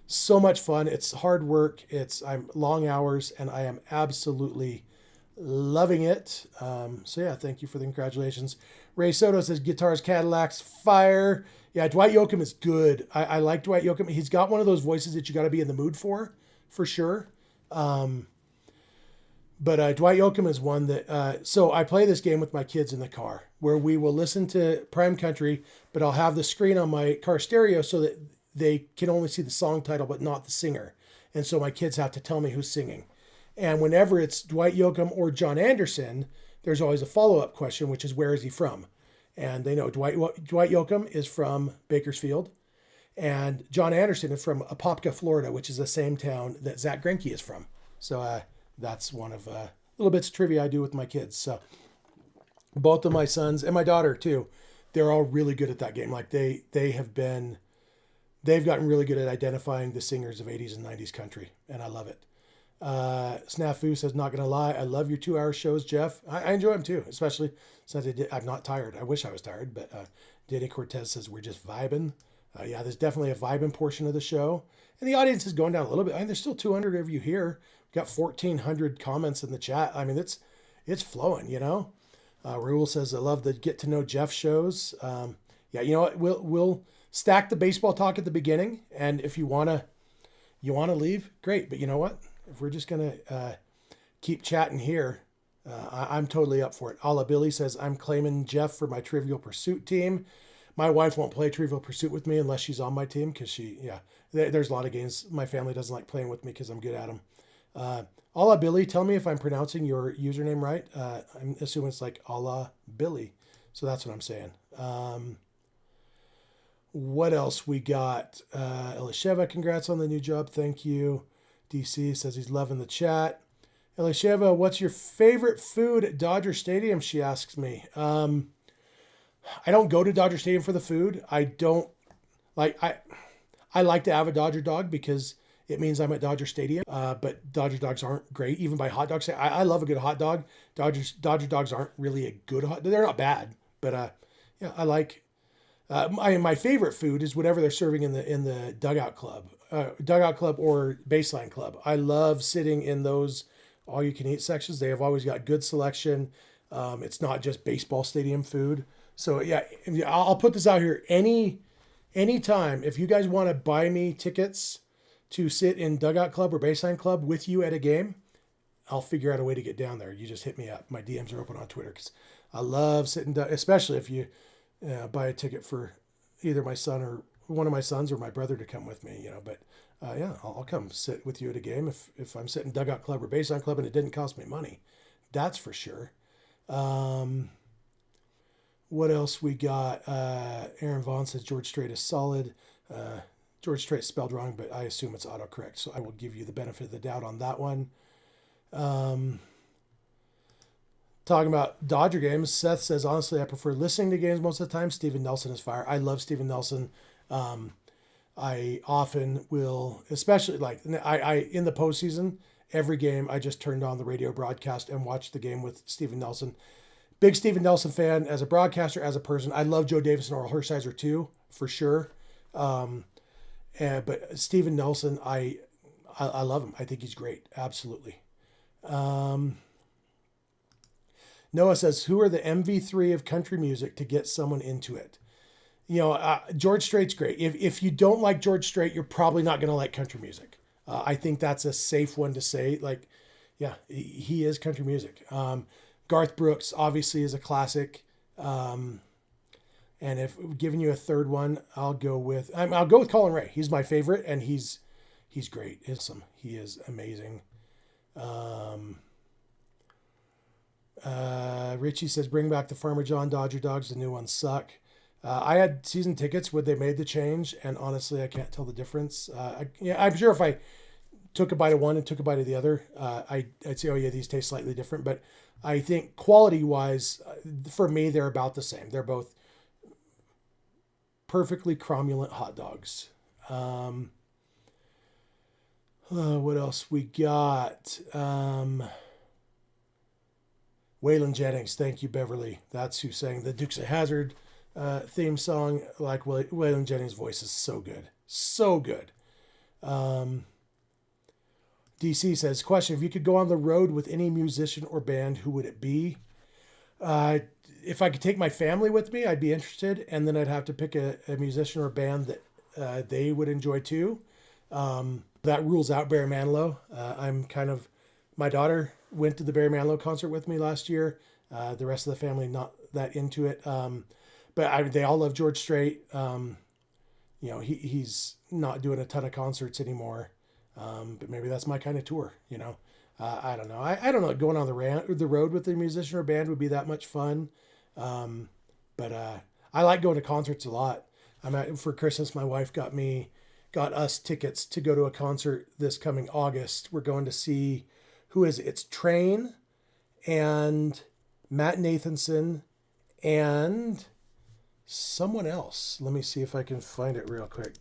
so much fun. It's hard work. I'm long hours, and I am absolutely loving it. So yeah, thank you for the congratulations. Ray Soto says guitars, Cadillacs, fire. Yeah, Dwight Yoakam is good. I like Dwight Yoakam. He's got one of those voices that you got to be in the mood for sure. But Dwight Yoakam is one that, so I play this game with my kids in the car where we will listen to Prime Country, but I'll have the screen on my car stereo so that they can only see the song title, but not the singer. And so my kids have to tell me who's singing. And whenever it's Dwight Yoakam or John Anderson, there's always a follow-up question, which is, where is he from? And they know Dwight Yoakam is from Bakersfield, and John Anderson is from Apopka, Florida, which is the same town that Zach Greinke is from. So that's one of little bits of trivia I do with my kids. So both of my sons and my daughter too, they're all really good at that game. Like they've gotten really good at identifying the singers of 80s and 90s country, and I love it. Snafu says, not gonna lie, I love your 2-hour shows, Jeff. I enjoy them too, especially since I'm not tired. I wish I was tired, but Danny Cortez says we're just vibing. Yeah, there's definitely a vibing portion of the show, and the audience is going down a little bit. I mean, there's still 200 of you here. We've got 1,400 comments in the chat. I mean, it's flowing, Raul says, I love the get to know Jeff shows. Yeah, you know what? We'll stack the baseball talk at the beginning, and if you wanna leave, great. But you know what? If we're just going to keep chatting here, I'm totally up for it. Alla Billy says, I'm claiming Jeff for my Trivial Pursuit team. My wife won't play Trivial Pursuit with me unless she's on my team because there's a lot of games my family doesn't like playing with me because I'm good at them. Alla Billy, tell me if I'm pronouncing your username right. I'm assuming it's like Alla Billy. So that's what I'm saying. What else we got? Elisheva, congrats on the new job. Thank you. DC says he's loving the chat. Elisheva, what's your favorite food at Dodger Stadium? She asks me. I don't go to Dodger Stadium for the food. I like to have a Dodger dog because it means I'm at Dodger Stadium. But Dodger dogs aren't great, even by hot dogs. I love a good hot dog. Dodger dogs aren't really a good hot. They're not bad, but I like. My favorite food is whatever they're serving in the dugout club or baseline club. I love sitting in those all you can eat sections. They have always got good selection. It's not just baseball stadium food. So yeah, I'll put this out here. Anytime, if you guys want to buy me tickets to sit in dugout club or baseline club with you at a game, I'll figure out a way to get down there. You just hit me up. My DMs are open on Twitter because I love sitting, especially if you buy a ticket for either my son or one of my sons or my brother to come with me, but yeah, I'll come sit with you at a game if I'm sitting dugout club or baseline club and it didn't cost me money. That's for sure. What else we got? Aaron Vaughn says George Strait is solid. George Strait spelled wrong, but I assume it's autocorrect, so I will give you the benefit of the doubt on that one. Talking about Dodger games, Seth says, honestly, I prefer listening to games most of the time. Steven Nelson is fire. I love Steven Nelson. I often will, especially like I in the postseason, every game I just turned on the radio broadcast and watched the game with Steven Nelson. Big Steven Nelson fan as a broadcaster, as a person. I love Joe Davis and Oral Hershiser too, for sure. But Steven Nelson, I love him. I think he's great. Absolutely. Noah says, who are the MV3 of country music to get someone into it? George Strait's great. If you don't like George Strait, you're probably not going to like country music. I think that's a safe one to say. Like, yeah, he is country music. Garth Brooks obviously is a classic. And if giving you a third one, I'll go with Colin Ray. He's my favorite, and he's great. He is amazing. Richie says, bring back the Farmer John Dodger dogs. The new ones suck. I had season tickets when they made the change, and honestly, I can't tell the difference. I'm sure if I took a bite of one and took a bite of the other, I'd say, oh yeah, these taste slightly different. But I think quality-wise, for me, they're about the same. They're both perfectly cromulent hot dogs. What else we got? Waylon Jennings, thank you, Beverly. That's who sang the Dukes of Hazzard theme song. Like Waylon Jennings' voice is so good. So good. DC says, question, if you could go on the road with any musician or band, who would it be? If I could take my family with me, I'd be interested. And then I'd have to pick a musician or band that they would enjoy too. That rules out Barry Manilow. My daughter went to the Barry Manilow concert with me last year. The rest of the family not that into it. But they all love George Strait. He's not doing a ton of concerts anymore. But maybe that's my kind of tour, I don't know. I don't know. Going on the road with a musician or band would be that much fun. But I like going to concerts a lot. For Christmas, my wife got us tickets to go to a concert this coming August. We're going to see, who is it? It's Train and Matt Nathanson and someone else. Let me see if I can find it real quick.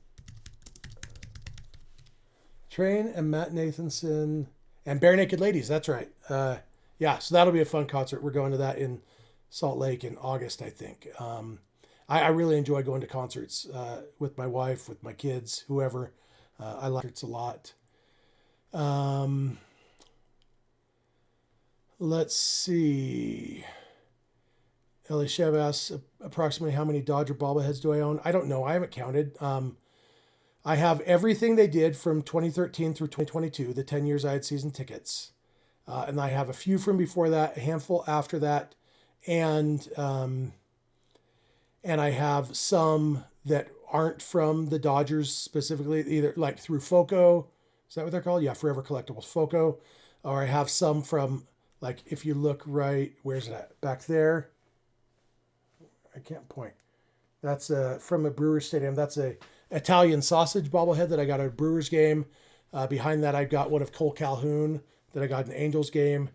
Train and Matt Nathanson and Bare Naked Ladies. That's right. So that'll be a fun concert. We're going to that in Salt Lake in August, I think. I really enjoy going to concerts with my wife, with my kids, whoever. I like concerts a lot. Let's see. Ellie Shev asks approximately how many Dodger bobbleheads do I own? I don't know. I haven't counted. I have everything they did from 2013 through 2022, the 10 years I had season tickets. And I have a few from before that, a handful after that. And I have some that aren't from the Dodgers specifically, either like through FOCO. Is that what they're called? Yeah, Forever Collectibles, FOCO. Or I have some from, like, if you look right, where's it at? Back there. I can't point. That's from a Brewers stadium. That's a Italian sausage bobblehead that I got at a Brewers game. Behind that, I've got one of Cole Calhoun that I got in an Angels game.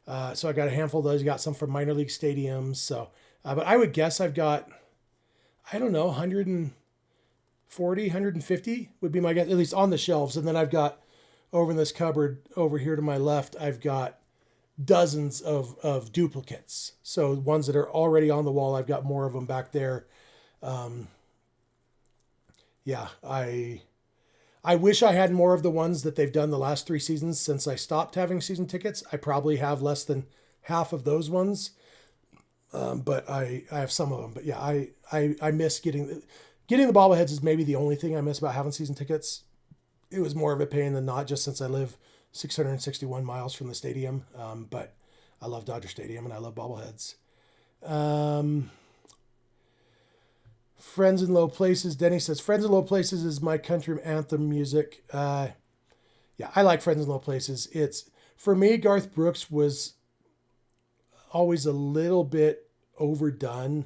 So I got a handful of those. You got some from minor league stadiums. So, but I would guess I've got, I don't know, 140, 150 would be my guess, at least on the shelves. And then I've got over in this cupboard over here to my left, I've got dozens of duplicates. So ones that are already on the wall, I've got more of them back there. I wish I had more of the ones that they've done the last 3 seasons since I stopped having season tickets. I probably have less than half of those ones. But I have some of them. But yeah, I miss getting the bobbleheads is maybe the only thing I miss about having season tickets. It was more of a pain than not, just since I live 661 miles from the stadium. But I love Dodger Stadium and I love bobbleheads. Friends in Low Places. Denny says, Friends in Low Places is my country anthem music. Yeah, I like Friends in Low Places. For me, Garth Brooks was always a little bit overdone.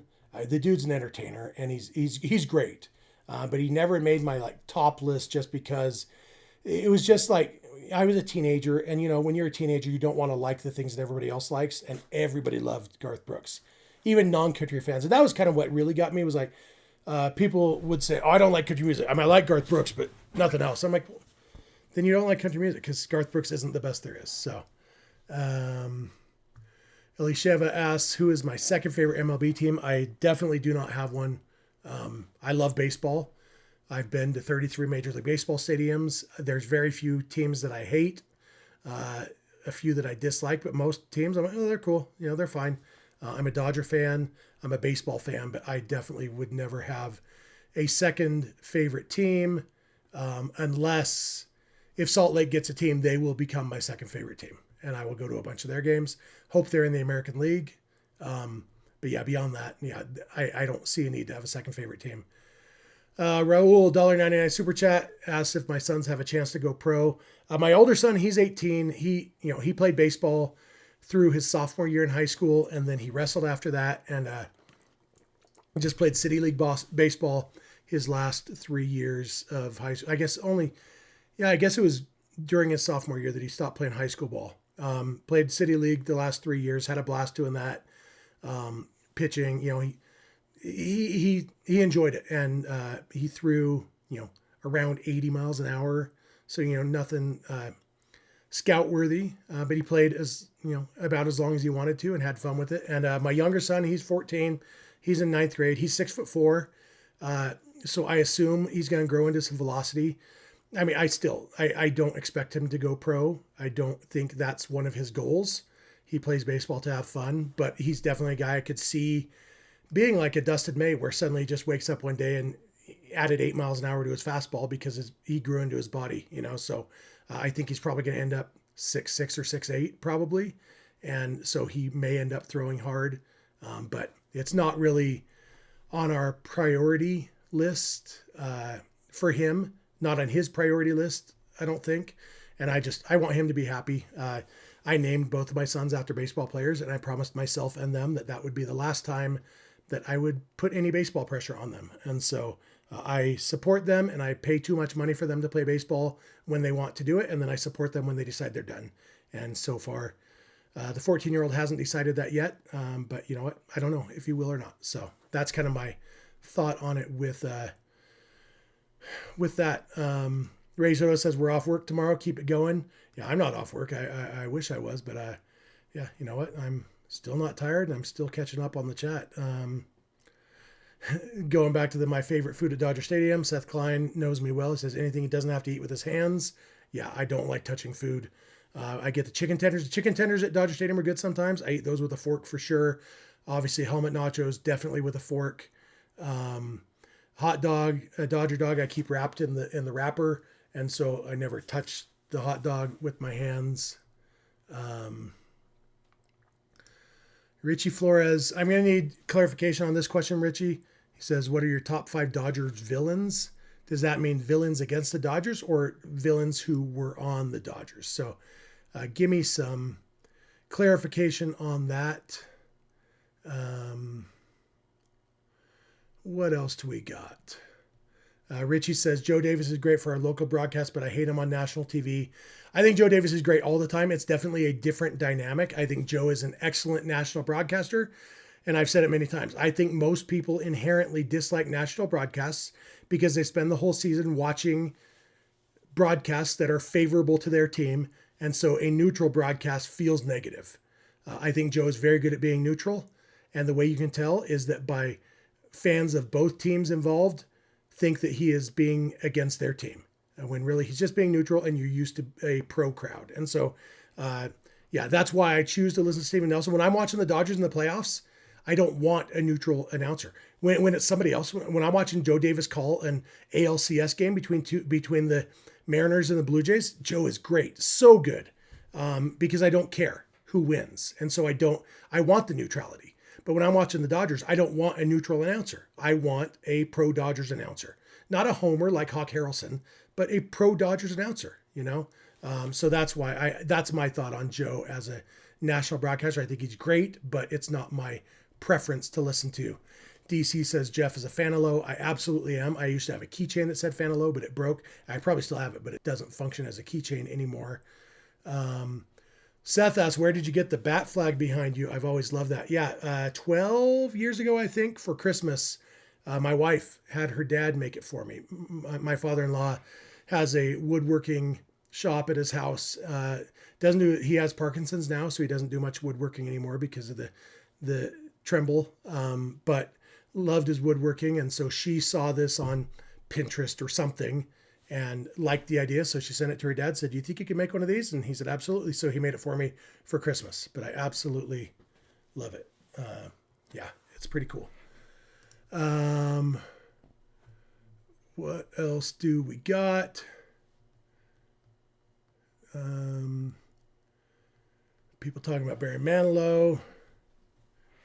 The dude's an entertainer, and he's great. But he never made my like top list just because it was just like I was a teenager, and when you're a teenager, you don't want to like the things that everybody else likes, and everybody loved Garth Brooks, even non-country fans. And that was kind of what really got me was like people would say, "Oh, I don't like country music. I like Garth Brooks, but nothing else." I'm like, then you don't like country music because Garth Brooks isn't the best there is. So, Elisheva asks, who is my second favorite MLB team? I definitely do not have one. I love baseball. I've been to 33 Major League Baseball stadiums. There's very few teams that I hate, a few that I dislike, but most teams, I'm like, oh, they're cool. They're fine. I'm a Dodger fan. I'm a baseball fan, but I definitely would never have a second favorite team unless if Salt Lake gets a team, they will become my second favorite team. And I will go to a bunch of their games. Hope they're in the American League. But yeah, beyond that, I don't see a need to have a second favorite team. Raul, $1.99 super chat, asks if my sons have a chance to go pro. My older son, he's 18. He played baseball through his sophomore year in high school, and then he wrestled after that, and just played City League baseball his last 3 years of high school. I guess it was during his sophomore year that he stopped playing high school ball. Played City League the last 3 years, had a blast doing that. Pitching, he enjoyed it, and he threw around 80 miles an hour, so nothing scout worthy, but he played about as long as he wanted to and had fun with it. And my younger son, he's 14, he's in 9th grade, he's 6'4", so I assume he's going to grow into some velocity. I mean, I don't expect him to go pro. I don't think that's one of his goals. He plays baseball to have fun, but he's definitely a guy I could see being like a Dustin May, where suddenly he just wakes up one day and added 8 miles an hour to his fastball because he grew into his body, So I think he's probably going to end up 6'6" or 6'8" probably. And so he may end up throwing hard, but it's not really on our priority list for him, not on his priority list, I don't think. And I want him to be happy. I named both of my sons after baseball players, and I promised myself and them that would be the last time that I would put any baseball pressure on them. And so I support them, and I pay too much money for them to play baseball when they want to do it, and then I support them when they decide they're done. And so far, the 14-year-old hasn't decided that yet, but you know what? I don't know if he will or not. So that's kind of my thought on it with that. Ray Soto says, we're off work tomorrow. Keep it going. Yeah, I'm not off work. I wish I was, but yeah, you know what? I'm still not tired, and I'm still catching up on the chat. Going back to my favorite food at Dodger Stadium, Seth Klein knows me well. He says anything he doesn't have to eat with his hands. Yeah, I don't like touching food. I get the chicken tenders. The chicken tenders at Dodger Stadium are good sometimes. I eat those with a fork for sure. Obviously, helmet nachos, definitely with a fork. Hot dog, a Dodger dog, I keep wrapped in the wrapper, and so I never touch the hot dog with my hands. Richie Flores, I'm going to need clarification on this question, Richie. He says, what are your top 5 Dodgers villains? Does that mean villains against the Dodgers or villains who were on the Dodgers? So give me some clarification on that. What else do we got? Richie says, Joe Davis is great for our local broadcast, but I hate him on national TV. I think Joe Davis is great all the time. It's definitely a different dynamic. I think Joe is an excellent national broadcaster, and I've said it many times. I think most people inherently dislike national broadcasts because they spend the whole season watching broadcasts that are favorable to their team, and so a neutral broadcast feels negative. I think Joe is very good at being neutral, and the way you can tell is that by fans of both teams involved think that he is being against their team, when really he's just being neutral and you're used to a pro crowd. And so, yeah, that's why I choose to listen to Steven Nelson. When I'm watching the Dodgers in the playoffs, I don't want a neutral announcer. When it's somebody else, when I'm watching Joe Davis call an ALCS game between the Mariners and the Blue Jays, Joe is great, so good, because I don't care who wins. And so I want the neutrality. But when I'm watching the Dodgers, I don't want a neutral announcer. I want a pro Dodgers announcer, not a homer like Hawk Harrelson, but a pro Dodgers announcer. So that's why that's my thought on Joe as a national broadcaster. I think he's great, but it's not my preference to listen to. DC says Jeff is a Fanalo. I absolutely am. I used to have a keychain that said Fanalo, but it broke. I probably still have it, but it doesn't function as a keychain anymore. Seth asks, where did you get the bat flag behind you? I've always loved that. Yeah, 12 years ago, I think, for Christmas, my wife had her dad make it for me. My father-in-law has a woodworking shop at his house. He has Parkinson's now, so he doesn't do much woodworking anymore because of the tremble, but loved his woodworking. And so she saw this on Pinterest or something and liked the idea. So she sent it to her dad, said, do you think you can make one of these? And he said, absolutely. So he made it for me for Christmas, but I absolutely love it. Yeah, it's pretty cool. What else do we got? People talking about Barry Manilow.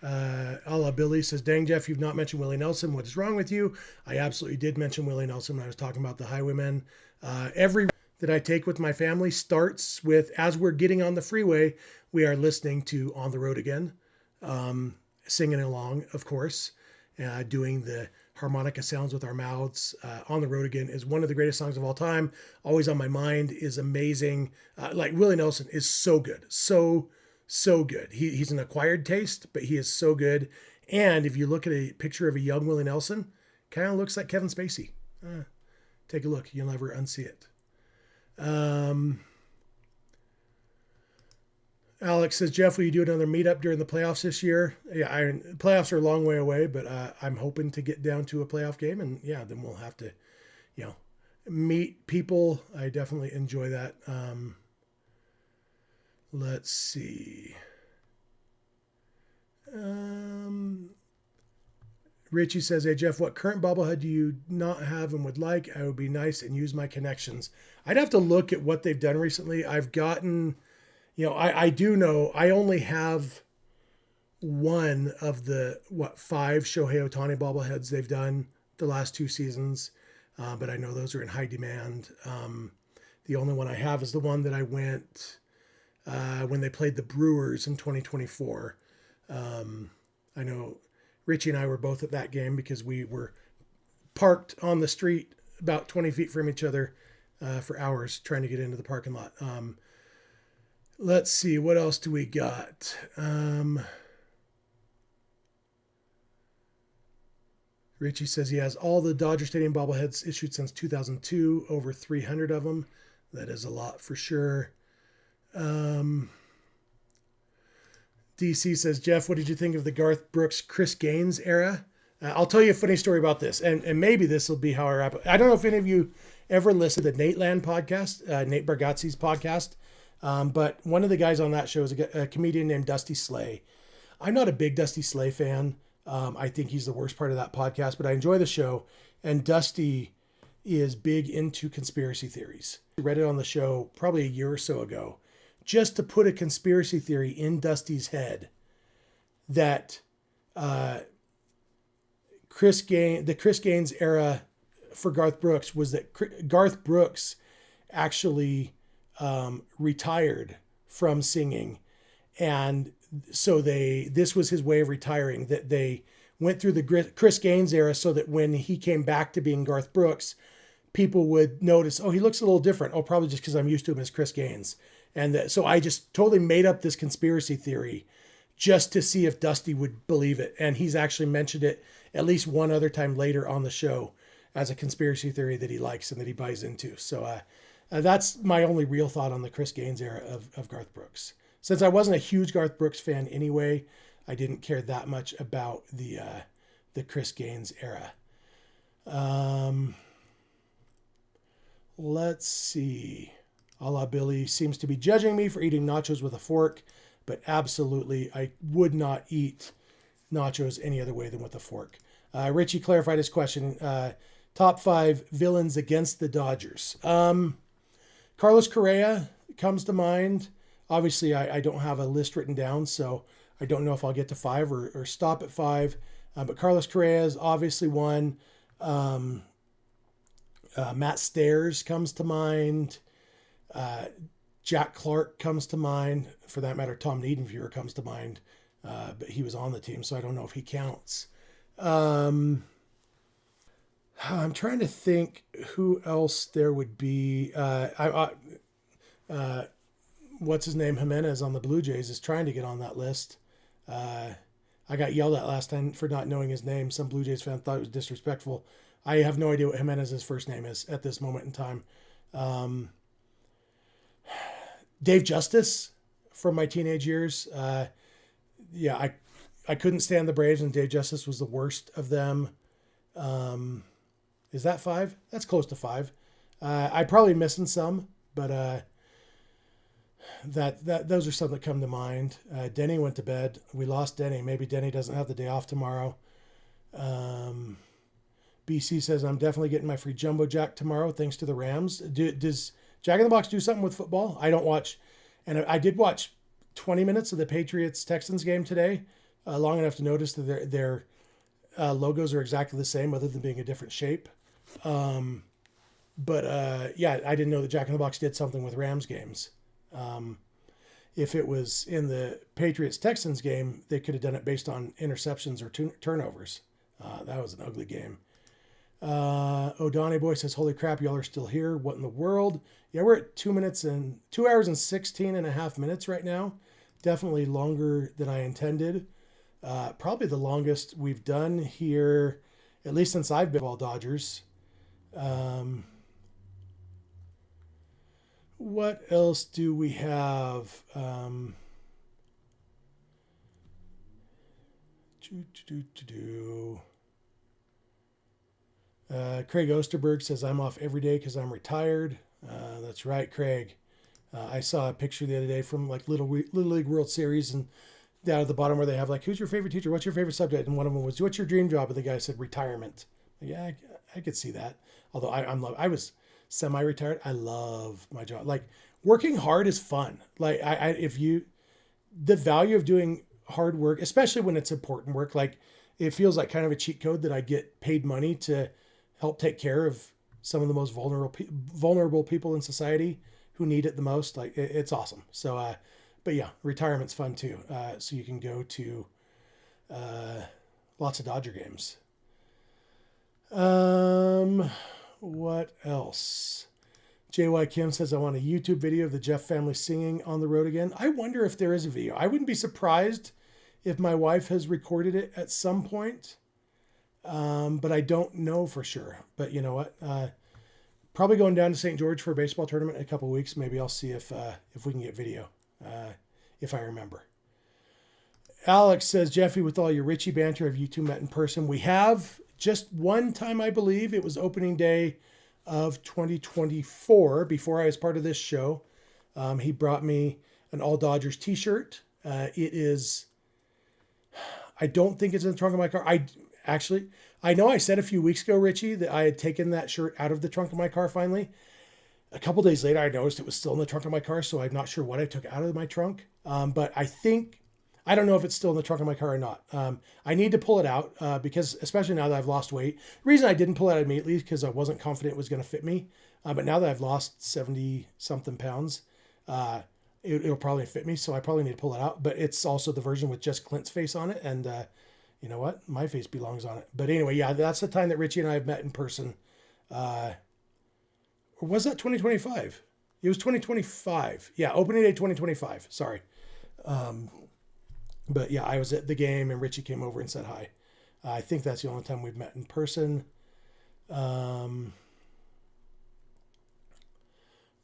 A la Billy says, dang, Jeff, you've not mentioned Willie Nelson. What is wrong with you? I absolutely did mention Willie Nelson when I was talking about the Highwaymen. Every that I take with my family starts with, as we're getting on the freeway, we are listening to On the Road Again, singing along, of course, doing the harmonica sounds with our mouths. On the Road Again is one of the greatest songs of all time. Always on My Mind is amazing. Like Willie Nelson is so good. So good. He's an acquired taste, but he is so good. And if you look at a picture of a young Willie Nelson, kind of looks like Kevin Spacey. Take a look. You'll never unsee it. Alex says, Jeff, will you do another meetup during the playoffs this year? Yeah, playoffs are a long way away, but I'm hoping to get down to a playoff game. And yeah, then we'll have to, meet people. I definitely enjoy that. Let's see. Richie says, hey, Jeff, what current bobblehead do you not have and would like? I would be nice and use my connections. I'd have to look at what they've done recently. I've gotten, I do know I only have one of the, 5 Shohei Ohtani bobbleheads they've done the last 2 seasons. But I know those are in high demand. The only one I have is the one that I went when they played the Brewers in 2024. I know Richie and I were both at that game because we were parked on the street about 20 feet from each other for hours trying to get into the parking lot. Let's see, what else do we got? Richie says he has all the Dodger Stadium bobbleheads issued since 2002, over 300 of them. That is a lot for sure. DC says, Jeff, what did you think of the Garth Brooks, Chris Gaines era? I'll tell you a funny story about this, and maybe this will be how I wrap up. I don't know if any of you ever listened to the Nate Land podcast, Nate Bargatze's podcast, but one of the guys on that show is a comedian named Dusty Slay. I'm not a big Dusty Slay fan. I think he's the worst part of that podcast, but I enjoy the show, and Dusty is big into conspiracy theories. I read it on the show probably a year or so ago, just to put a conspiracy theory in Dusty's head that the Chris Gaines era for Garth Brooks was that Garth Brooks actually retired from singing. And so this was his way of retiring, that they went through the Chris Gaines era so that when he came back to being Garth Brooks, people would notice, oh, he looks a little different. Oh, probably just because I'm used to him as Chris Gaines. And so I just totally made up this conspiracy theory just to see if Dusty would believe it. And he's actually mentioned it at least one other time later on the show as a conspiracy theory that he likes and that he buys into. So that's my only real thought on the Chris Gaines era of Garth Brooks. Since I wasn't a huge Garth Brooks fan anyway, I didn't care that much about the Chris Gaines era. Let's see. A la Billy seems to be judging me for eating nachos with a fork, but absolutely, I would not eat nachos any other way than with a fork. Richie clarified his question. Top 5 villains against the Dodgers. Carlos Correa comes to mind. Obviously, I don't have a list written down, so I don't know if I'll get to 5 or stop at 5. But Carlos Correa is obviously one. Matt Stairs comes to mind. Jack Clark comes to mind. For that matter, Tom Niedenfuer comes to mind. But he was on the team, so I don't know if he counts. I'm trying to think who else there would be. What's his name? Jimenez on the Blue Jays is trying to get on that list. I got yelled at last time for not knowing his name. Some Blue Jays fan thought it was disrespectful. I have no idea what Jimenez's first name is at this moment in time. Dave Justice from my teenage years. I couldn't stand the Braves, and Dave Justice was the worst of them. Is that 5? That's close to 5. I'm probably missing some, but those are some that come to mind. Denny went to bed. We lost Denny. Maybe Denny doesn't have the day off tomorrow. BC says, I'm definitely getting my free Jumbo Jack tomorrow thanks to the Rams. Does Jack in the Box do something with football? I don't watch. And I did watch 20 minutes of the Patriots-Texans game today, long enough to notice that their logos are exactly the same other than being a different shape. I didn't know that Jack in the Box did something with Rams games. If it was in the Patriots-Texans game, they could have done it based on interceptions or turnovers. That was an ugly game. O'Donnell Boy says, holy crap, y'all are still here. What in the world? Yeah, we're at 2 hours and 16 and a half minutes right now. Definitely longer than I intended. Probably the longest we've done here, at least since I've been with Dodgers. What else do we have? Craig Osterberg says, I'm off every day because I'm retired. That's right, Craig. I saw a picture the other day from like Little League World Series, and down at the bottom where they have like, who's your favorite teacher? What's your favorite subject? And one of them was, what's your dream job? And the guy said retirement. Yeah, I could see that. Although I was semi-retired. I love my job. Like working hard is fun. Like the value of doing hard work, especially when it's important work, like it feels like kind of a cheat code that I get paid money to help take care of some of the most vulnerable people in society who need it the most. Like it's awesome. So, but yeah, retirement's fun too. So you can go to lots of Dodger games. What else? JY Kim says, I want a YouTube video of the Jeff family singing on the road again. I wonder if there is a video. I wouldn't be surprised if my wife has recorded it at some point. But I don't know for sure. But you know what? Probably going down to St. George for a baseball tournament in a couple of weeks. Maybe I'll see if we can get video, if I remember. Alex says, Jeffy, with all your Richie banter, have you two met in person? We have just one time, I believe. It was opening day of 2024, before I was part of this show. He brought me an All Dodgers t-shirt. It is, I don't think it's in the trunk of my car. I know I said a few weeks ago, Richie, that I had taken that shirt out of the trunk of my car finally. A couple days later, I noticed it was still in the trunk of my car, so I'm not sure what I took out of my trunk. But I don't know if it's still in the trunk of my car or not. I need to pull it out because, especially now that I've lost weight. The reason I didn't pull it out immediately is because I wasn't confident it was going to fit me. But now that I've lost 70-something pounds, it'll probably fit me, so I probably need to pull it out. But it's also the version with just Clint's face on it, and you know what? My face belongs on it. But anyway, yeah, that's the time that Richie and I have met in person. Or was that 2025? It was 2025. Yeah, opening day 2025. Sorry. But yeah, I was at the game and Richie came over and said hi. I think that's the only time we've met in person.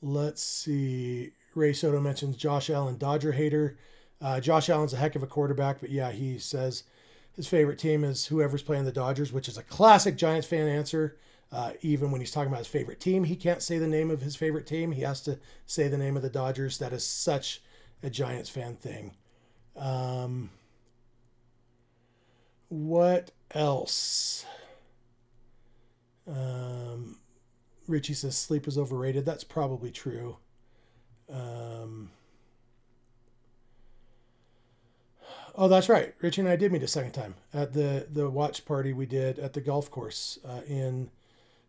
Let's see. Ray Soto mentions Josh Allen, Dodger hater. Josh Allen's a heck of a quarterback, but yeah, he says his favorite team is whoever's playing the Dodgers, which is a classic Giants fan answer. Even when he's talking about his favorite team, he can't say the name of his favorite team. He has to say the name of the Dodgers. That is such a Giants fan thing. What else? Richie says sleep is overrated. That's probably true. Oh, that's right. Richie and I did meet a second time at the watch party we did at the golf course in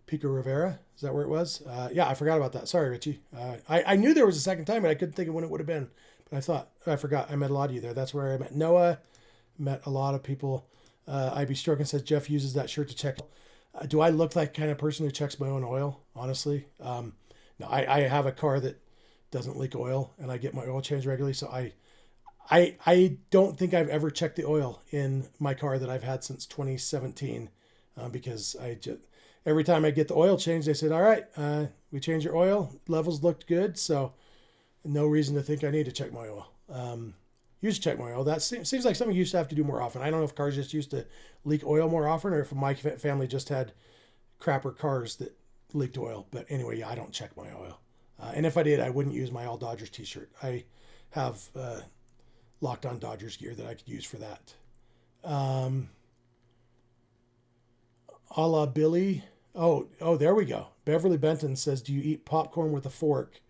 Pico Rivera. Is that where it was? Yeah, I forgot about that. Sorry, Richie. I knew there was a second time, and I couldn't think of when it would have been. But I forgot. I met a lot of you there. That's where I met Noah, met a lot of people. IB Stroken says Jeff uses that shirt to check. Do I look like the kind of person who checks my own oil? Honestly, no. I have a car that doesn't leak oil, and I get my oil changed regularly. So I don't think I've ever checked the oil in my car that I've had since 2017, because every time I get the oil changed, they said, all right, we changed your oil. Levels looked good. So no reason to think I need to check my oil. Used to check my oil. That seems like something you used to have to do more often. I don't know if cars just used to leak oil more often or if my family just had crapper cars that leaked oil. But anyway, yeah, I don't check my oil. And if I did, I wouldn't use my All Dodgers t-shirt. I have locked on Dodgers gear that I could use for that. A la Billy. Oh, there we go. Beverly Benton says, do you eat popcorn with a fork?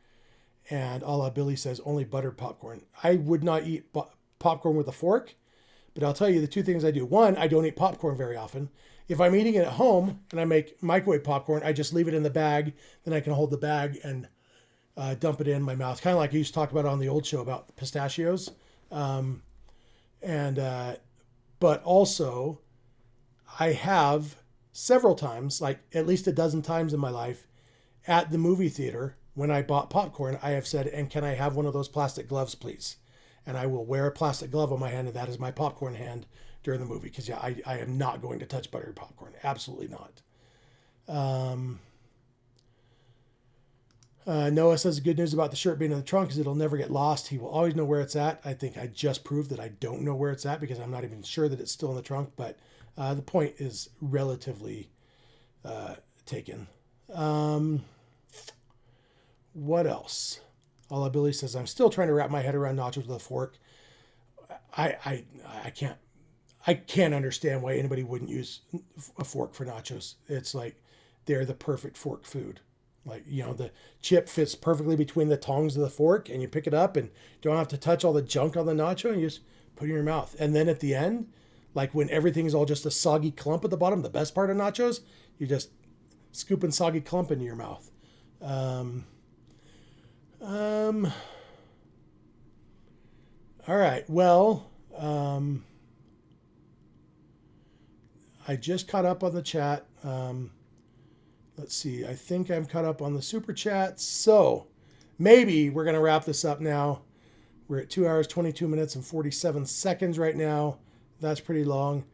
And a la Billy says, only buttered popcorn. I would not eat popcorn with a fork, but I'll tell you the two things I do. One, I don't eat popcorn very often. If I'm eating it at home and I make microwave popcorn, I just leave it in the bag. Then I can hold the bag and dump it in my mouth. Kind of like I used to talk about on the old show about pistachios. But also I have several times, like at least a dozen times in my life at the movie theater, when I bought popcorn, I have said, and can I have one of those plastic gloves, please? And I will wear a plastic glove on my hand, and that is my popcorn hand during the movie. Because, yeah, I am not going to touch buttered popcorn. Absolutely not. Noah says the good news about the shirt being in the trunk is it'll never get lost. He will always know where it's at. I think I just proved that I don't know where it's at because I'm not even sure that it's still in the trunk. But the point is relatively taken. What else? All Billy says, I'm still trying to wrap my head around nachos with a fork. I can't understand why anybody wouldn't use a fork for nachos. It's like they're the perfect fork food. Like, you know, the chip fits perfectly between the tongs of the fork and you pick it up and don't have to touch all the junk on the nacho and you just put it in your mouth. And then at the end, like when everything's all just a soggy clump at the bottom, the best part of nachos, you just scoop and soggy clump into your mouth. All right. Well, I just caught up on the chat. Let's see. I think I'm caught up on the super chats. So maybe we're going to wrap this up now. We're at 2 hours, 22 minutes and 47 seconds right now. That's pretty long.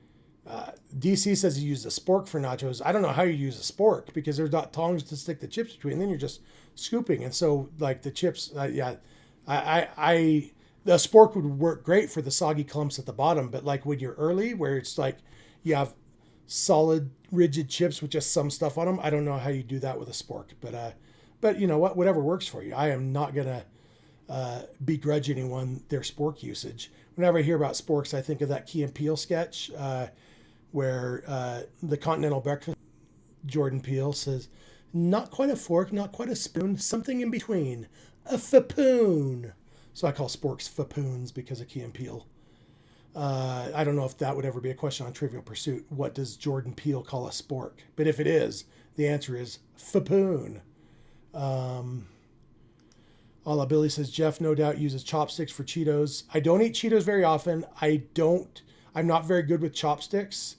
DC says he used a spork for nachos. I don't know how you use a spork because there's not tongs to stick the chips between. Then you're just scooping. And so like the chips, the spork would work great for the soggy clumps at the bottom. But like when you're early where it's like you have solid rigid chips with just some stuff on them, I don't know how you do that with a spork. But you know what, whatever works for you. I am not going to begrudge anyone their spork usage. Whenever I hear about sporks, I think of that Key and Peele sketch where the Continental Breakfast, Jordan Peele says, not quite a fork, not quite a spoon, something in between, a fapoon. So I call sporks fapoons because of Key and Peele. I don't know if that would ever be a question on Trivial Pursuit. What does Jordan Peele call a spork? But if it is, the answer is fapoon. Alla Billy says, Jeff no doubt uses chopsticks for Cheetos. I don't eat Cheetos very often. I'm not very good with chopsticks.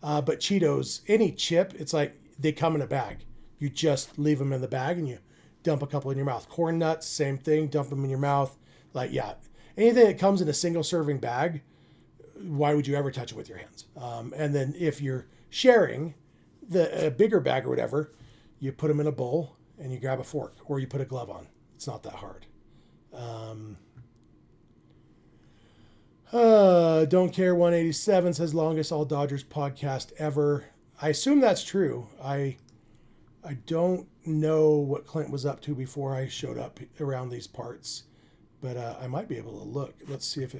But Cheetos, any chip, it's like they come in a bag. You just leave them in the bag and you dump a couple in your mouth. Corn nuts, same thing, dump them in your mouth. Like, yeah, anything that comes in a single serving bag, why would you ever touch it with your hands? And then if you're sharing a bigger bag or whatever, you put them in a bowl and you grab a fork or you put a glove on. It's not that hard. Don't care 187 says longest All Dodgers podcast ever. I assume that's true. I don't know what Clint was up to before I showed up around these parts, but I might be able to look. Let's see if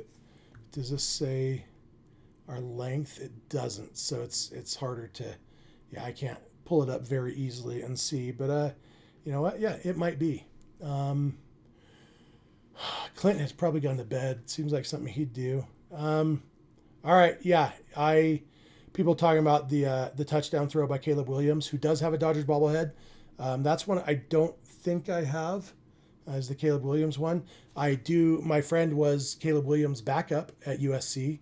does this say our length? It doesn't, so it's harder to, yeah, I can't pull it up very easily and see, but you know what? Yeah, it might be. Clint has probably gone to bed. Seems like something he'd do. All right. Yeah. People talking about the touchdown throw by Caleb Williams, who does have a Dodgers bobblehead. That's one I don't think I have, as the Caleb Williams one. I do. My friend was Caleb Williams' backup at USC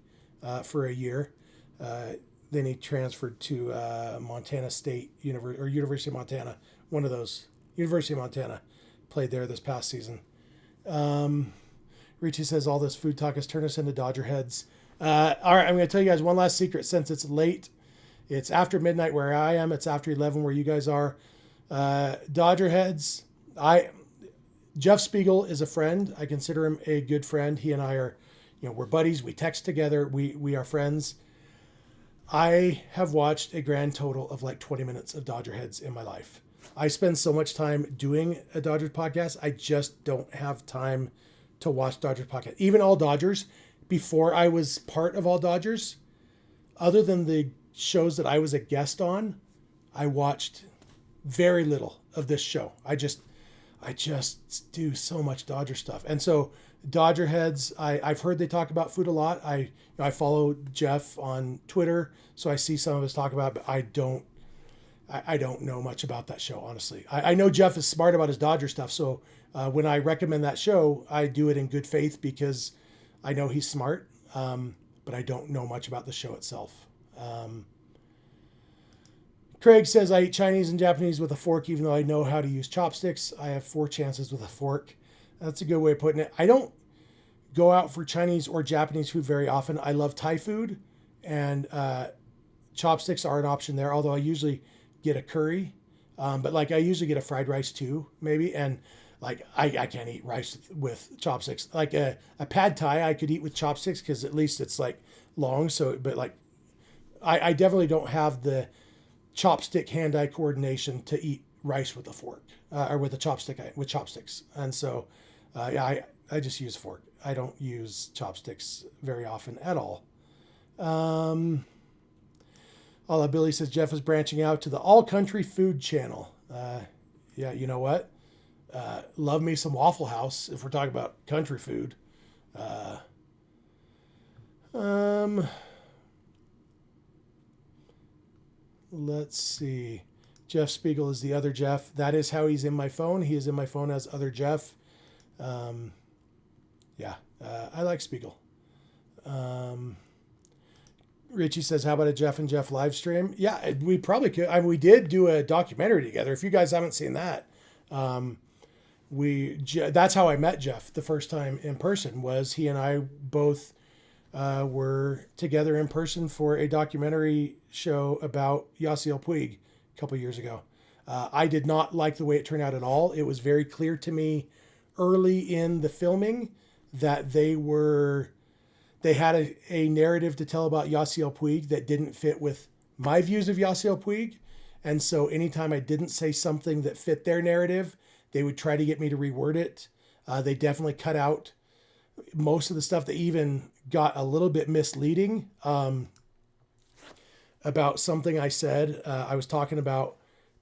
for a year. Then he transferred to Montana State or University of Montana. One of those. University of Montana. Played there this past season. Richie says all this food talk has turned us into Dodger heads. All right, I'm going to tell you guys one last secret since it's late. It's after midnight where I am. It's after 11 where you guys are. Dodger heads. Jeff Spiegel is a friend. I consider him a good friend. He and I are, we're buddies. We text together. We are friends. I have watched a grand total of like 20 minutes of Dodger heads in my life. I spend so much time doing a Dodgers podcast. I just don't have time to watch Dodgers podcast. Even All Dodgers, before I was part of All Dodgers, other than the shows that I was a guest on, I watched very little of this show. I just do so much Dodger stuff. And so Dodger heads, I've heard they talk about food a lot. I follow Jeff on Twitter, so I see some of his talk about it, but I don't know much about that show, honestly. I know Jeff is smart about his Dodger stuff, so when I recommend that show, I do it in good faith because I know he's smart, but I don't know much about the show itself. Craig says, I eat Chinese and Japanese with a fork, even though I know how to use chopsticks. I have 4 chances with a fork. That's a good way of putting it. I don't go out for Chinese or Japanese food very often. I love Thai food, and chopsticks are an option there, although I usually get a curry. But like I usually get a fried rice too, maybe. And like I can't eat rice with chopsticks. Like a pad thai I could eat with chopsticks because at least it's like long. So, but like I definitely don't have the chopstick hand-eye coordination to eat rice with a fork or with a chopstick with chopsticks. And so I just use a fork. I don't use chopsticks very often at all. Billy says Jeff is branching out to the all country food channel. Yeah, you know what? Love me some Waffle House if we're talking about country food. Let's see. Jeff Spiegel is the other Jeff. That is how he's in my phone. He is in my phone as other Jeff. I like Spiegel. Richie says, how about a Jeff and Jeff live stream? Yeah, we probably could. I mean, we did do a documentary together. If you guys haven't seen that, that's how I met Jeff the first time in person. Was he and I both were together in person for a documentary show about Yasiel Puig a couple years ago. I did not like the way it turned out at all. It was very clear to me early in the filming that they had a narrative to tell about Yasiel Puig that didn't fit with my views of Yasiel Puig. And so anytime I didn't say something that fit their narrative, they would try to get me to reword it. They definitely cut out most of the stuff that even got a little bit misleading about something I said. I was talking about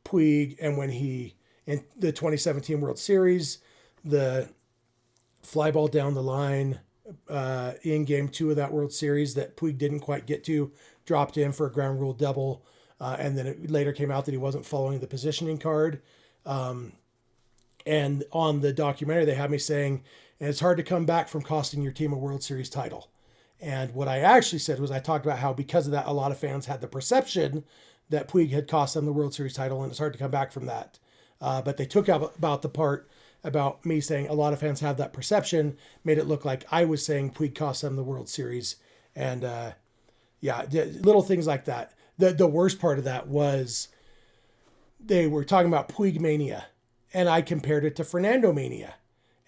Puig, and when he, in the 2017 World Series, the fly ball down the line in game 2 of that World Series that Puig didn't quite get to, dropped in for a ground rule double. And then it later came out that he wasn't following the positioning card. And on the documentary, they had me saying, and it's hard to come back from costing your team a World Series title. And what I actually said was I talked about how because of that, a lot of fans had the perception that Puig had cost them the World Series title, and it's hard to come back from that. But they took out about the part about me saying a lot of fans have that perception, made it look like I was saying Puig cost them the World Series. And little things like that. The worst part of that was they were talking about Puig mania, and I compared it to Fernando mania.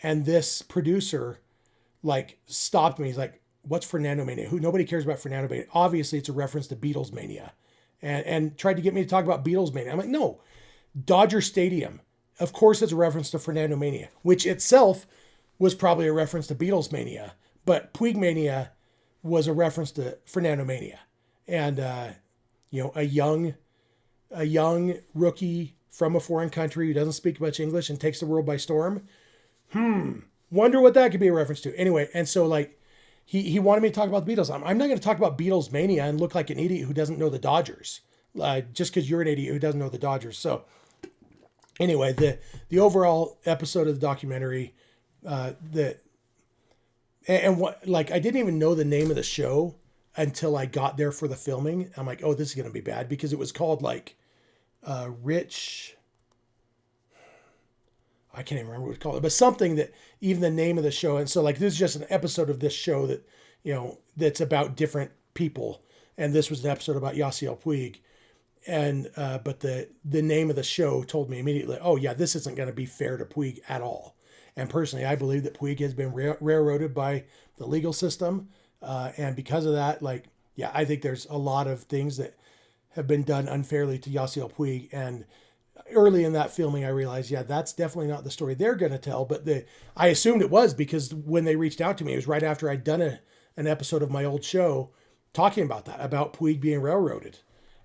And this producer stopped me. He's like, what's Fernando mania? Nobody cares about Fernando mania. Obviously it's a reference to Beatles mania, and tried to get me to talk about Beatles mania. I'm like, no, Dodger Stadium. Of course it's a reference to Fernando mania, which itself was probably a reference to Beatles mania, but Puig mania was a reference to Fernando mania. And, a young rookie from a foreign country who doesn't speak much English and takes the world by storm. Wonder what that could be a reference to. Anyway, and so he wanted me to talk about the Beatles. I'm not going to talk about Beatles mania and look like an idiot who doesn't know the Dodgers, just because you're an idiot who doesn't know the Dodgers. So anyway, the overall episode of the documentary, what like I didn't even know the name of the show until I got there for the filming. I'm like, oh, this is going to be bad, because it was called like Rich. I can't even remember what it's called, but something that even the name of the show. And so like, this is just an episode of this show that, that's about different people. And this was an episode about Yasiel Puig. And, but the name of the show told me immediately, oh yeah, this isn't going to be fair to Puig at all. And personally, I believe that Puig has been railroaded by the legal system. And because of that, like, yeah, I think there's a lot of things that have been done unfairly to Yasiel Puig. And early in that filming, I realized, yeah, that's definitely not the story they're going to tell. But I assumed it was, because when they reached out to me, it was right after I'd done an episode of my old show talking about that, about Puig being railroaded.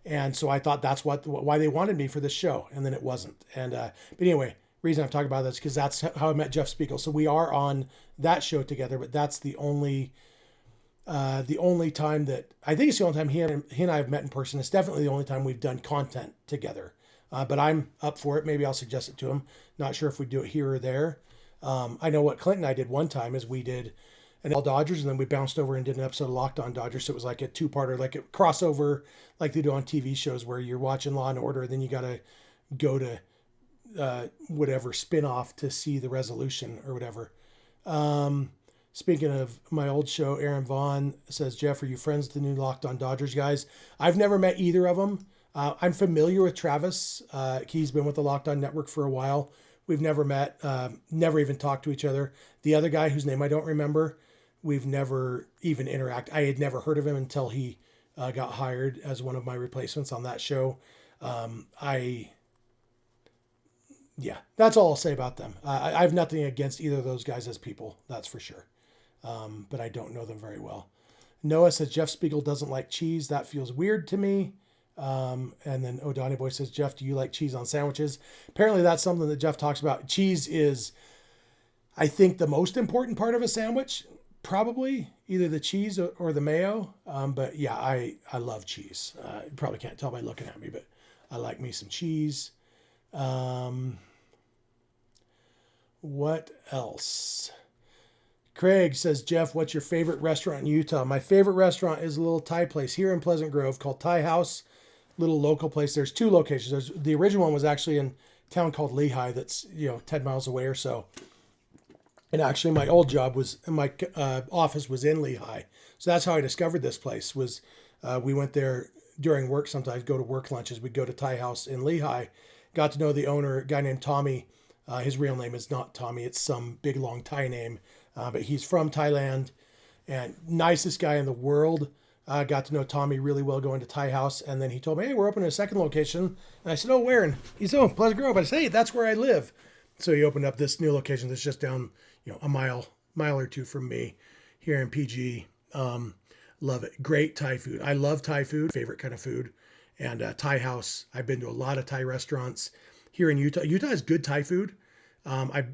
And so I thought that's why they wanted me for this show. And then it wasn't. And but anyway, reason I'm talking about this is because that's how I met Jeff Spiegel. So we are on that show together, but that's the only time that I think it's the only time he and I have met in person. It's definitely the only time we've done content together. But I'm up for it. Maybe I'll suggest it to him. Not sure if we do it here or there. I know what Clint and I did one time is we did an All Dodgers, and then we bounced over and did an episode of Locked On Dodgers. So it was like a two-parter, like a crossover, like they do on TV shows where you're watching Law and Order, and then you got to go to whatever spin-off to see the resolution or whatever. Speaking of my old show, Aaron Vaughn says, Jeff, are you friends with the new Locked On Dodgers guys? I've never met either of them. I'm familiar with Travis. He's been with the Locked On Network for a while. We've never met, never even talked to each other. The other guy, whose name I don't remember, we've never even interacted. I had never heard of him until he got hired as one of my replacements on that show. Yeah, that's all I'll say about them. I have nothing against either of those guys as people, that's for sure. But I don't know them very well. Noah says, Jeff Spiegel doesn't like cheese. That feels weird to me. And then O'Donnell Boy says, Jeff, do you like cheese on sandwiches? Apparently that's something that Jeff talks about. Cheese is, I think, the most important part of a sandwich, probably either the cheese or the mayo. But yeah, I love cheese. You probably can't tell by looking at me, but I like me some cheese. What else? Craig says, Jeff, what's your favorite restaurant in Utah? My favorite restaurant is a little Thai place here in Pleasant Grove called Thai House, little local place. There's two locations. The original one was actually in a town called Lehi that's, 10 miles away or so. And actually my old job was, my office was in Lehi. So that's how I discovered this place was we went there during work sometimes, go to work lunches. We'd go to Thai House in Lehi. Got to know the owner, a guy named Tommy. His real name is not Tommy. It's some big, long Thai name. But he's from Thailand and nicest guy in the world. Got to know Tommy really well going to Thai House. And then he told me, hey, we're opening a second location. And I said, oh, where? And he said, oh, Pleasant Grove. I said, hey, that's where I live. So he opened up this new location that's just down, a mile or two from me here in PG. Love it. Great Thai food. I love Thai food, favorite kind of food. And Thai House, I've been to a lot of Thai restaurants here in Utah. Utah has good Thai food. I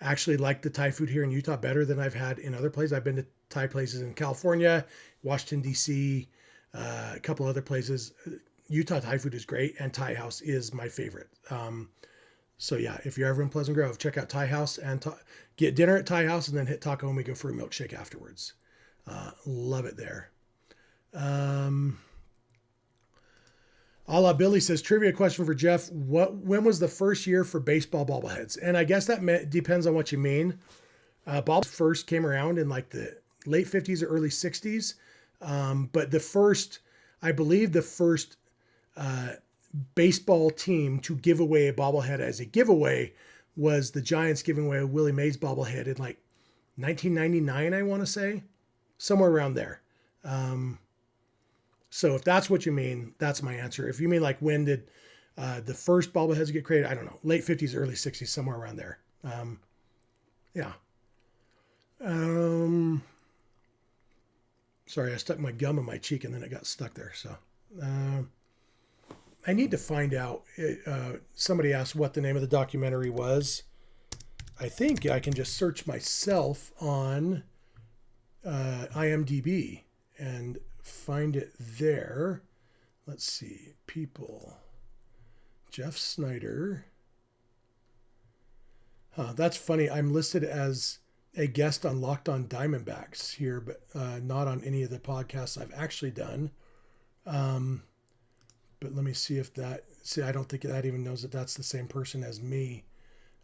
actually like the Thai food here in Utah better than I've had in other places. I've been to Thai places in California, Washington, D.C., a couple other places. Utah Thai food is great, and Thai House is my favorite. So yeah, if you're ever in Pleasant Grove, check out Thai House and get dinner at Thai House and then hit Taco and go for a milkshake afterwards. Love it there. A la Billy says, trivia question for Jeff. When was the first year for baseball bobbleheads? And I guess that depends on what you mean. Bobbleheads first came around in like the late 50s or early 60s. But I believe the first baseball team to give away a bobblehead as a giveaway was the Giants giving away a Willie Mays bobblehead in like 1999, I want to say. Somewhere around there. So if that's what you mean, that's my answer. If you mean like when did the first bobbleheads get created, I don't know, late 50s, early 60s, somewhere around there. Yeah. Sorry, I stuck my gum in my cheek and then it got stuck there. So I need to find out. Somebody asked what the name of the documentary was. I think I can just search myself on IMDb and find it there. Let's see. People. Jeff Snyder. That's funny. I'm listed as a guest on Locked On Diamondbacks here, but not on any of the podcasts I've actually done. But let me see if that... See, I don't think that even knows that that's the same person as me.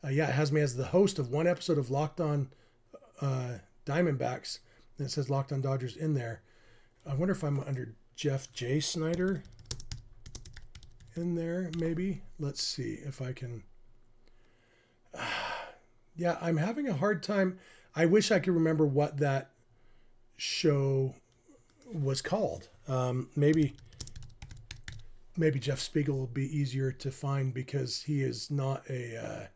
Yeah, it has me as the host of one episode of Locked On Diamondbacks. And it says Locked On Dodgers in there. I wonder if I'm under Jeff J. Snyder in there, maybe. Let's see if I can... Yeah, I'm having a hard time. I wish I could remember what that show was called. Maybe Jeff Spiegel will be easier to find because he is not a...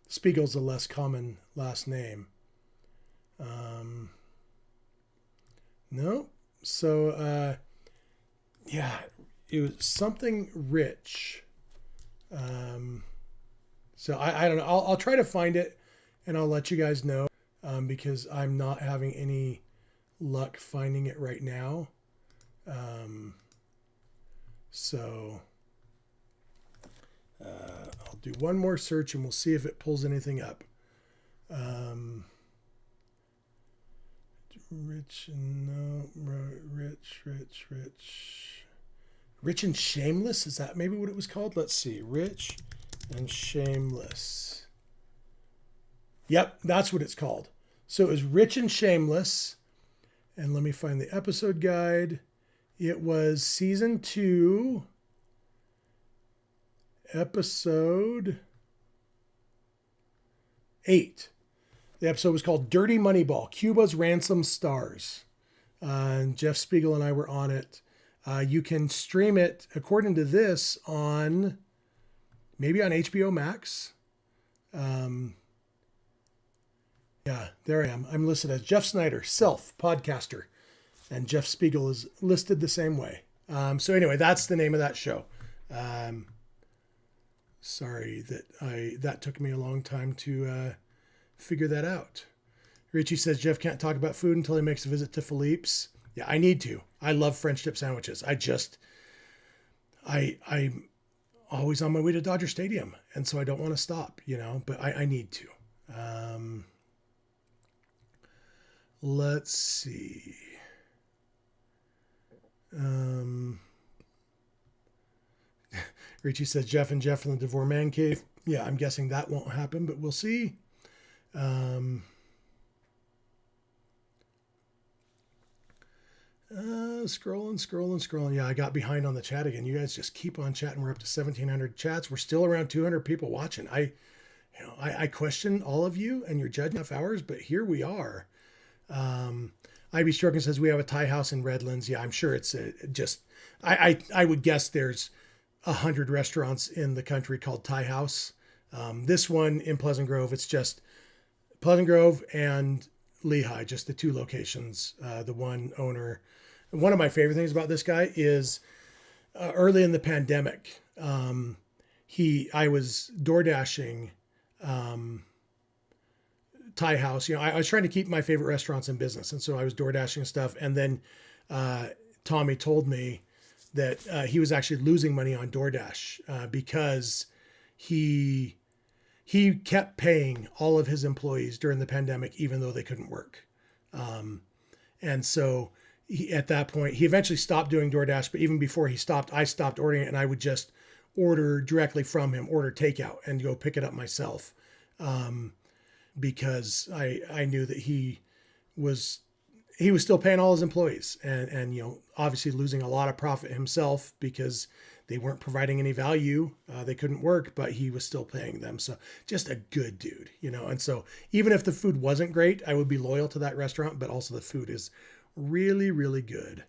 Spiegel's a less common last name. No. So, yeah, it was something Rich. So I don't know. I'll try to find it and I'll let you guys know because I'm not having any luck finding it right now. So I'll do one more search and we'll see if it pulls anything up. Rich and Shameless. Is that maybe what it was called? Let's see. Rich and Shameless. Yep, that's what it's called. So it was Rich and Shameless. And let me find the episode guide. It was season 2, episode 8. The episode was called Dirty Moneyball, Cuba's Ransom Stars. And Jeff Spiegel and I were on it. You can stream it, according to this, on... maybe on HBO Max. Yeah, there I am. I'm listed as Jeff Snyder, self-podcaster. And Jeff Spiegel is listed the same way. So anyway, that's the name of that show. Sorry that took me a long time to figure that out. Richie says Jeff can't talk about food until he makes a visit to Philippe's. Yeah, I need to. I love French dip sandwiches. I'm always on my way to Dodger Stadium, and so I don't want to stop, but I need to. Let's see. Richie says Jeff and Jeff in the DeVore Man Cave. Yeah, I'm guessing that won't happen, but we'll see. Scrolling. Yeah, I got behind on the chat again. You guys just keep on chatting. We're up to 1,700 chats. We're still around 200 people watching. I question all of you and your judging half hours, but here we are. IB Stroken says we have a Thai house in Redlands. Yeah, I'm sure it's I would guess there's 100 restaurants in the country called Thai House. This one in Pleasant Grove, it's just Pleasant Grove and Lehigh, just the two locations. The one owner. One of my favorite things about this guy is early in the pandemic, I was door dashing Thai House. I was trying to keep my favorite restaurants in business, and so I was door dashing stuff. And then Tommy told me that he was actually losing money on DoorDash because he kept paying all of his employees during the pandemic, even though they couldn't work. And so at that point, he eventually stopped doing DoorDash, but even before he stopped, I stopped ordering it, and I would just order directly from him, order takeout and go pick it up myself. Because I knew that he was still paying all his employees and obviously losing a lot of profit himself because they weren't providing any value. They couldn't work, but he was still paying them. So just a good dude, and so even if the food wasn't great, I would be loyal to that restaurant, but also the food is really, really good.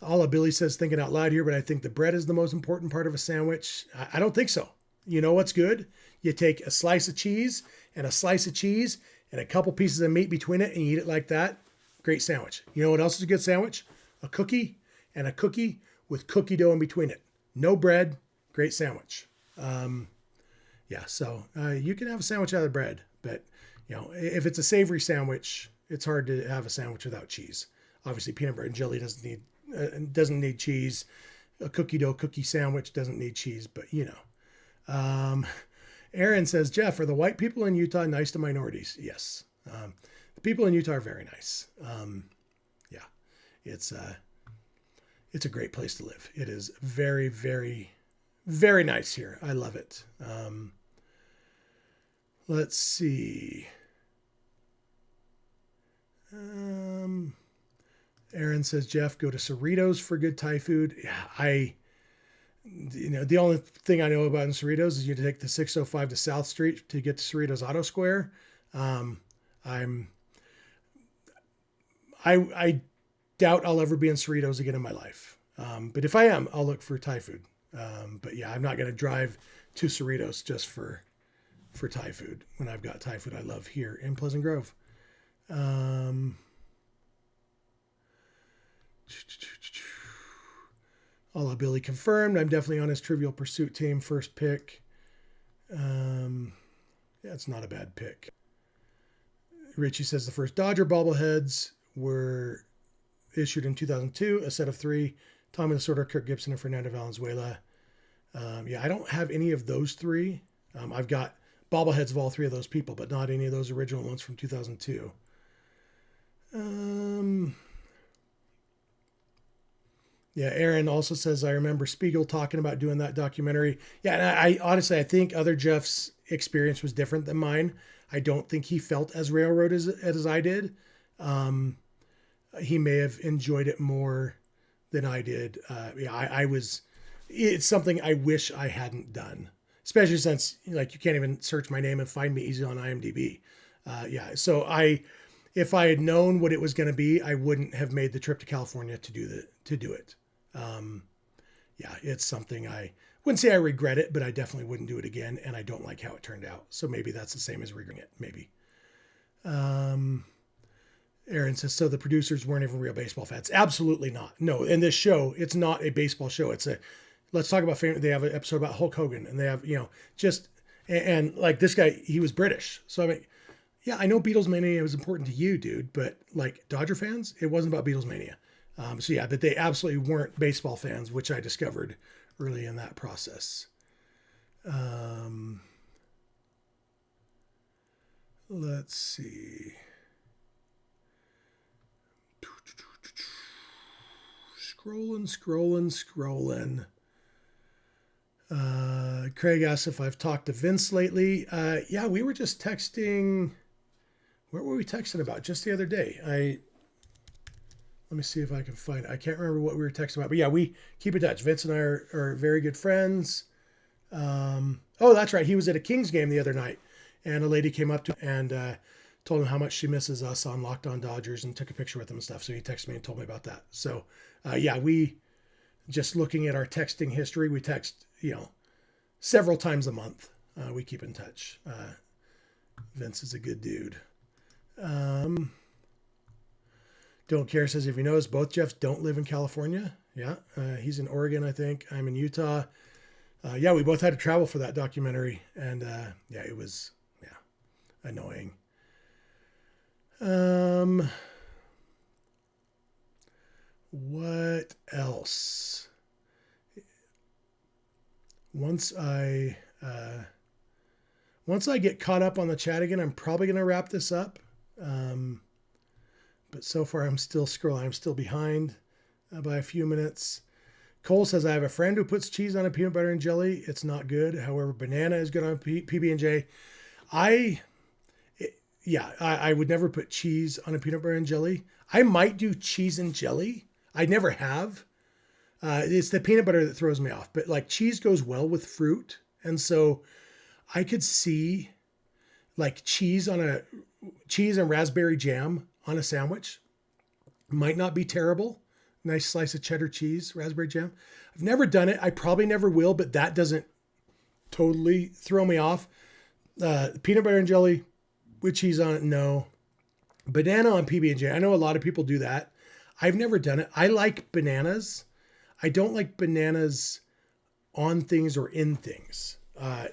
Alla Billy says, thinking out loud here, but I think the bread is the most important part of a sandwich. I don't think so. You know what's good? You take a slice of cheese and a couple pieces of meat between it and you eat it like that. Great sandwich. You know what else is a good sandwich? A cookie and a cookie with cookie dough in between it. No bread. Great sandwich. So you can have a sandwich out of bread, but if it's a savory sandwich, It's hard to have a sandwich without cheese. Obviously, peanut butter and jelly doesn't need cheese. A cookie dough cookie sandwich doesn't need cheese, but you know. Aaron says, Jeff, are the white people in Utah nice to minorities? Yes. The people in Utah are very nice. Yeah, it's a great place to live. It is very, very, very nice here. I love it. Let's see. Aaron says, Jeff, go to Cerritos for good Thai food. Yeah, the only thing I know about in Cerritos is you take the 605 to South Street to get to Cerritos Auto Square. I doubt I'll ever be in Cerritos again in my life. But if I am, I'll look for Thai food. But yeah, I'm not going to drive to Cerritos just for Thai food when I've got Thai food I love here in Pleasant Grove. All Billy confirmed. I'm definitely on his Trivial Pursuit team. First pick. Yeah, it's not a bad pick. Richie says the first Dodger bobbleheads were issued in 2002, a set of 3. Tommy Lasorda, Kirk Gibson, and Fernando Valenzuela. Yeah, I don't have any of those 3. I've got bobbleheads of all 3 of those people, but not any of those original ones from 2002. Yeah, Aaron also says, I remember Spiegel talking about doing that documentary. Yeah, and I honestly, I think other Jeff's experience was different than mine. I don't think he felt as railroad as I did. He may have enjoyed it more than I did. Yeah, it's something I wish I hadn't done, especially since like you can't even search my name and find me easily on IMDb. Yeah, so if I had known what it was going to be, I wouldn't have made the trip to California to do it. Yeah, it's something I wouldn't say I regret it, but I definitely wouldn't do it again. And I don't like how it turned out. So maybe that's the same as regretting it. Maybe. Aaron says, so the producers weren't even real baseball fans. Absolutely not. No. In this show, it's not a baseball show. Let's talk about they have an episode about Hulk Hogan and they have, and like this guy, he was British. So I mean, yeah, I know Beatlemania was important to you, dude, but like Dodger fans, it wasn't about Beatlemania. So yeah, but they absolutely weren't baseball fans, which I discovered early in that process. Let's see. Scrolling. Craig asks if I've talked to Vince lately. Yeah, we were just texting. What were we texting about just the other day? Let me see if I can find it. I can't remember what we were texting about, but yeah, we keep in touch. Vince and I are very good friends. Oh, that's right. He was at a Kings game the other night and a lady came up to him and told him how much she misses us on Locked On Dodgers and took a picture with him and stuff. So he texted me and told me about that. So yeah, we just looking at our texting history, we text, several times a month. We keep in touch. Vince is a good dude. Don't Care says, if you notice, both Jeffs don't live in California. Yeah, he's in Oregon, I think. I'm in Utah. Yeah, we both had to travel for that documentary. And yeah, it was annoying. What else? Once I get caught up on the chat again, I'm probably going to wrap this up. But so far, I'm still scrolling. I'm still behind by a few minutes. Cole says, I have a friend who puts cheese on a peanut butter and jelly. It's not good. However, banana is good on PB&J. I would never put cheese on a peanut butter and jelly. I might do cheese and jelly. I never have. It's the peanut butter that throws me off. But like cheese goes well with fruit. And so I could see like cheese and raspberry jam on a sandwich. Might not be terrible. Nice slice of cheddar cheese, raspberry jam. I've never done it. I probably never will, but that doesn't totally throw me off. Peanut butter and jelly with cheese on it, no. Banana on PB&J. I know a lot of people do that. I've never done it. I like bananas. I don't like bananas on things or in things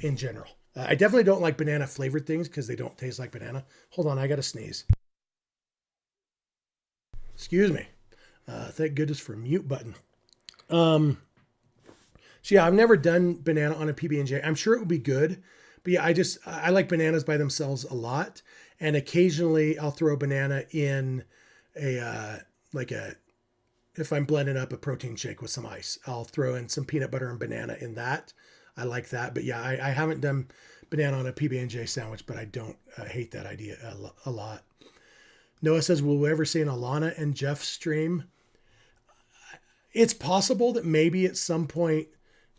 in general. I definitely don't like banana flavored things because they don't taste like banana. Hold on, I got to sneeze. Excuse me. Thank goodness for a mute button. So yeah, I've never done banana on a PB&J. I'm sure it would be good, but yeah, I like bananas by themselves a lot, and occasionally I'll throw a banana in a if I'm blending up a protein shake with some ice, I'll throw in some peanut butter and banana in that. I like that, but yeah, I haven't done banana on a PB&J sandwich, but I don't hate that idea a lot. Noah says, will we ever see an Alana and Jeff stream? It's possible that maybe at some point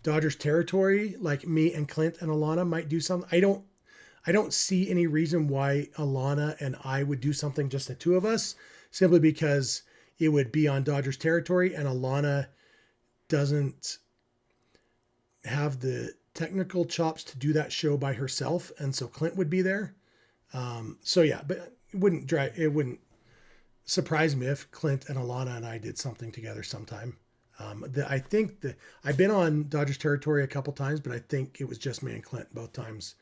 Dodgers territory, like me and Clint and Alana might do something. I don't see any reason why Alana and I would do something, just the two of us, simply because it would be on Dodgers territory and Alana doesn't have the technical chops to do that show by herself. And so Clint would be there. So yeah, but it wouldn't surprise me if Clint and Alana and I did something together sometime. I think that I've been on Dodgers territory a couple times, but I think it was just me and Clint both times.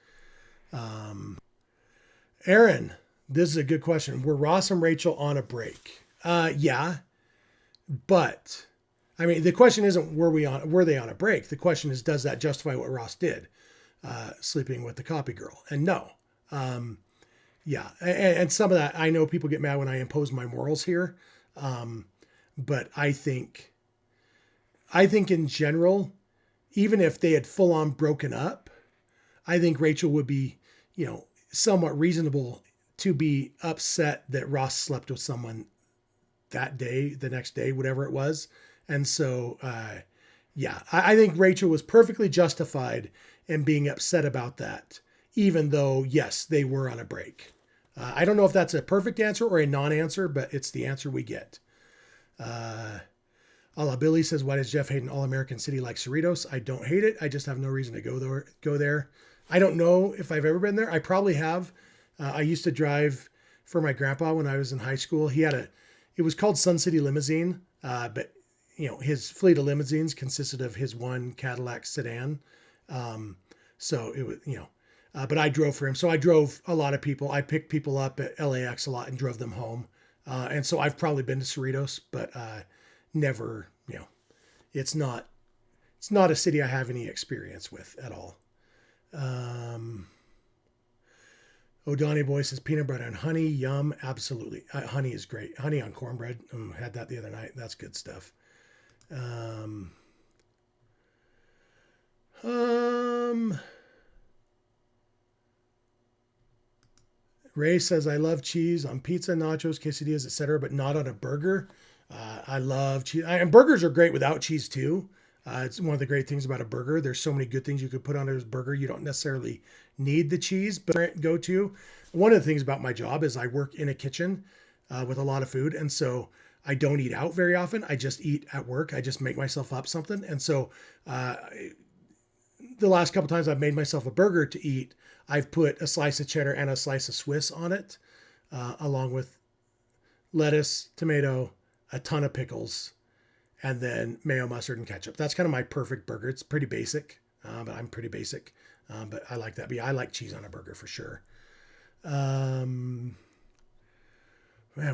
Aaron, this is a good question. Were Ross and Rachel on a break? Yeah, but I mean, the question isn't were they on a break? The question is, does that justify what Ross did, sleeping with the copy girl? And no. Yeah, and some of that, I know people get mad when I impose my morals here, but I think in general, even if they had full on broken up, I think Rachel would be, somewhat reasonable to be upset that Ross slept with someone that day, the next day, whatever it was. And so, yeah, I think Rachel was perfectly justified in being upset about that, even though, yes, they were on a break. I don't know if that's a perfect answer or a non-answer, but it's the answer we get. Billy says, why does Jeff hate an all-American city like Cerritos? I don't hate it. I just have no reason to go there. I don't know if I've ever been there. I probably have. I used to drive for my grandpa when I was in high school. It was called Sun City Limousine, but his fleet of limousines consisted of his one Cadillac sedan. So it was, but I drove for him. So I drove a lot of people. I picked people up at LAX a lot and drove them home. And so I've probably been to Cerritos, but never, it's not a city I have any experience with at all. Donnie Boy says peanut butter and honey, yum, absolutely. Honey is great. Honey on cornbread. Had that the other night. That's good stuff. Ray says, I love cheese on pizza, nachos, quesadillas, etc., but not on a burger. I love cheese. And burgers are great without cheese too. It's one of the great things about a burger. There's so many good things you could put on a burger. You don't necessarily need the cheese, but go to. One of the things about my job is I work in a kitchen with a lot of food. And so I don't eat out very often. I just eat at work. I just make myself up something. And so the last couple times I've made myself a burger to eat, I've put a slice of cheddar and a slice of Swiss on it, along with lettuce, tomato, a ton of pickles, and then mayo, mustard, and ketchup. That's kind of my perfect burger. It's pretty basic, but I'm pretty basic. But I like that. But yeah, I like cheese on a burger for sure. Man,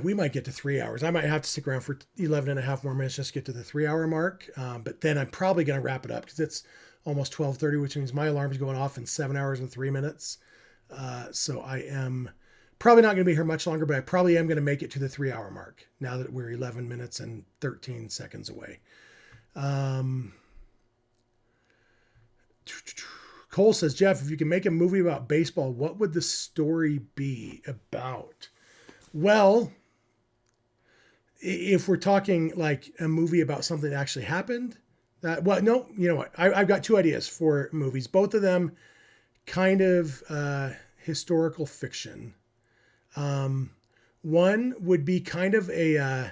we might get to 3 hours. I might have to stick around for 11 and a half more minutes just to get to the 3 hour mark. But then I'm probably going to wrap it up because it's almost 12:30, which means my alarm is going off in 7 hours and 3 minutes. So I am probably not going to be here much longer, but I probably am going to make it to the 3 hour mark now that we're 11 minutes and 13 seconds away. Cole says, Jeff, if you can make a movie about baseball, what would the story be about? Well, if we're talking like a movie about something that actually happened, no, you know what? I've got two ideas for movies, both of them kind of historical fiction. One would be kind of a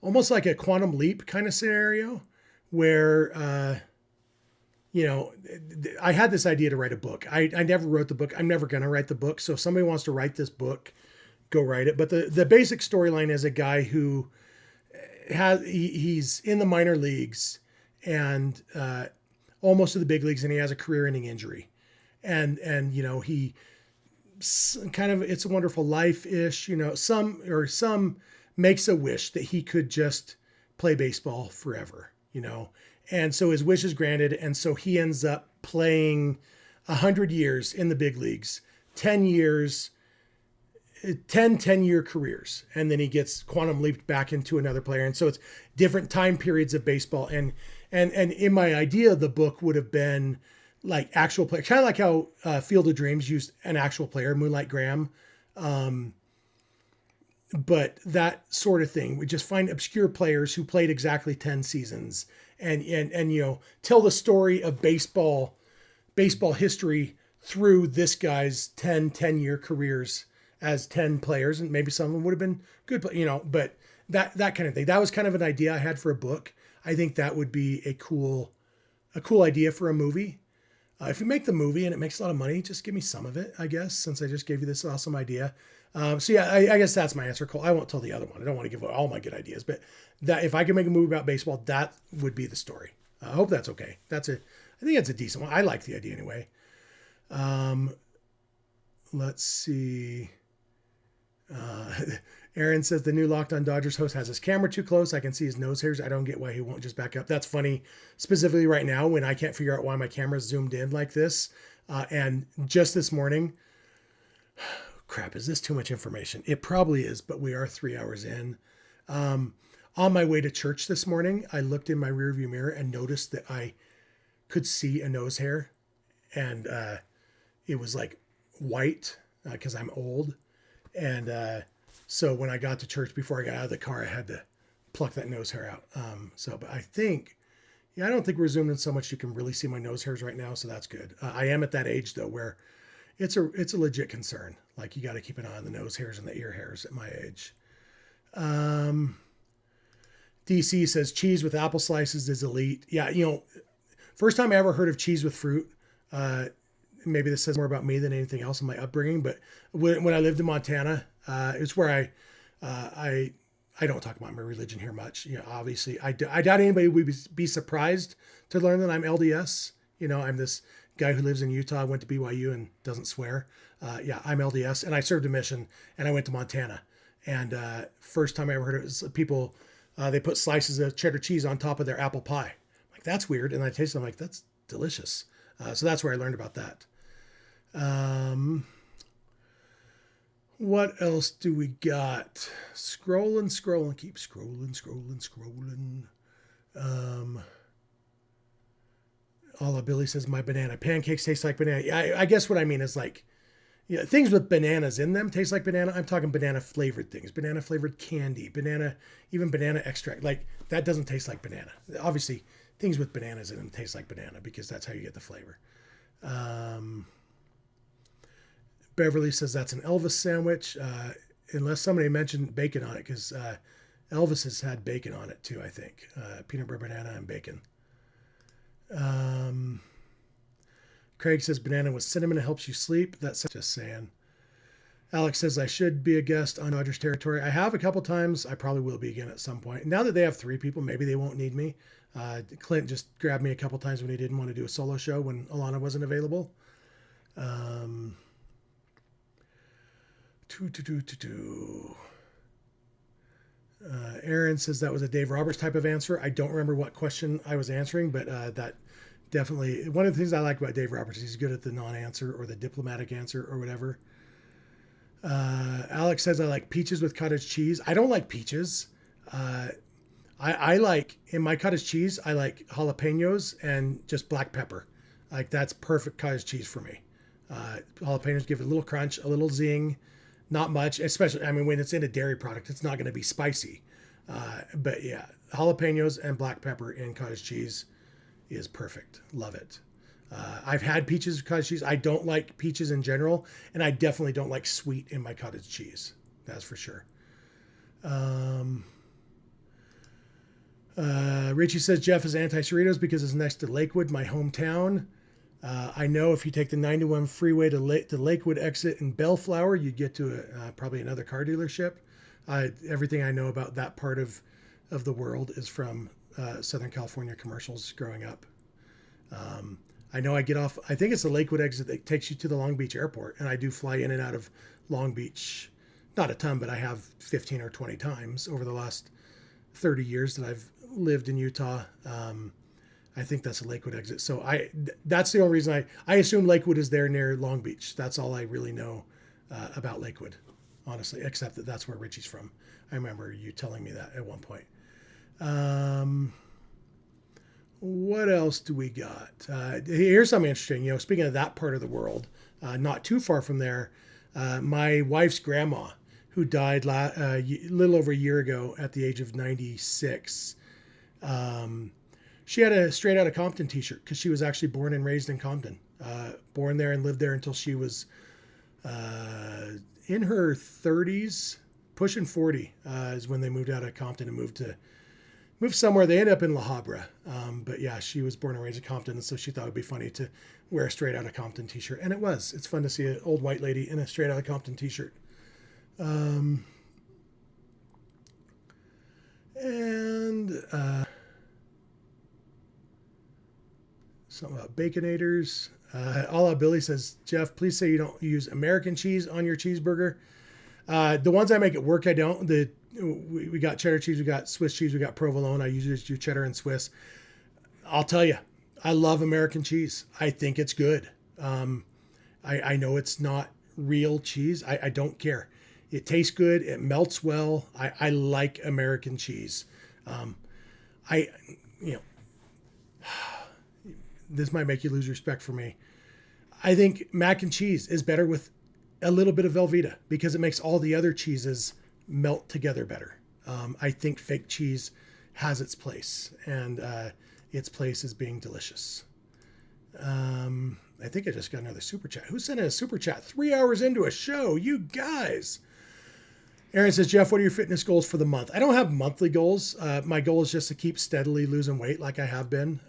almost like a Quantum Leap kind of scenario where, I had this idea to write a book. I never wrote the book. I'm never going to write the book. So if somebody wants to write this book, go write it. But the basic storyline is a guy who he's in the minor leagues and almost to the big leagues, and he has a career-ending injury. And he kind of It's a Wonderful Life-ish, some makes a wish that he could just play baseball forever, And so his wish is granted. And so he ends up playing 100 years in the big leagues, 10 years, 10-year careers. And then he gets quantum leaped back into another player. And so it's different time periods of baseball. And in my idea, the book would have been like actual player, kind of like how Field of Dreams used an actual player, Moonlight Graham. But that sort of thing, we just find obscure players who played exactly 10 seasons and tell the story of baseball history through this guy's 10-year careers as 10 players. And maybe some of them would have been good, but that kind of thing. That was kind of an idea I had for a book. I think that would be a cool idea for a movie. If you make the movie and it makes a lot of money, just give me some of it, I guess, since I just gave you this awesome idea. So yeah, I guess that's my answer, Cole. I won't tell the other one. I don't want to give away all my good ideas, but that if I could make a movie about baseball, that would be the story. I hope that's okay. I think that's a decent one. I like the idea anyway. Let's see. Aaron says the new Locked On Dodgers host has his camera too close. I can see his nose hairs. I don't get why he won't just back up. That's funny, specifically right now when I can't figure out why my camera's zoomed in like this. And just this morning, crap, is this too much information? It probably is, but we are 3 hours in. On my way to church this morning, I looked in my rearview mirror and noticed that I could see a nose hair, and it was like white because I'm old. And so when I got to church, before I got out of the car, I had to pluck that nose hair out. But I think, I don't think we're zoomed in so much you can really see my nose hairs right now, so that's good. I am at that age though where it's a legit concern. Like you got to keep an eye on the nose hairs and the ear hairs at my age. DC says cheese with apple slices is elite. Yeah, first time I ever heard of cheese with fruit. Maybe this says more about me than anything else in my upbringing, but when I lived in Montana, it's where I don't talk about my religion here much. Obviously I doubt anybody would be surprised to learn that I'm LDS. I'm this guy who lives in Utah, went to BYU and doesn't swear. I'm LDS, and I served a mission, and I went to Montana. And first time I ever heard it was people, they put slices of cheddar cheese on top of their apple pie. I'm like, that's weird. And I tasted it, I'm like, that's delicious. So that's where I learned about that. What else do we got? Scrolling, keep scrolling. Billy says my banana pancakes taste like banana. I guess what I mean is like, things with bananas in them taste like banana. I'm talking banana flavored things, banana flavored candy, even banana extract. Like that doesn't taste like banana. Obviously things with bananas in them taste like banana because that's how you get the flavor. Beverly says that's an Elvis sandwich, unless somebody mentioned bacon on it, because Elvis has had bacon on it too, I think. Peanut butter, banana, and bacon. Craig says banana with cinnamon helps you sleep. That's just saying. Alex says I should be a guest on Dodgers territory. I have a couple times. I probably will be again at some point. Now that they have 3 people, maybe they won't need me. Clint just grabbed me a couple times when he didn't want to do a solo show when Alana wasn't available. Aaron says that was a Dave Roberts type of answer. I don't remember what question I was answering, but that definitely, one of the things I like about Dave Roberts is he's good at the non-answer or the diplomatic answer or whatever. Alex says I like peaches with cottage cheese. I don't like peaches. I like, in my cottage cheese, I like jalapenos and just black pepper. Like that's perfect cottage cheese for me. Jalapenos give it a little crunch, a little zing, not much, especially, when it's in a dairy product, it's not going to be spicy. But yeah, jalapenos and black pepper in cottage cheese is perfect. Love it. I've had peaches with cottage cheese. I don't like peaches in general, and I definitely don't like sweet in my cottage cheese. That's for sure. Richie says Jeff is anti-Cerritos because it's next to Lakewood, my hometown. I know if you take the 91 freeway to Lakewood exit in Bellflower, you'd get to probably another car dealership. Everything I know about that part of the world is from Southern California commercials growing up. I know I get off, I think it's the Lakewood exit that takes you to the Long Beach airport, and I do fly in and out of Long Beach not a ton, but I have 15 or 20 times over the last 30 years that I've lived in Utah. I think that's a Lakewood exit. So that's the only reason I assume Lakewood is there near Long Beach. That's all I really know about Lakewood, honestly, except that that's where Richie's from. I remember you telling me that at one point. What else do we got? Here's something interesting. Speaking of that part of the world, not too far from there, my wife's grandma, who died a little over a year ago at the age of 96, she had a Straight Outta Compton t-shirt because she was actually born and raised in Compton. Born there and lived there until she was in her 30s, pushing 40 is when they moved out of Compton and moved somewhere. They ended up in La Habra. But yeah, she was born and raised in Compton, and so she thought it would be funny to wear a Straight Outta Compton t-shirt. And it was. It's fun to see an old white lady in a Straight Outta Compton t-shirt. Something about Baconators. All Billy says, Jeff, please say you don't use American cheese on your cheeseburger. The ones I make at work, I don't. We got cheddar cheese, we got Swiss cheese, we got provolone. I usually just do cheddar and Swiss. I'll tell you, I love American cheese. I think it's good. I know it's not real cheese. I don't care. It tastes good. It melts well. I like American cheese. This might make you lose respect for me. I think mac and cheese is better with a little bit of Velveeta because it makes all the other cheeses melt together better. I think fake cheese has its place, and its place is being delicious. I think I just got another super chat. Who sent in a super chat 3 hours into a show? You guys. Aaron says, Jeff, what are your fitness goals for the month? I don't have monthly goals. My goal is just to keep steadily losing weight like I have been.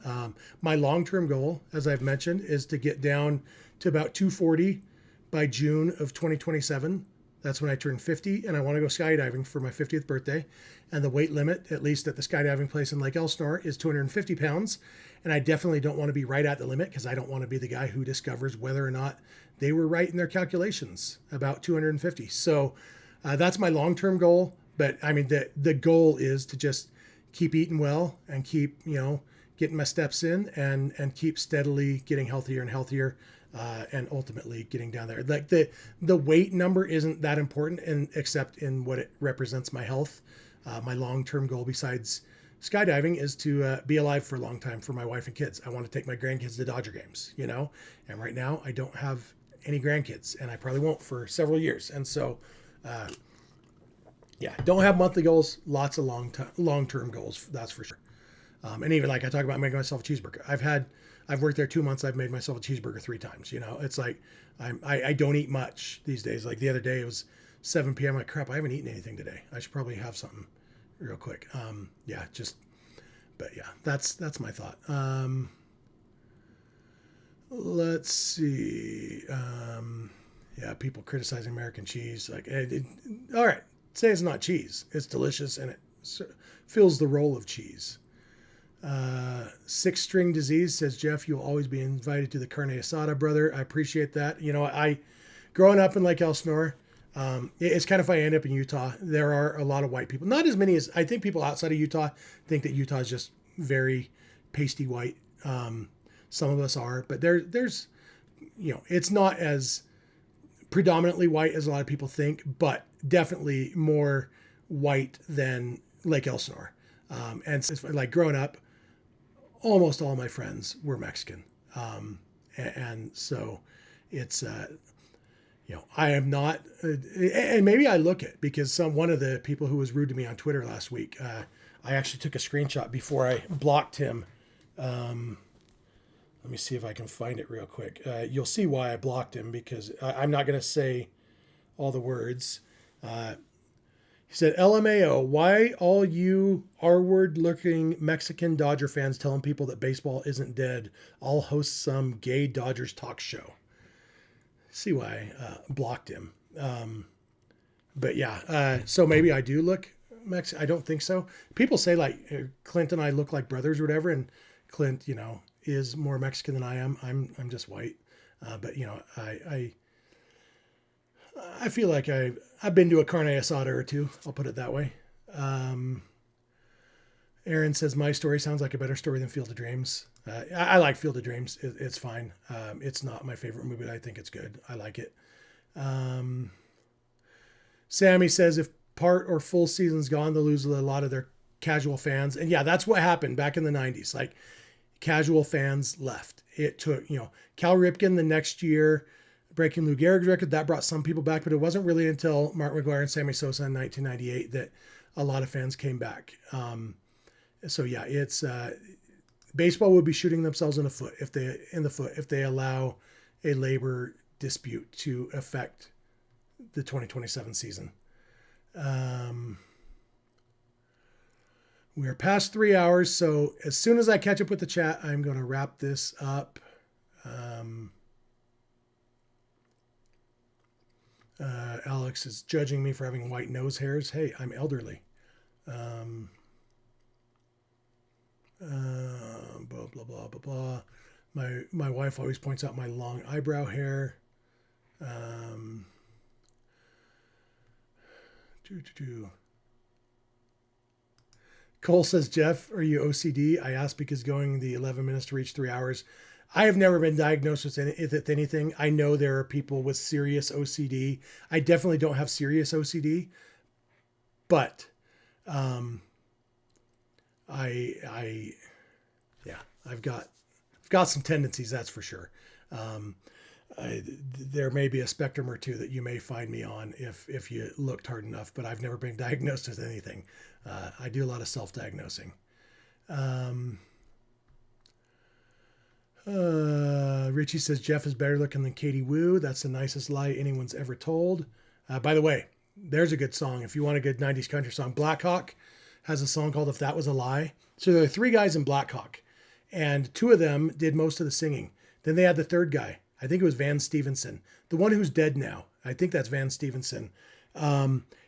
My long-term goal, as I've mentioned, is to get down to about 240 by June of 2027. That's when I turn 50, and I want to go skydiving for my 50th birthday. And the weight limit, at least at the skydiving place in Lake Elsinore, is 250 pounds. And I definitely don't want to be right at the limit because I don't want to be the guy who discovers whether or not they were right in their calculations about 250. So that's my long-term goal. But I mean, the goal is to just keep eating well and keep, getting my steps in and keep steadily getting healthier and healthier. And ultimately getting down there. Like the weight number isn't that important, except in what it represents my health. My long-term goal besides skydiving is to be alive for a long time for my wife and kids. I want to take my grandkids to Dodger games, and right now I don't have any grandkids, and I probably won't for several years. And so, don't have monthly goals, lots of long-term goals, that's for sure. And even like I talk about making myself a cheeseburger. I've worked there 2 months. I've made myself a cheeseburger 3 times. It's like I don't eat much these days. Like the other day, it was 7 p.m. I'm like, crap, I haven't eaten anything today. I should probably have something real quick. That's my thought. Let's see. People criticizing American cheese. Like, all right, say it's not cheese. It's delicious and it fills the role of cheese. 6-string disease says, Jeff, you'll always be invited to the carne asada, brother. I appreciate that. I growing up in Lake Elsinore, it's kind of funny. I end up in Utah. There are a lot of white people, not as many as I think. People outside of Utah think that Utah is just very pasty white. Some of us are, but there's, it's not as predominantly white as a lot of people think, but definitely more white than Lake Elsinore. And it's like growing up, almost all my friends were Mexican. And so it's, I am not, and maybe I look it because one of the people who was rude to me on Twitter last week, I actually took a screenshot before I blocked him. Let me see if I can find it real quick. You'll see why I blocked him because I'm not going to say all the words. He said, LMAO, why all you R-word looking Mexican Dodger fans telling people that baseball isn't dead? I'll host some gay Dodgers talk show. See why I blocked him. So maybe I do look Mexican. I don't think so. People say like Clint and I look like brothers or whatever. And Clint, is more Mexican than I am. I'm just white. I feel like I've been to a carne asada or two. I'll put it that way. Aaron says my story sounds like a better story than Field of Dreams. I like Field of Dreams. It's fine. It's not my favorite movie, but I think it's good. I like it. Sammy says if part or full season's gone, they'll lose a lot of their casual fans. And yeah, that's what happened back in the 90s. Like casual fans left. It took, Cal Ripken the next year, breaking Lou Gehrig's record, that brought some people back, but it wasn't really until Mark McGwire and Sammy Sosa in 1998 that a lot of fans came back. So yeah, it's baseball would be shooting themselves in the foot if they allow a labor dispute to affect the 2027 season. We are past 3 hours, so as soon as I catch up with the chat, I'm going to wrap this up. Alex is judging me for having white nose hairs. Hey, I'm elderly. Blah, blah, blah, blah, blah. My wife always points out my long eyebrow hair. Cole says, Jeff, are you OCD? I asked because going the 11 minutes to reach 3 hours. I have never been diagnosed with anything. I know there are people with serious OCD. I definitely don't have serious OCD, but I've got some tendencies, that's for sure. There may be a spectrum or two that you may find me on if you looked hard enough, but I've never been diagnosed with anything. I do a lot of self-diagnosing. Richie says Jeff is better looking than Katie Wu. That's the nicest lie anyone's ever told. By the way, there's a good song. If you want a good 90s country song, Blackhawk has a song called If That Was a Lie. So there are 3 guys in Blackhawk, and 2 of them did most of the singing. Then they had the 3rd guy. I think it was Van Stevenson, the one who's dead now. I think that's Van Stevenson.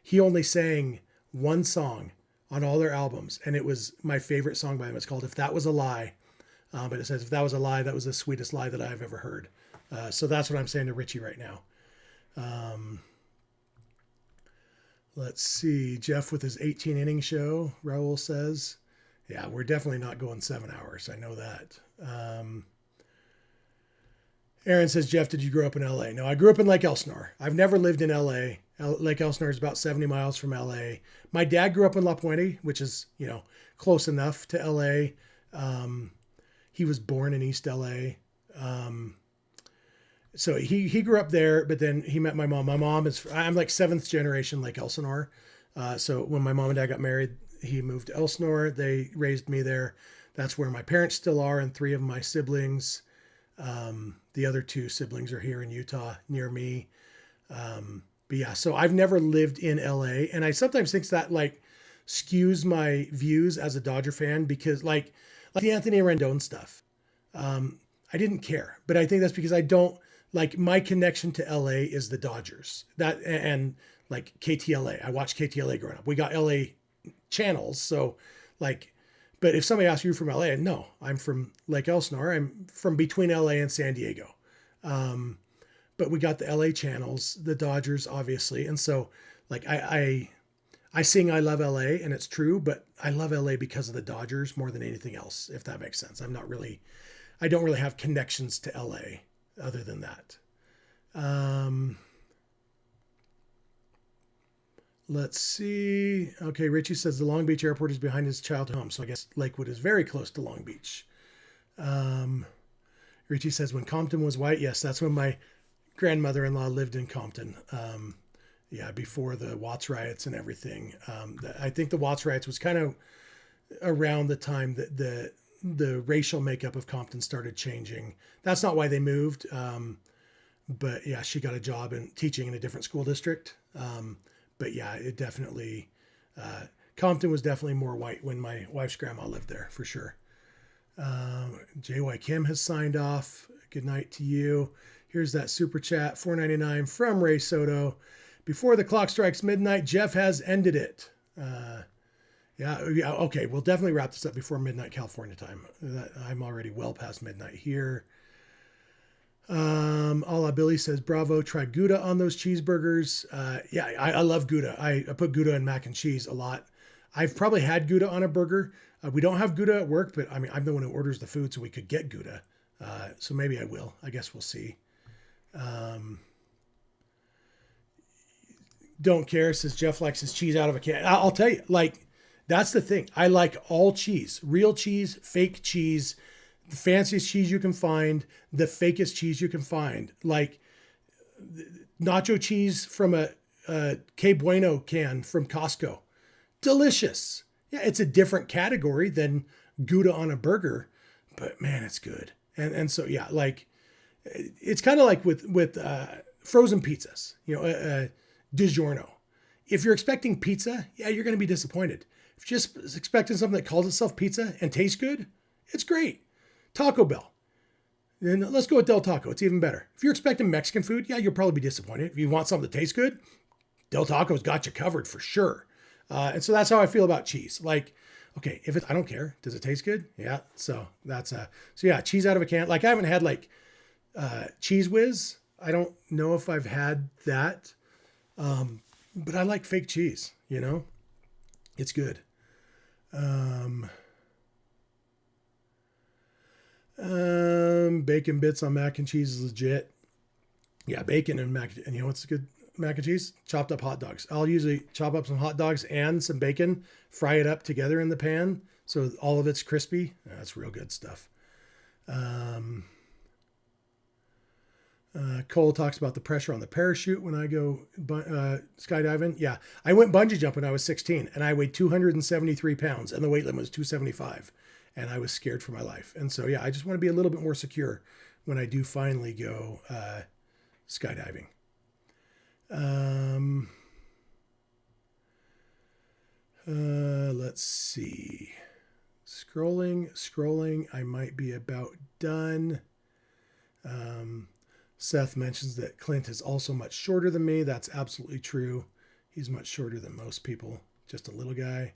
He only sang 1 song on all their albums, and it was my favorite song by them. It's called If That Was a Lie. But it says, if that was a lie, that was the sweetest lie that I've ever heard. So that's what I'm saying to Richie right now. Let's see. Jeff with his 18 inning show, Raul says. Yeah, we're definitely not going 7 hours. I know that. Aaron says, Jeff, did you grow up in LA? No, I grew up in Lake Elsinore. I've never lived in LA. Lake Elsinore is about 70 miles from LA. My dad grew up in La Puente, which is, close enough to LA. He was born in East LA. So he grew up there, but then he met my mom. My mom I'm like 7th generation Lake Elsinore. So when my mom and dad got married, he moved to Elsinore. They raised me there. That's where my parents still are, and 3 of my siblings. The other 2 siblings are here in Utah near me. But yeah, so I've never lived in LA, and I sometimes think that like skews my views as a Dodger fan because like the Anthony Rendon stuff, I didn't care, but I think that's because I don't like my connection to LA is the Dodgers and like KTLA. I watched KTLA growing up. We got LA channels. So like, but if somebody asks you from LA, no, I'm from Lake Elsinore. I'm from between LA and San Diego. But we got the LA channels, the Dodgers, obviously. And so like I sing I love LA, and it's true, but I love LA because of the Dodgers more than anything else, if that makes sense. I don't really have connections to LA other than that. Let's see. Okay, Richie says the Long Beach airport is behind his childhood home. So I guess Lakewood is very close to Long Beach. Richie says when Compton was white, yes, that's when my grandmother-in-law lived in Compton. Yeah, before the Watts riots and everything. I think the Watts riots was kind of around the time that the racial makeup of Compton started changing. That's not why they moved. But yeah, she got a job in teaching in a different school district. But yeah, it definitely, Compton was definitely more white when my wife's grandma lived there, for sure. JY Kim has signed off. Good night to you. Here's that super chat, $4.99 from Ray Soto. Before the clock strikes midnight, Jeff has ended it. Yeah, okay, we'll definitely wrap this up before midnight California time. I'm already well past midnight here. A la Billy says, bravo, try Gouda on those cheeseburgers. Yeah, I love Gouda. I put Gouda in mac and cheese a lot. I've probably had Gouda on a burger. We don't have Gouda at work, but I mean, I'm the one who orders the food, so we could get Gouda. So maybe I will. I guess we'll see. Don't care, says Jeff likes his cheese out of a can. I'll tell you, like, that's the thing. I like all cheese, real cheese, fake cheese, the fanciest cheese you can find, the fakest cheese you can find. Like nacho cheese from a Que Bueno can from Costco. Delicious. Yeah, it's a different category than Gouda on a burger, but man, it's good. And so, yeah, like it's kind of like with frozen pizzas, DiGiorno. If you're expecting pizza, yeah, you're going to be disappointed. If you're just expecting something that calls itself pizza and tastes good, it's great. Taco Bell. And let's go with Del Taco. It's even better. If you're expecting Mexican food, yeah, you'll probably be disappointed. If you want something that tastes good, Del Taco's got you covered for sure. And so that's how I feel about cheese. Like, okay, I don't care. Does it taste good? Yeah. So that's so yeah, cheese out of a can. Like I haven't had like Cheese Whiz. I don't know if I've had that. But I like fake cheese, it's good. Bacon bits on mac and cheese is legit. Yeah, bacon and mac. And what's good mac and cheese? Chopped up hot dogs. I'll usually chop up some hot dogs and some bacon, fry it up together in the pan so all of it's crispy. That's real good stuff. Cole talks about the pressure on the parachute when I go skydiving. Yeah, I went bungee jumping when I was 16 and I weighed 273 pounds and the weight limit was 275 and I was scared for my life. And so, yeah, I just want to be a little bit more secure when I do finally go skydiving. Let's see. Scrolling. I might be about done. Seth mentions that Clint is also much shorter than me. That's absolutely true. He's much shorter than most people. Just a little guy.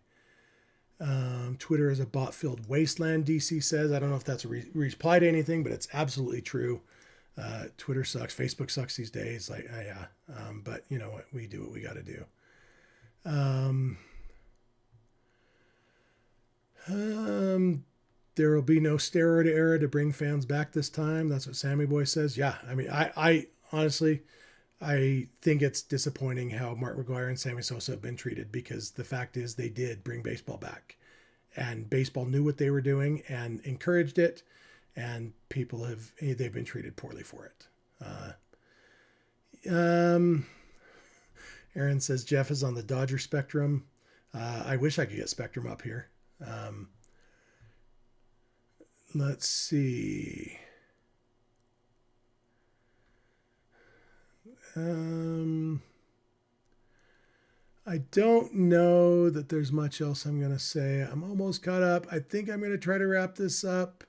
Twitter is a bot-filled wasteland, DC says. I don't know if that's a reply to anything, but it's absolutely true. Twitter sucks. Facebook sucks these days. But you know what? We do what we got to do. There will be no steroid era to bring fans back this time. That's what Sammy Boy says. Yeah, I mean, I honestly, I think it's disappointing how Mark McGwire and Sammy Sosa have been treated because the fact is they did bring baseball back. And baseball knew what they were doing and encouraged it. And they've been treated poorly for it. Aaron says Jeff is on the Dodger spectrum. I wish I could get Spectrum up here. Let's see. I don't know that there's much else I'm going to say. I'm almost caught up. I think I'm going to try to wrap this up.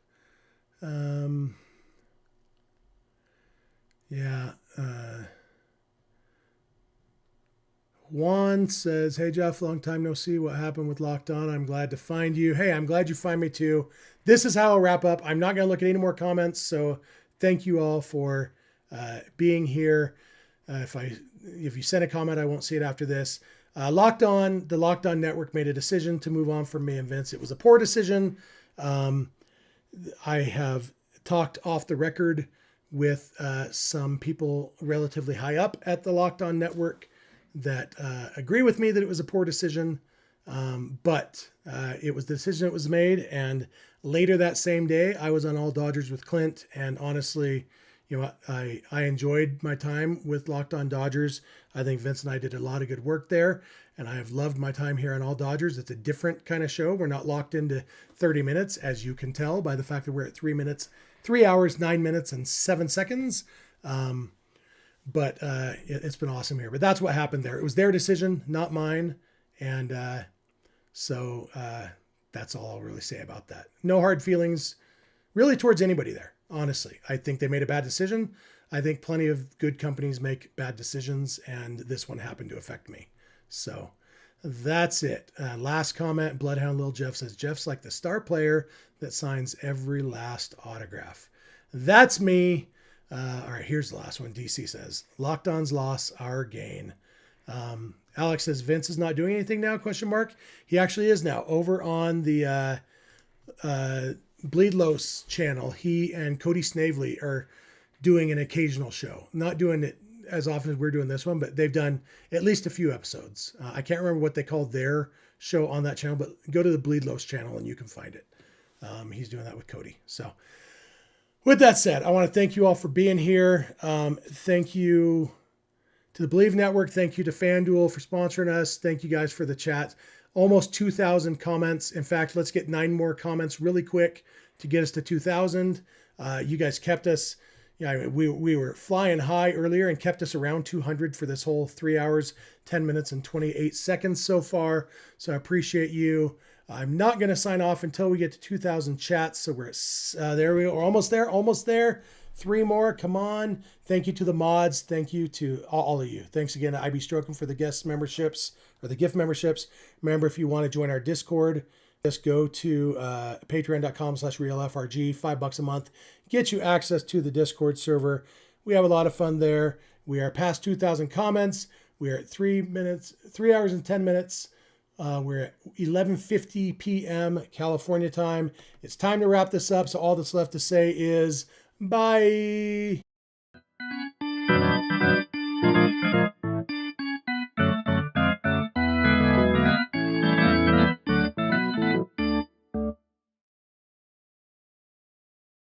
Juan says, hey, Jeff, long time no see. What happened with Locked On? I'm glad to find you. Hey, I'm glad you find me too. This is how I'll wrap up. I'm not going to look at any more comments. So thank you all for being here. If you send a comment, I won't see it after this. The Locked On Network made a decision to move on from me and Vince. It was a poor decision. I have talked off the record with some people relatively high up at the Locked On Network that agree with me that it was a poor decision. But it was the decision that was made. And later that same day, I was on All Dodgers with Clint. And honestly, I enjoyed my time with Locked On Dodgers. I think Vince and I did a lot of good work there. And I have loved my time here on All Dodgers. It's a different kind of show. We're not locked into 30 minutes, as you can tell by the fact that we're at 3 hours, 9 minutes, and 7 seconds. But it's been awesome here. But that's what happened there. It was their decision, not mine. And so that's all I'll really say about that. No hard feelings really towards anybody there, honestly. I think they made a bad decision. I think plenty of good companies make bad decisions, and this one happened to affect me. So that's it. Last comment, Bloodhound Lil Jeff says, Jeff's like the star player that signs every last autograph. That's me. All right, here's the last one. DC says, Locked On's loss, our gain. Alex says, Vince is not doing anything now, question mark. He actually is now over on the Bleedlos channel. He and Cody Snavely are doing an occasional show. Not doing it as often as we're doing this one, but they've done at least a few episodes. I can't remember what they called their show on that channel, but go to the Bleedlos channel and you can find it. He's doing that with Cody. So with that said, I want to thank you all for being here. Thank you to the Bleav Network. Thank you to FanDuel for sponsoring us. Thank you guys for the chat. Almost 2,000 comments. In fact, let's get 9 more comments really quick to get us to 2,000. You guys kept us, we were flying high earlier and kept us around 200 for this whole 3 hours, 10 minutes and 28 seconds so far. So I appreciate you. I'm not going to sign off until we get to 2,000 chats. So we're there. We are almost there. 3 more. Come on. Thank you to the mods. Thank you to all of you. Thanks again to IB Stroken for the guest memberships or the gift memberships. Remember, if you want to join our Discord, just go to patreon.com/realfrg, $5 a month. Get you access to the Discord server. We have a lot of fun there. We are past 2,000 comments. We are at 3 hours and 10 minutes. We're at 11:50 p.m. California time. It's time to wrap this up. So all that's left to say is bye.